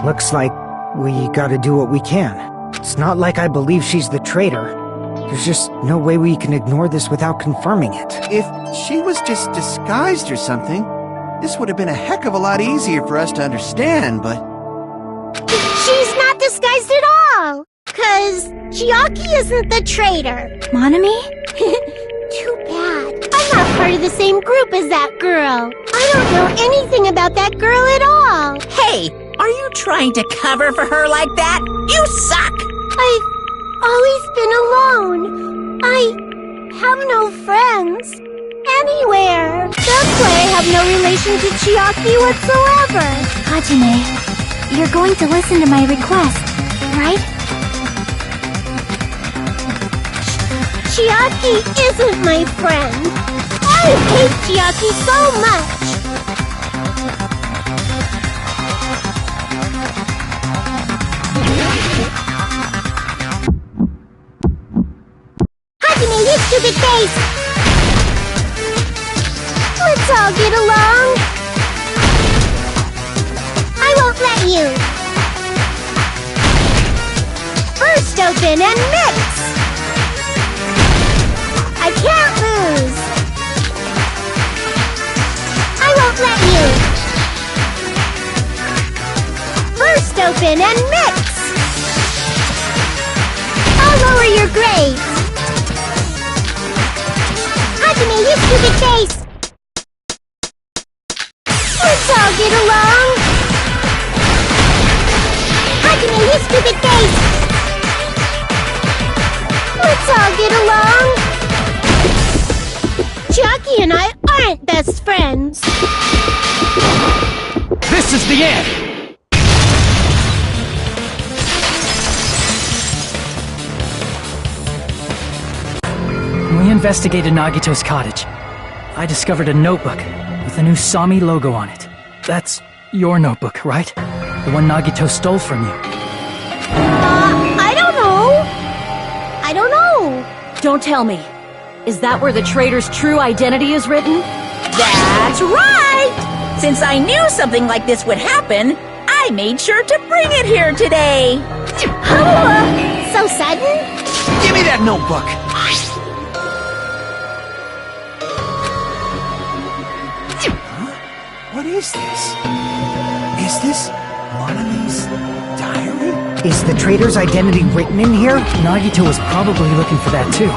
Looks like we gotta do what we can. It's not like I believe she's the traitor. There's just no way we can ignore this without confirming it. If she was just disguised or something, this would have been a heck of a lot easier for us to understand, but... She's not disguised at all! 'Cause Chiaki isn't the traitor. Monami? Too bad. I'm not part of the same group as that girl. I don't know anything about that girl at all. Hey, are you trying to cover for her like that? You suck! I've always been alone. I have no friends. Anywhere. That's why I have no relation to Chiaki whatsoever. Hajime, you're going to listen to my request, right? Chiaki isn't my friend. I hate Chiaki so much. Hajime, you stupid face! Let's all get along. I won't let you. First open and mix! I can't lose! I won't let you! First open and mix! I'll lower your grades! Hajime, you stupid face! Let's all get along! Hajime, you stupid face! Let's all get along! Chiaki and I aren't best friends. This is the end! When we investigated Nagito's cottage, I discovered a notebook with a new Sami logo on it. That's your notebook, right? The one Nagito stole from you. I don't know. I don't know. Don't tell me. Is that where the traitor's true identity is written? That's right! Since I knew something like this would happen, I made sure to bring it here today. So sudden? Give me that notebook! What is this? Is this Monami's diary? Is the traitor's identity written in here? Nagito was probably looking for that too.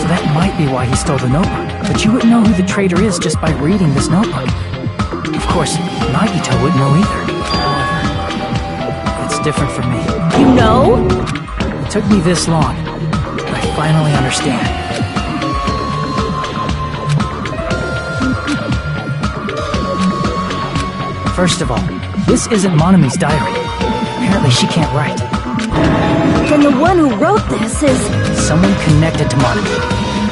So that might be why he stole the notebook. But you wouldn't know who the traitor is just by reading this notebook. Of course, Nagito wouldn't know either. However, it's different for me. You know? It took me this long. I finally understand. First of all, this isn't Monami's diary. Apparently she can't write. Then the one who wrote this is... Someone connected to Monami.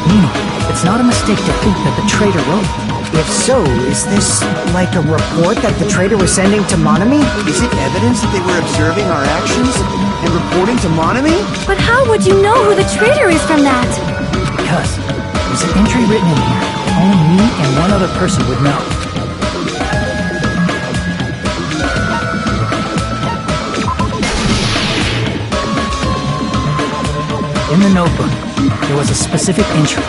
Meaning, it's not a mistake to think that the traitor wrote it. If so, is this like a report that the traitor was sending to Monami? Is it evidence that they were observing our actions and reporting to Monami? But how would you know who the traitor is from that? Because there's an entry written in here that only me and one other person would know. In the notebook, there was a specific entry.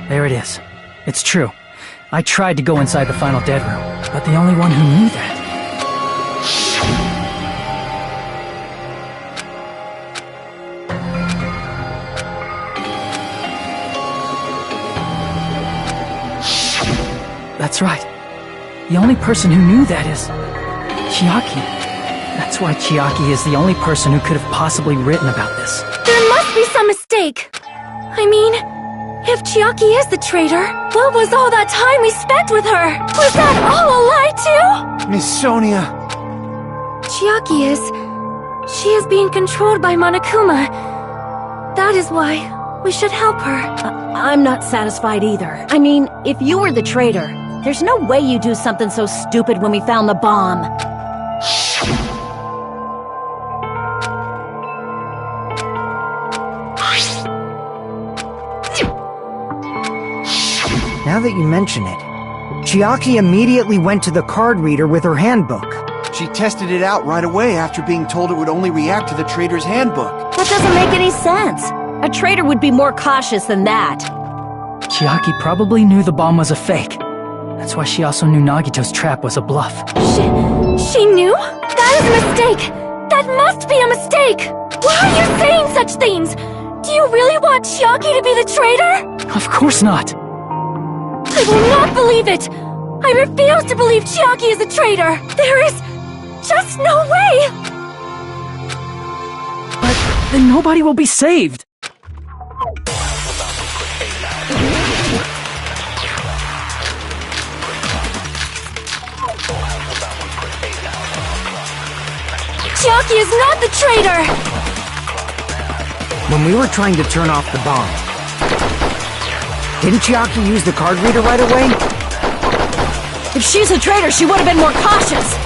There it is. It's true. I tried to go inside the final dead room, but the only one who knew that... That's right. The only person who knew that is... Chiaki. That's why Chiaki is the only person who could have possibly written about this. There must be some mistake. I mean, if Chiaki is the traitor, what was all that time we spent with her? Was that all a lie too? Miss Sonia. Chiaki is... She is being controlled by Monokuma. That is why we should help her. I'm not satisfied either. I mean, if you were the traitor, there's no way you do something so stupid when we found the bomb. Now that you mention it, Chiaki immediately went to the card reader with her handbook. She tested it out right away after being told it would only react to the trader's handbook. That doesn't make any sense. A trader would be more cautious than that. Chiaki probably knew the bomb was a fake. That's why she also knew Nagito's trap was a bluff. She knew? That is a mistake! That must be a mistake! Why are you saying such things? Do you really want Chiaki to be the traitor? Of course not. I will not believe it! I refuse to believe Chiaki is a traitor! There is just no way! But then nobody will be saved. Chiaki is not the traitor! When we were trying to turn off the bomb, didn't Chiaki use the card reader right away? If she's a traitor, she would have been more cautious.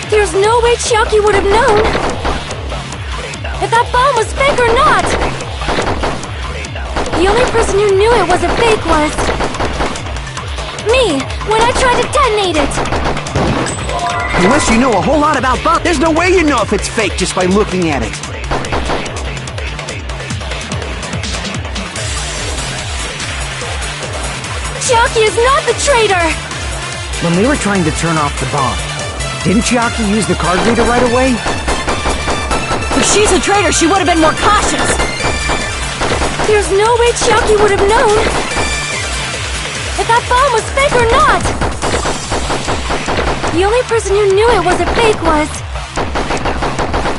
There's no way Chiaki would have known if that bomb was fake or not! The only person who knew it was a fake was me, when I tried to detonate it! Unless you know a whole lot about bombs, there's no way you know if it's fake just by looking at it. Chiaki is not the traitor! When we were trying to turn off the bomb, didn't Chiaki use the card reader right away? If she's a traitor, she would have been more cautious. There's no way Chiaki would have known if that bomb was fake or not! The only person who knew it was a fake was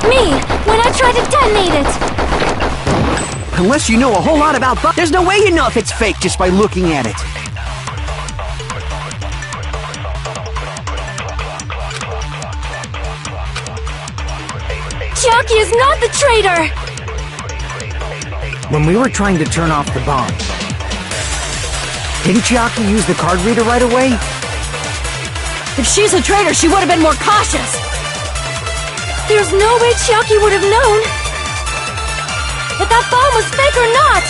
me, when I tried to detonate it! Unless you know a whole lot about bombs, there's no way you know if it's fake just by looking at it. Chiaki is not the traitor! When we were trying to turn off the bomb, didn't Chiaki use the card reader right away? If she's a traitor, she would have been more cautious. There's no way Chiaki would have known if that bomb was fake or not!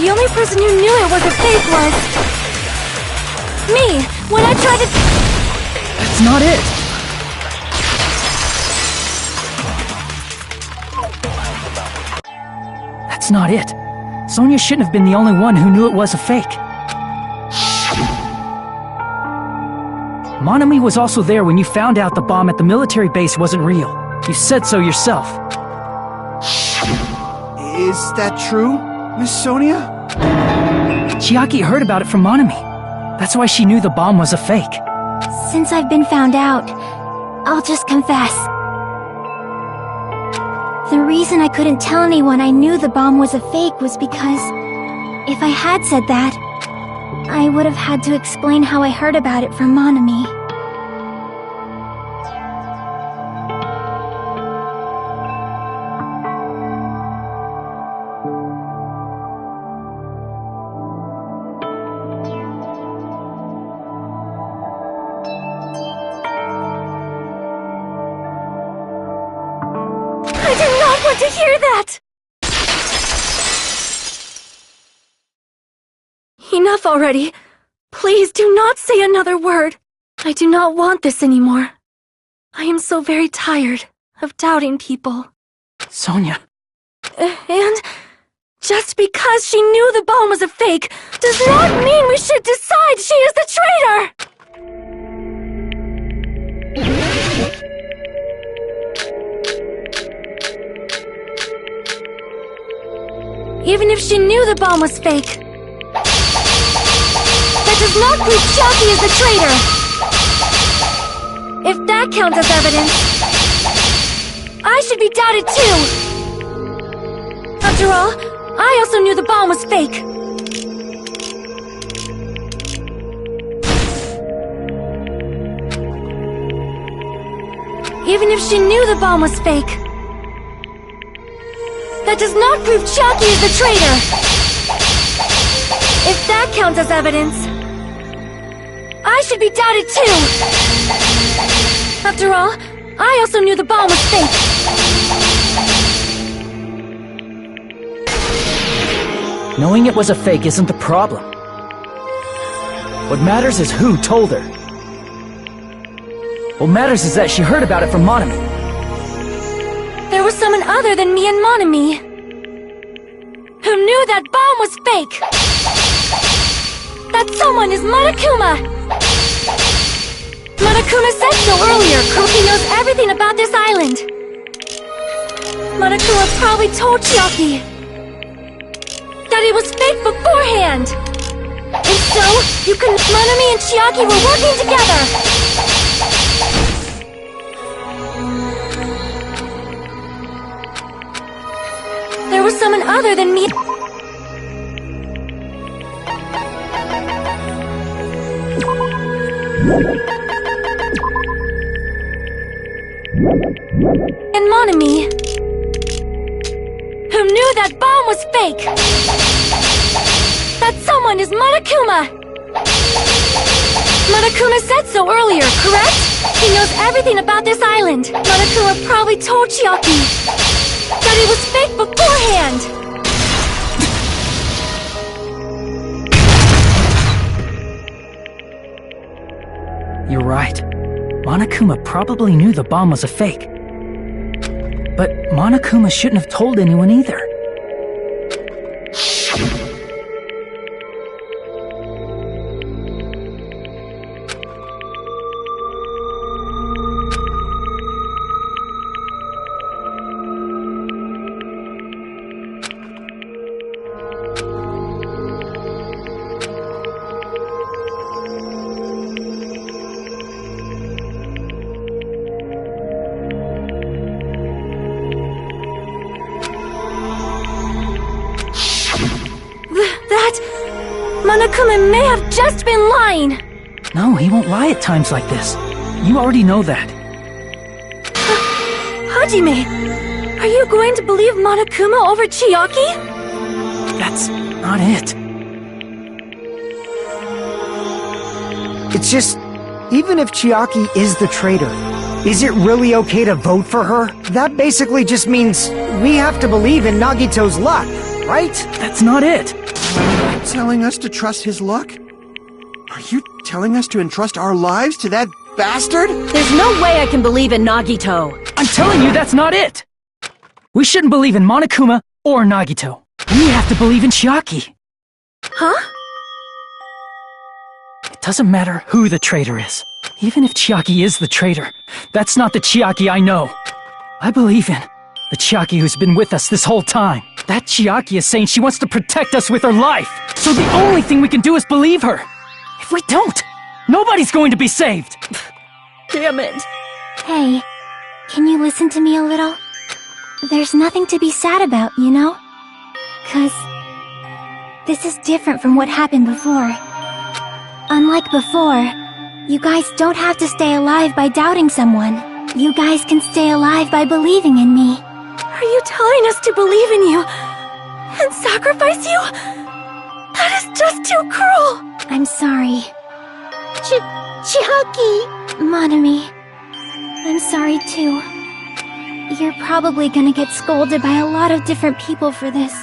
The only person who knew it was a fake was me, when I tried to... That's not it. That's not it. Sonia shouldn't have been the only one who knew it was a fake. Monami was also there when you found out the bomb at the military base wasn't real. You said so yourself. Is that true, Miss Sonia? Chiaki heard about it from Monami. That's why she knew the bomb was a fake. Since I've been found out, I'll just confess. The reason I couldn't tell anyone I knew the bomb was a fake was because if I had said that, I would have had to explain how I heard about it from Monami. I did not want to hear that! Enough already. Please do not say another word. I do not want this anymore. I am so very tired of doubting people. Sonia. And just because she knew the bomb was a fake does not mean we should decide she is the traitor! Even if she knew the bomb was fake, that does not prove Chiaki is the traitor! If that counts as evidence, I should be doubted too! After all, I also knew the bomb was fake! Even if she knew the bomb was fake, that does not prove Chiaki is the traitor! If that counts as evidence, I should be doubted too! After all, I also knew the bomb was fake. Knowing it was a fake isn't the problem. What matters is who told her. What matters is that she heard about it from Monami. There was someone other than me and Monami who knew that bomb was fake. That someone is Monokuma. Monokuma said so earlier. He knows everything about this island. Monokuma probably told Chiaki that it was fake beforehand. And so, Monami and Chiaki were working together. There was someone other than me. And Monami, who knew that bomb was fake. That someone is Monokuma. Monokuma said so earlier, correct? He knows everything about this island. Monokuma probably told Chiaki that it was fake beforehand. You're right. Monokuma probably knew the bomb was a fake. But Monokuma shouldn't have told anyone either. Monokuma may have just been lying! No, he won't lie at times like this. You already know that. Hajime! Are you going to believe Monokuma over Chiaki? That's not it. It's just, even if Chiaki is the traitor, is it really okay to vote for her? That basically just means we have to believe in Nagito's luck, right? That's not it. Are you telling us to trust his luck? Are you telling us to entrust our lives to that bastard? There's no way I can believe in Nagito. I'm telling you that's not it! We shouldn't believe in Monokuma or Nagito. We have to believe in Chiaki. Huh? It doesn't matter who the traitor is. Even if Chiaki is the traitor, that's not the Chiaki I know. I believe in the Chiaki who's been with us this whole time. That Chiaki is saying she wants to protect us with her life. So the only thing we can do is believe her. If we don't, nobody's going to be saved. Damn it. Hey, can you listen to me a little? There's nothing to be sad about, you know? 'Cause this is different from what happened before. Unlike before, you guys don't have to stay alive by doubting someone. You guys can stay alive by believing in me. Are you telling us to believe in you and sacrifice you? That is just too cruel. I'm sorry. Chiaki! Monami, I'm sorry too. You're probably gonna get scolded by a lot of different people for this,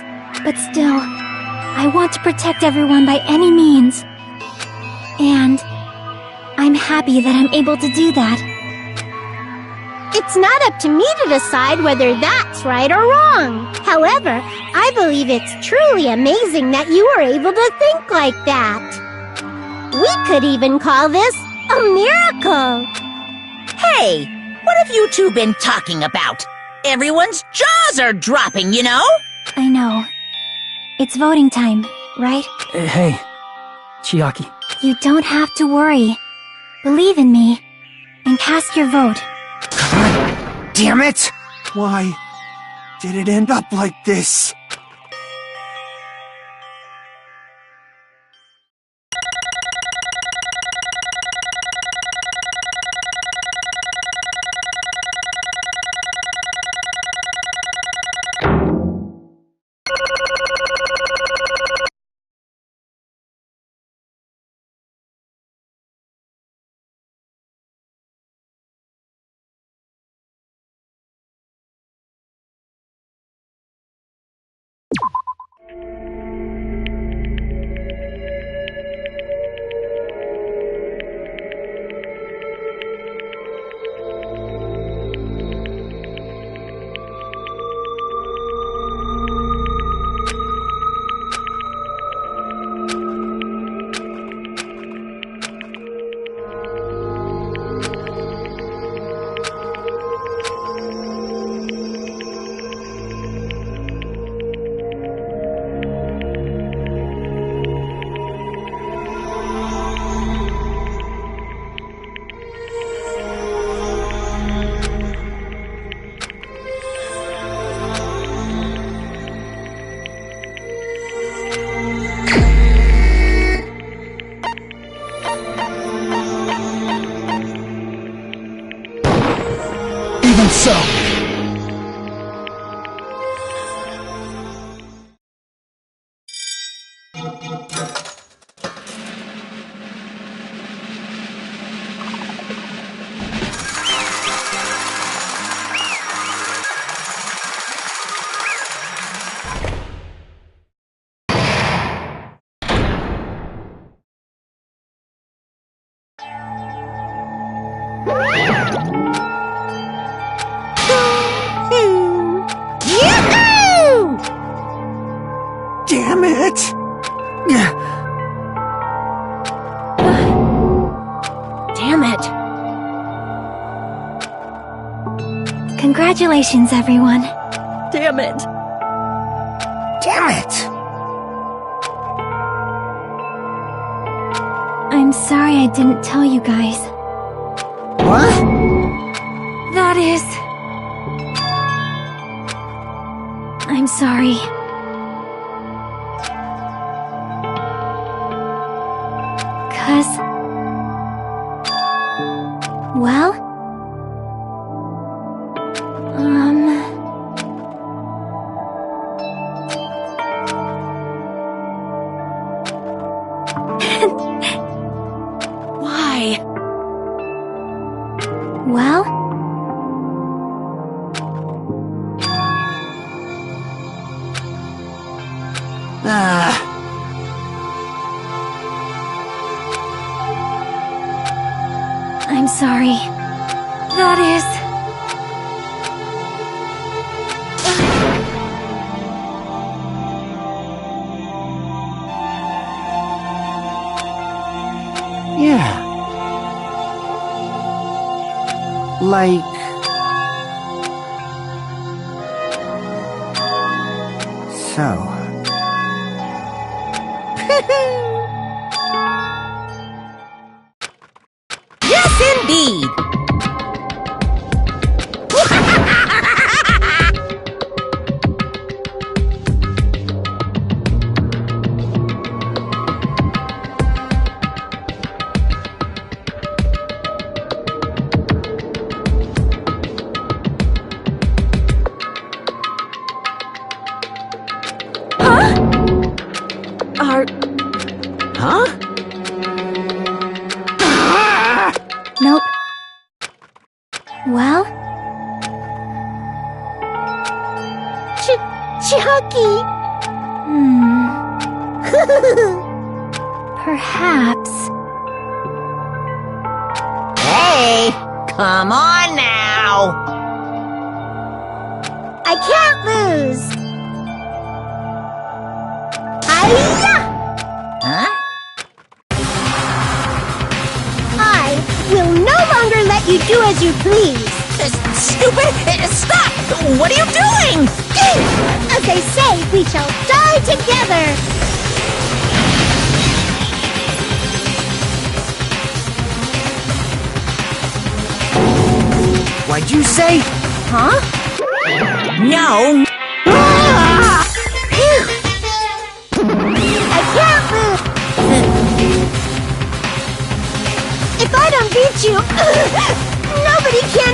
but still, I want to protect everyone by any means. And I'm happy that I'm able to do that. It's not up to me to decide whether that's right or wrong. However, I believe it's truly amazing that you were able to think like that. We could even call this a miracle. Hey, what have you two been talking about? Everyone's jaws are dropping, you know? I know. It's voting time, right? Hey, Chiaki. You don't have to worry. Believe in me, and cast your vote. Damn it! Why did it end up like this? Even so. Damn it! Damn it! Congratulations, everyone. Damn it! Damn it! I'm sorry I didn't tell you guys. What? That is... I'm sorry. Well... Why? Well... I'm sorry. That is... Yeah. Like... so. Yes, indeed! Huh? Nope. Well... Chucky! Perhaps... Hey, come on now! I can't lose! Hiya! Huh? I will no longer let you do as you please! Stupid! Stop! What are you doing? As they say, we shall die together! What'd you say? Huh? No! I can't move! If I don't beat you, nobody can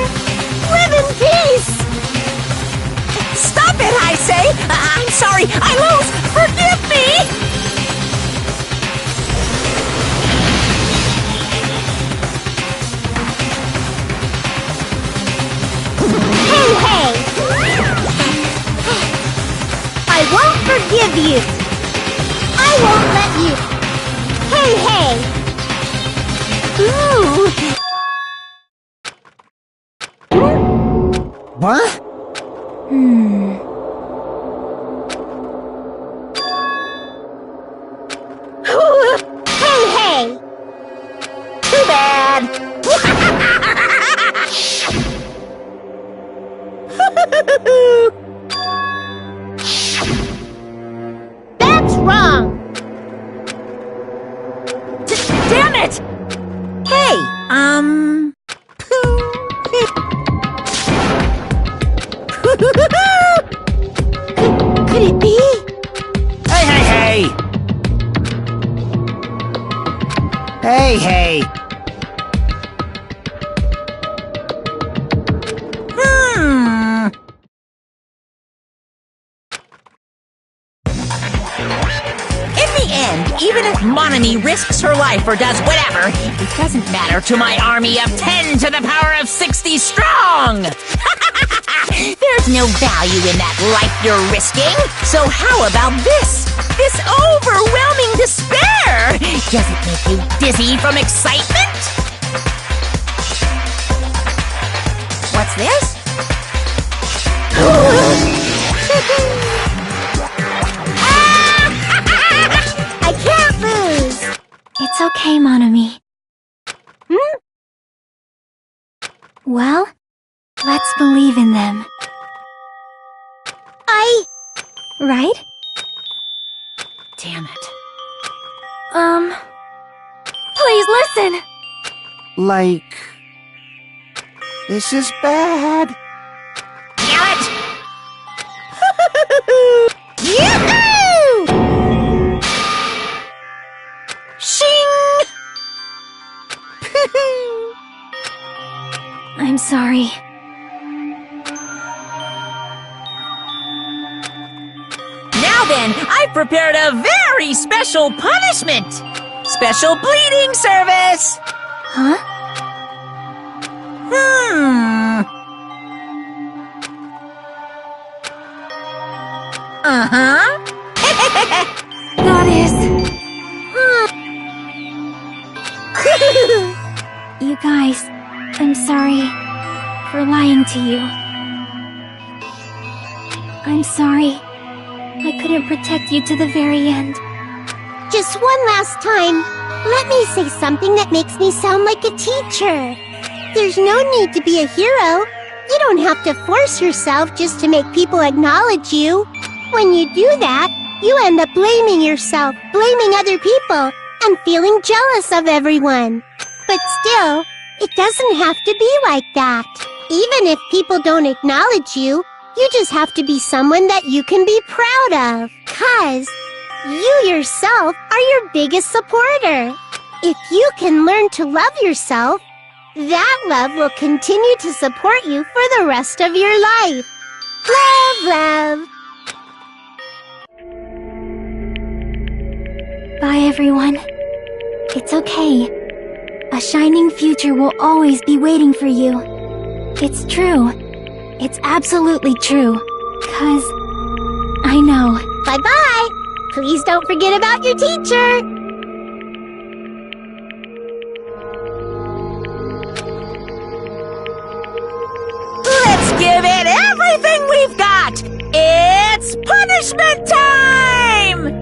live in peace! Stop it, I say! I'm sorry, I lose! Forgive me! Hey! I won't forgive of you! I won't let you! Hey, hey! Ooh! What? Hey, hey! Too bad. That's wrong! Damn it! Hey, Could it be? Hey, hey, hey! Hey, hey! In the end, even if Monami risks her life or does whatever, it doesn't matter to my army of 10 to the power of 60 strong! There's no value in that life you're risking. So how about this? This overwhelming despair! Does it make you dizzy from excitement? What's this? I can't lose! It's okay, Monami. Well, let's believe in them. Right? Damn it. Please listen! Like... This is bad. Damn it! Yoo-hoo! Shing! I'm sorry. Now then, I've prepared a very special punishment! Special bleeding service! Huh? Uh-huh. That is... You guys, I'm sorry for lying to you. I'm sorry. I couldn't protect you to the very end. Just one last time, let me say something that makes me sound like a teacher. There's no need to be a hero. You don't have to force yourself just to make people acknowledge you. When you do that, you end up blaming yourself, blaming other people, and feeling jealous of everyone. But still, it doesn't have to be like that. Even if people don't acknowledge you, you just have to be someone that you can be proud of. 'Cause you yourself are your biggest supporter. If you can learn to love yourself, that love will continue to support you for the rest of your life. Love, love. Bye, everyone. It's okay. A shining future will always be waiting for you. It's true. It's absolutely true. 'Cause I know. Bye-bye. Please don't forget about your teacher. Let's give it everything we've got! It's punishment time!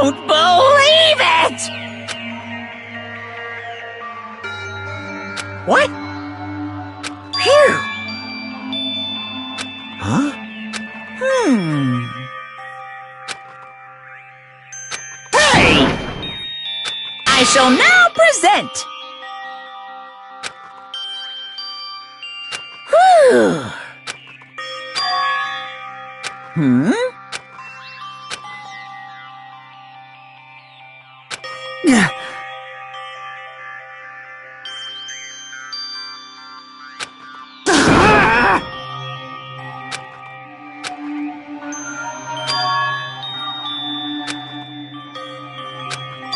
don't believe it! What? Phew! Huh? Hey! I shall now present. Whew.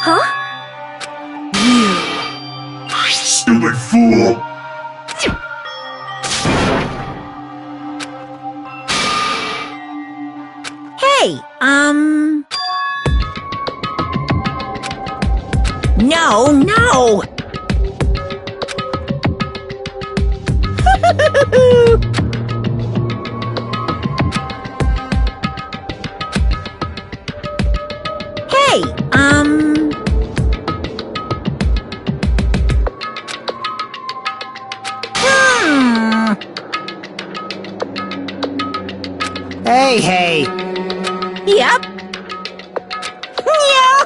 Huh? Stupid fool! Hey, No, no! Hey, Hey. Yep. Yeah.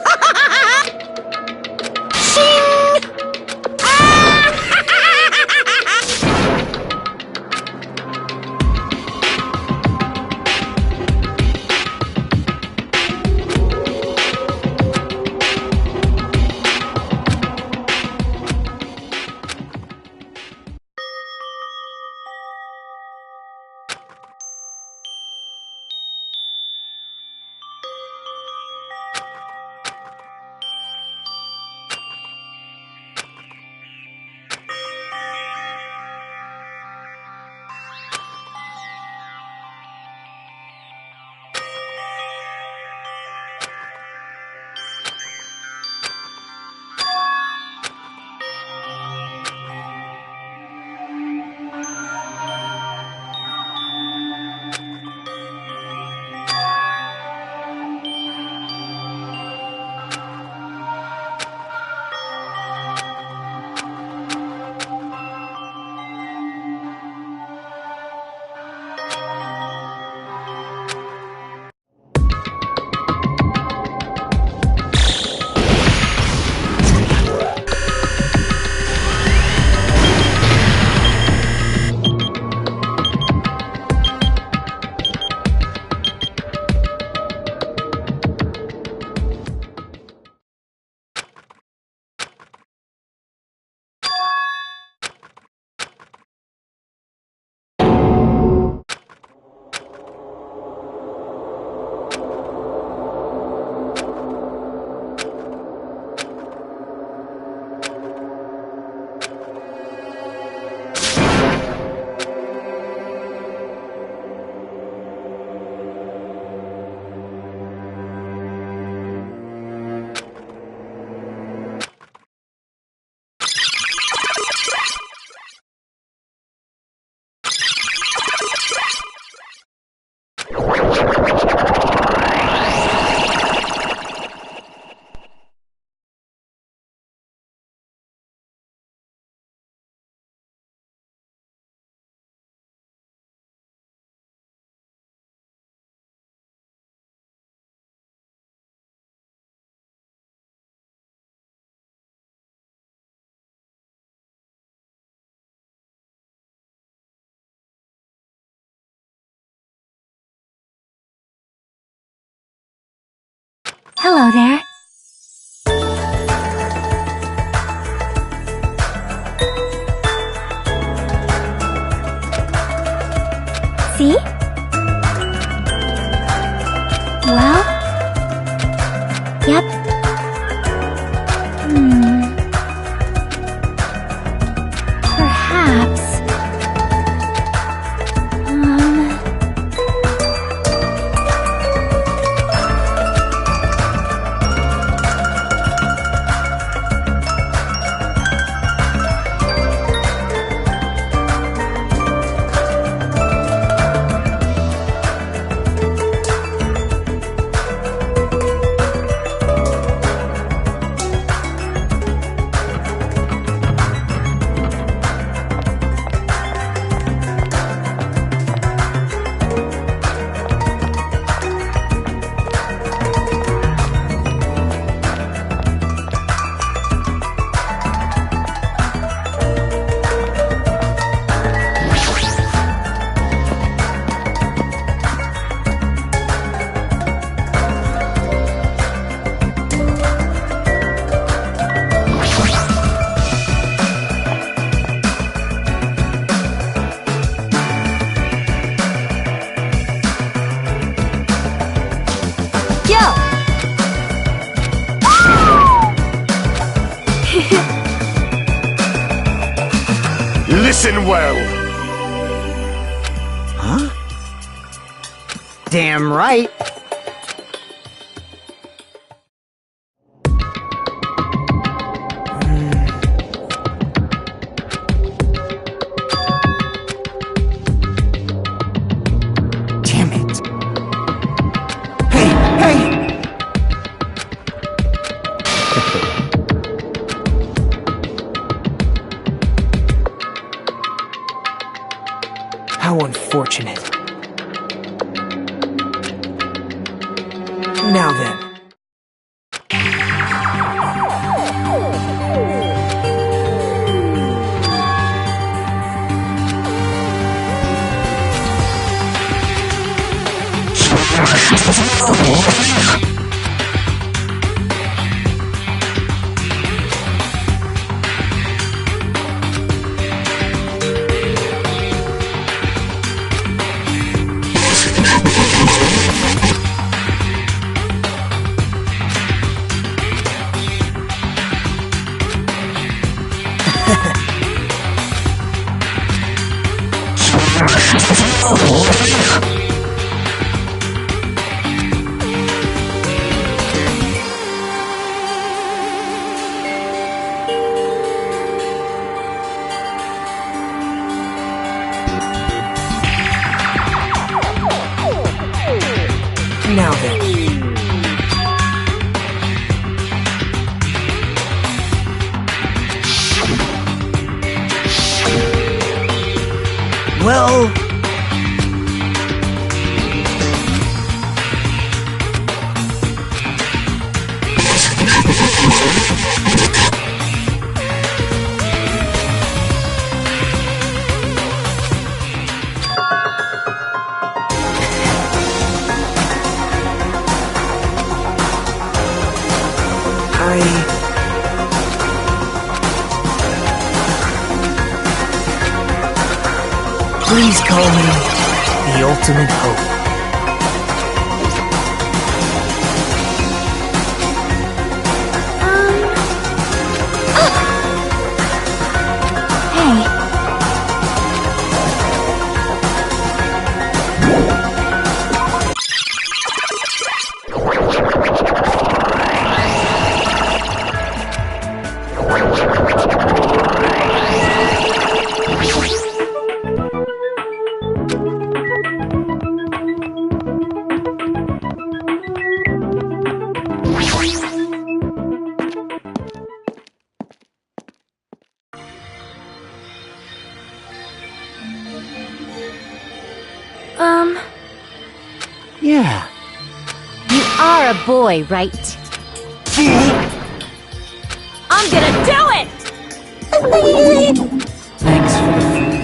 Shing! Hello there. See? Well? Yep. Perhaps... Listen well. Huh? Damn right. Damn it. Hey! How unfortunate. Now then. Now then. Well... Please call me the ultimate hope. Yeah. You are a boy, right? I'm gonna do it! Thanks for the food.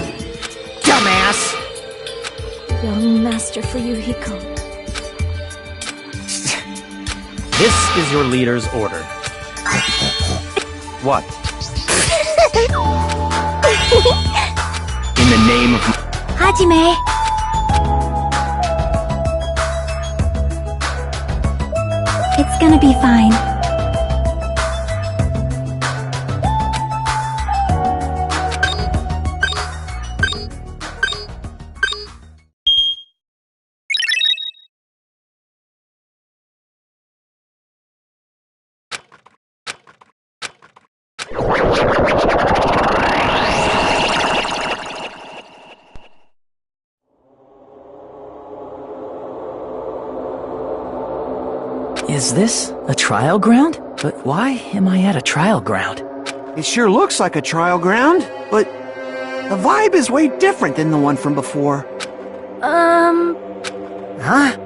Dumbass! Young Master Fuyuhiko. This is your leader's order. What? In the name of... Hajime! It's gonna be fine. Is this a trial ground? But why am I at a trial ground? It sure looks like a trial ground, but the vibe is way different than the one from before. Huh?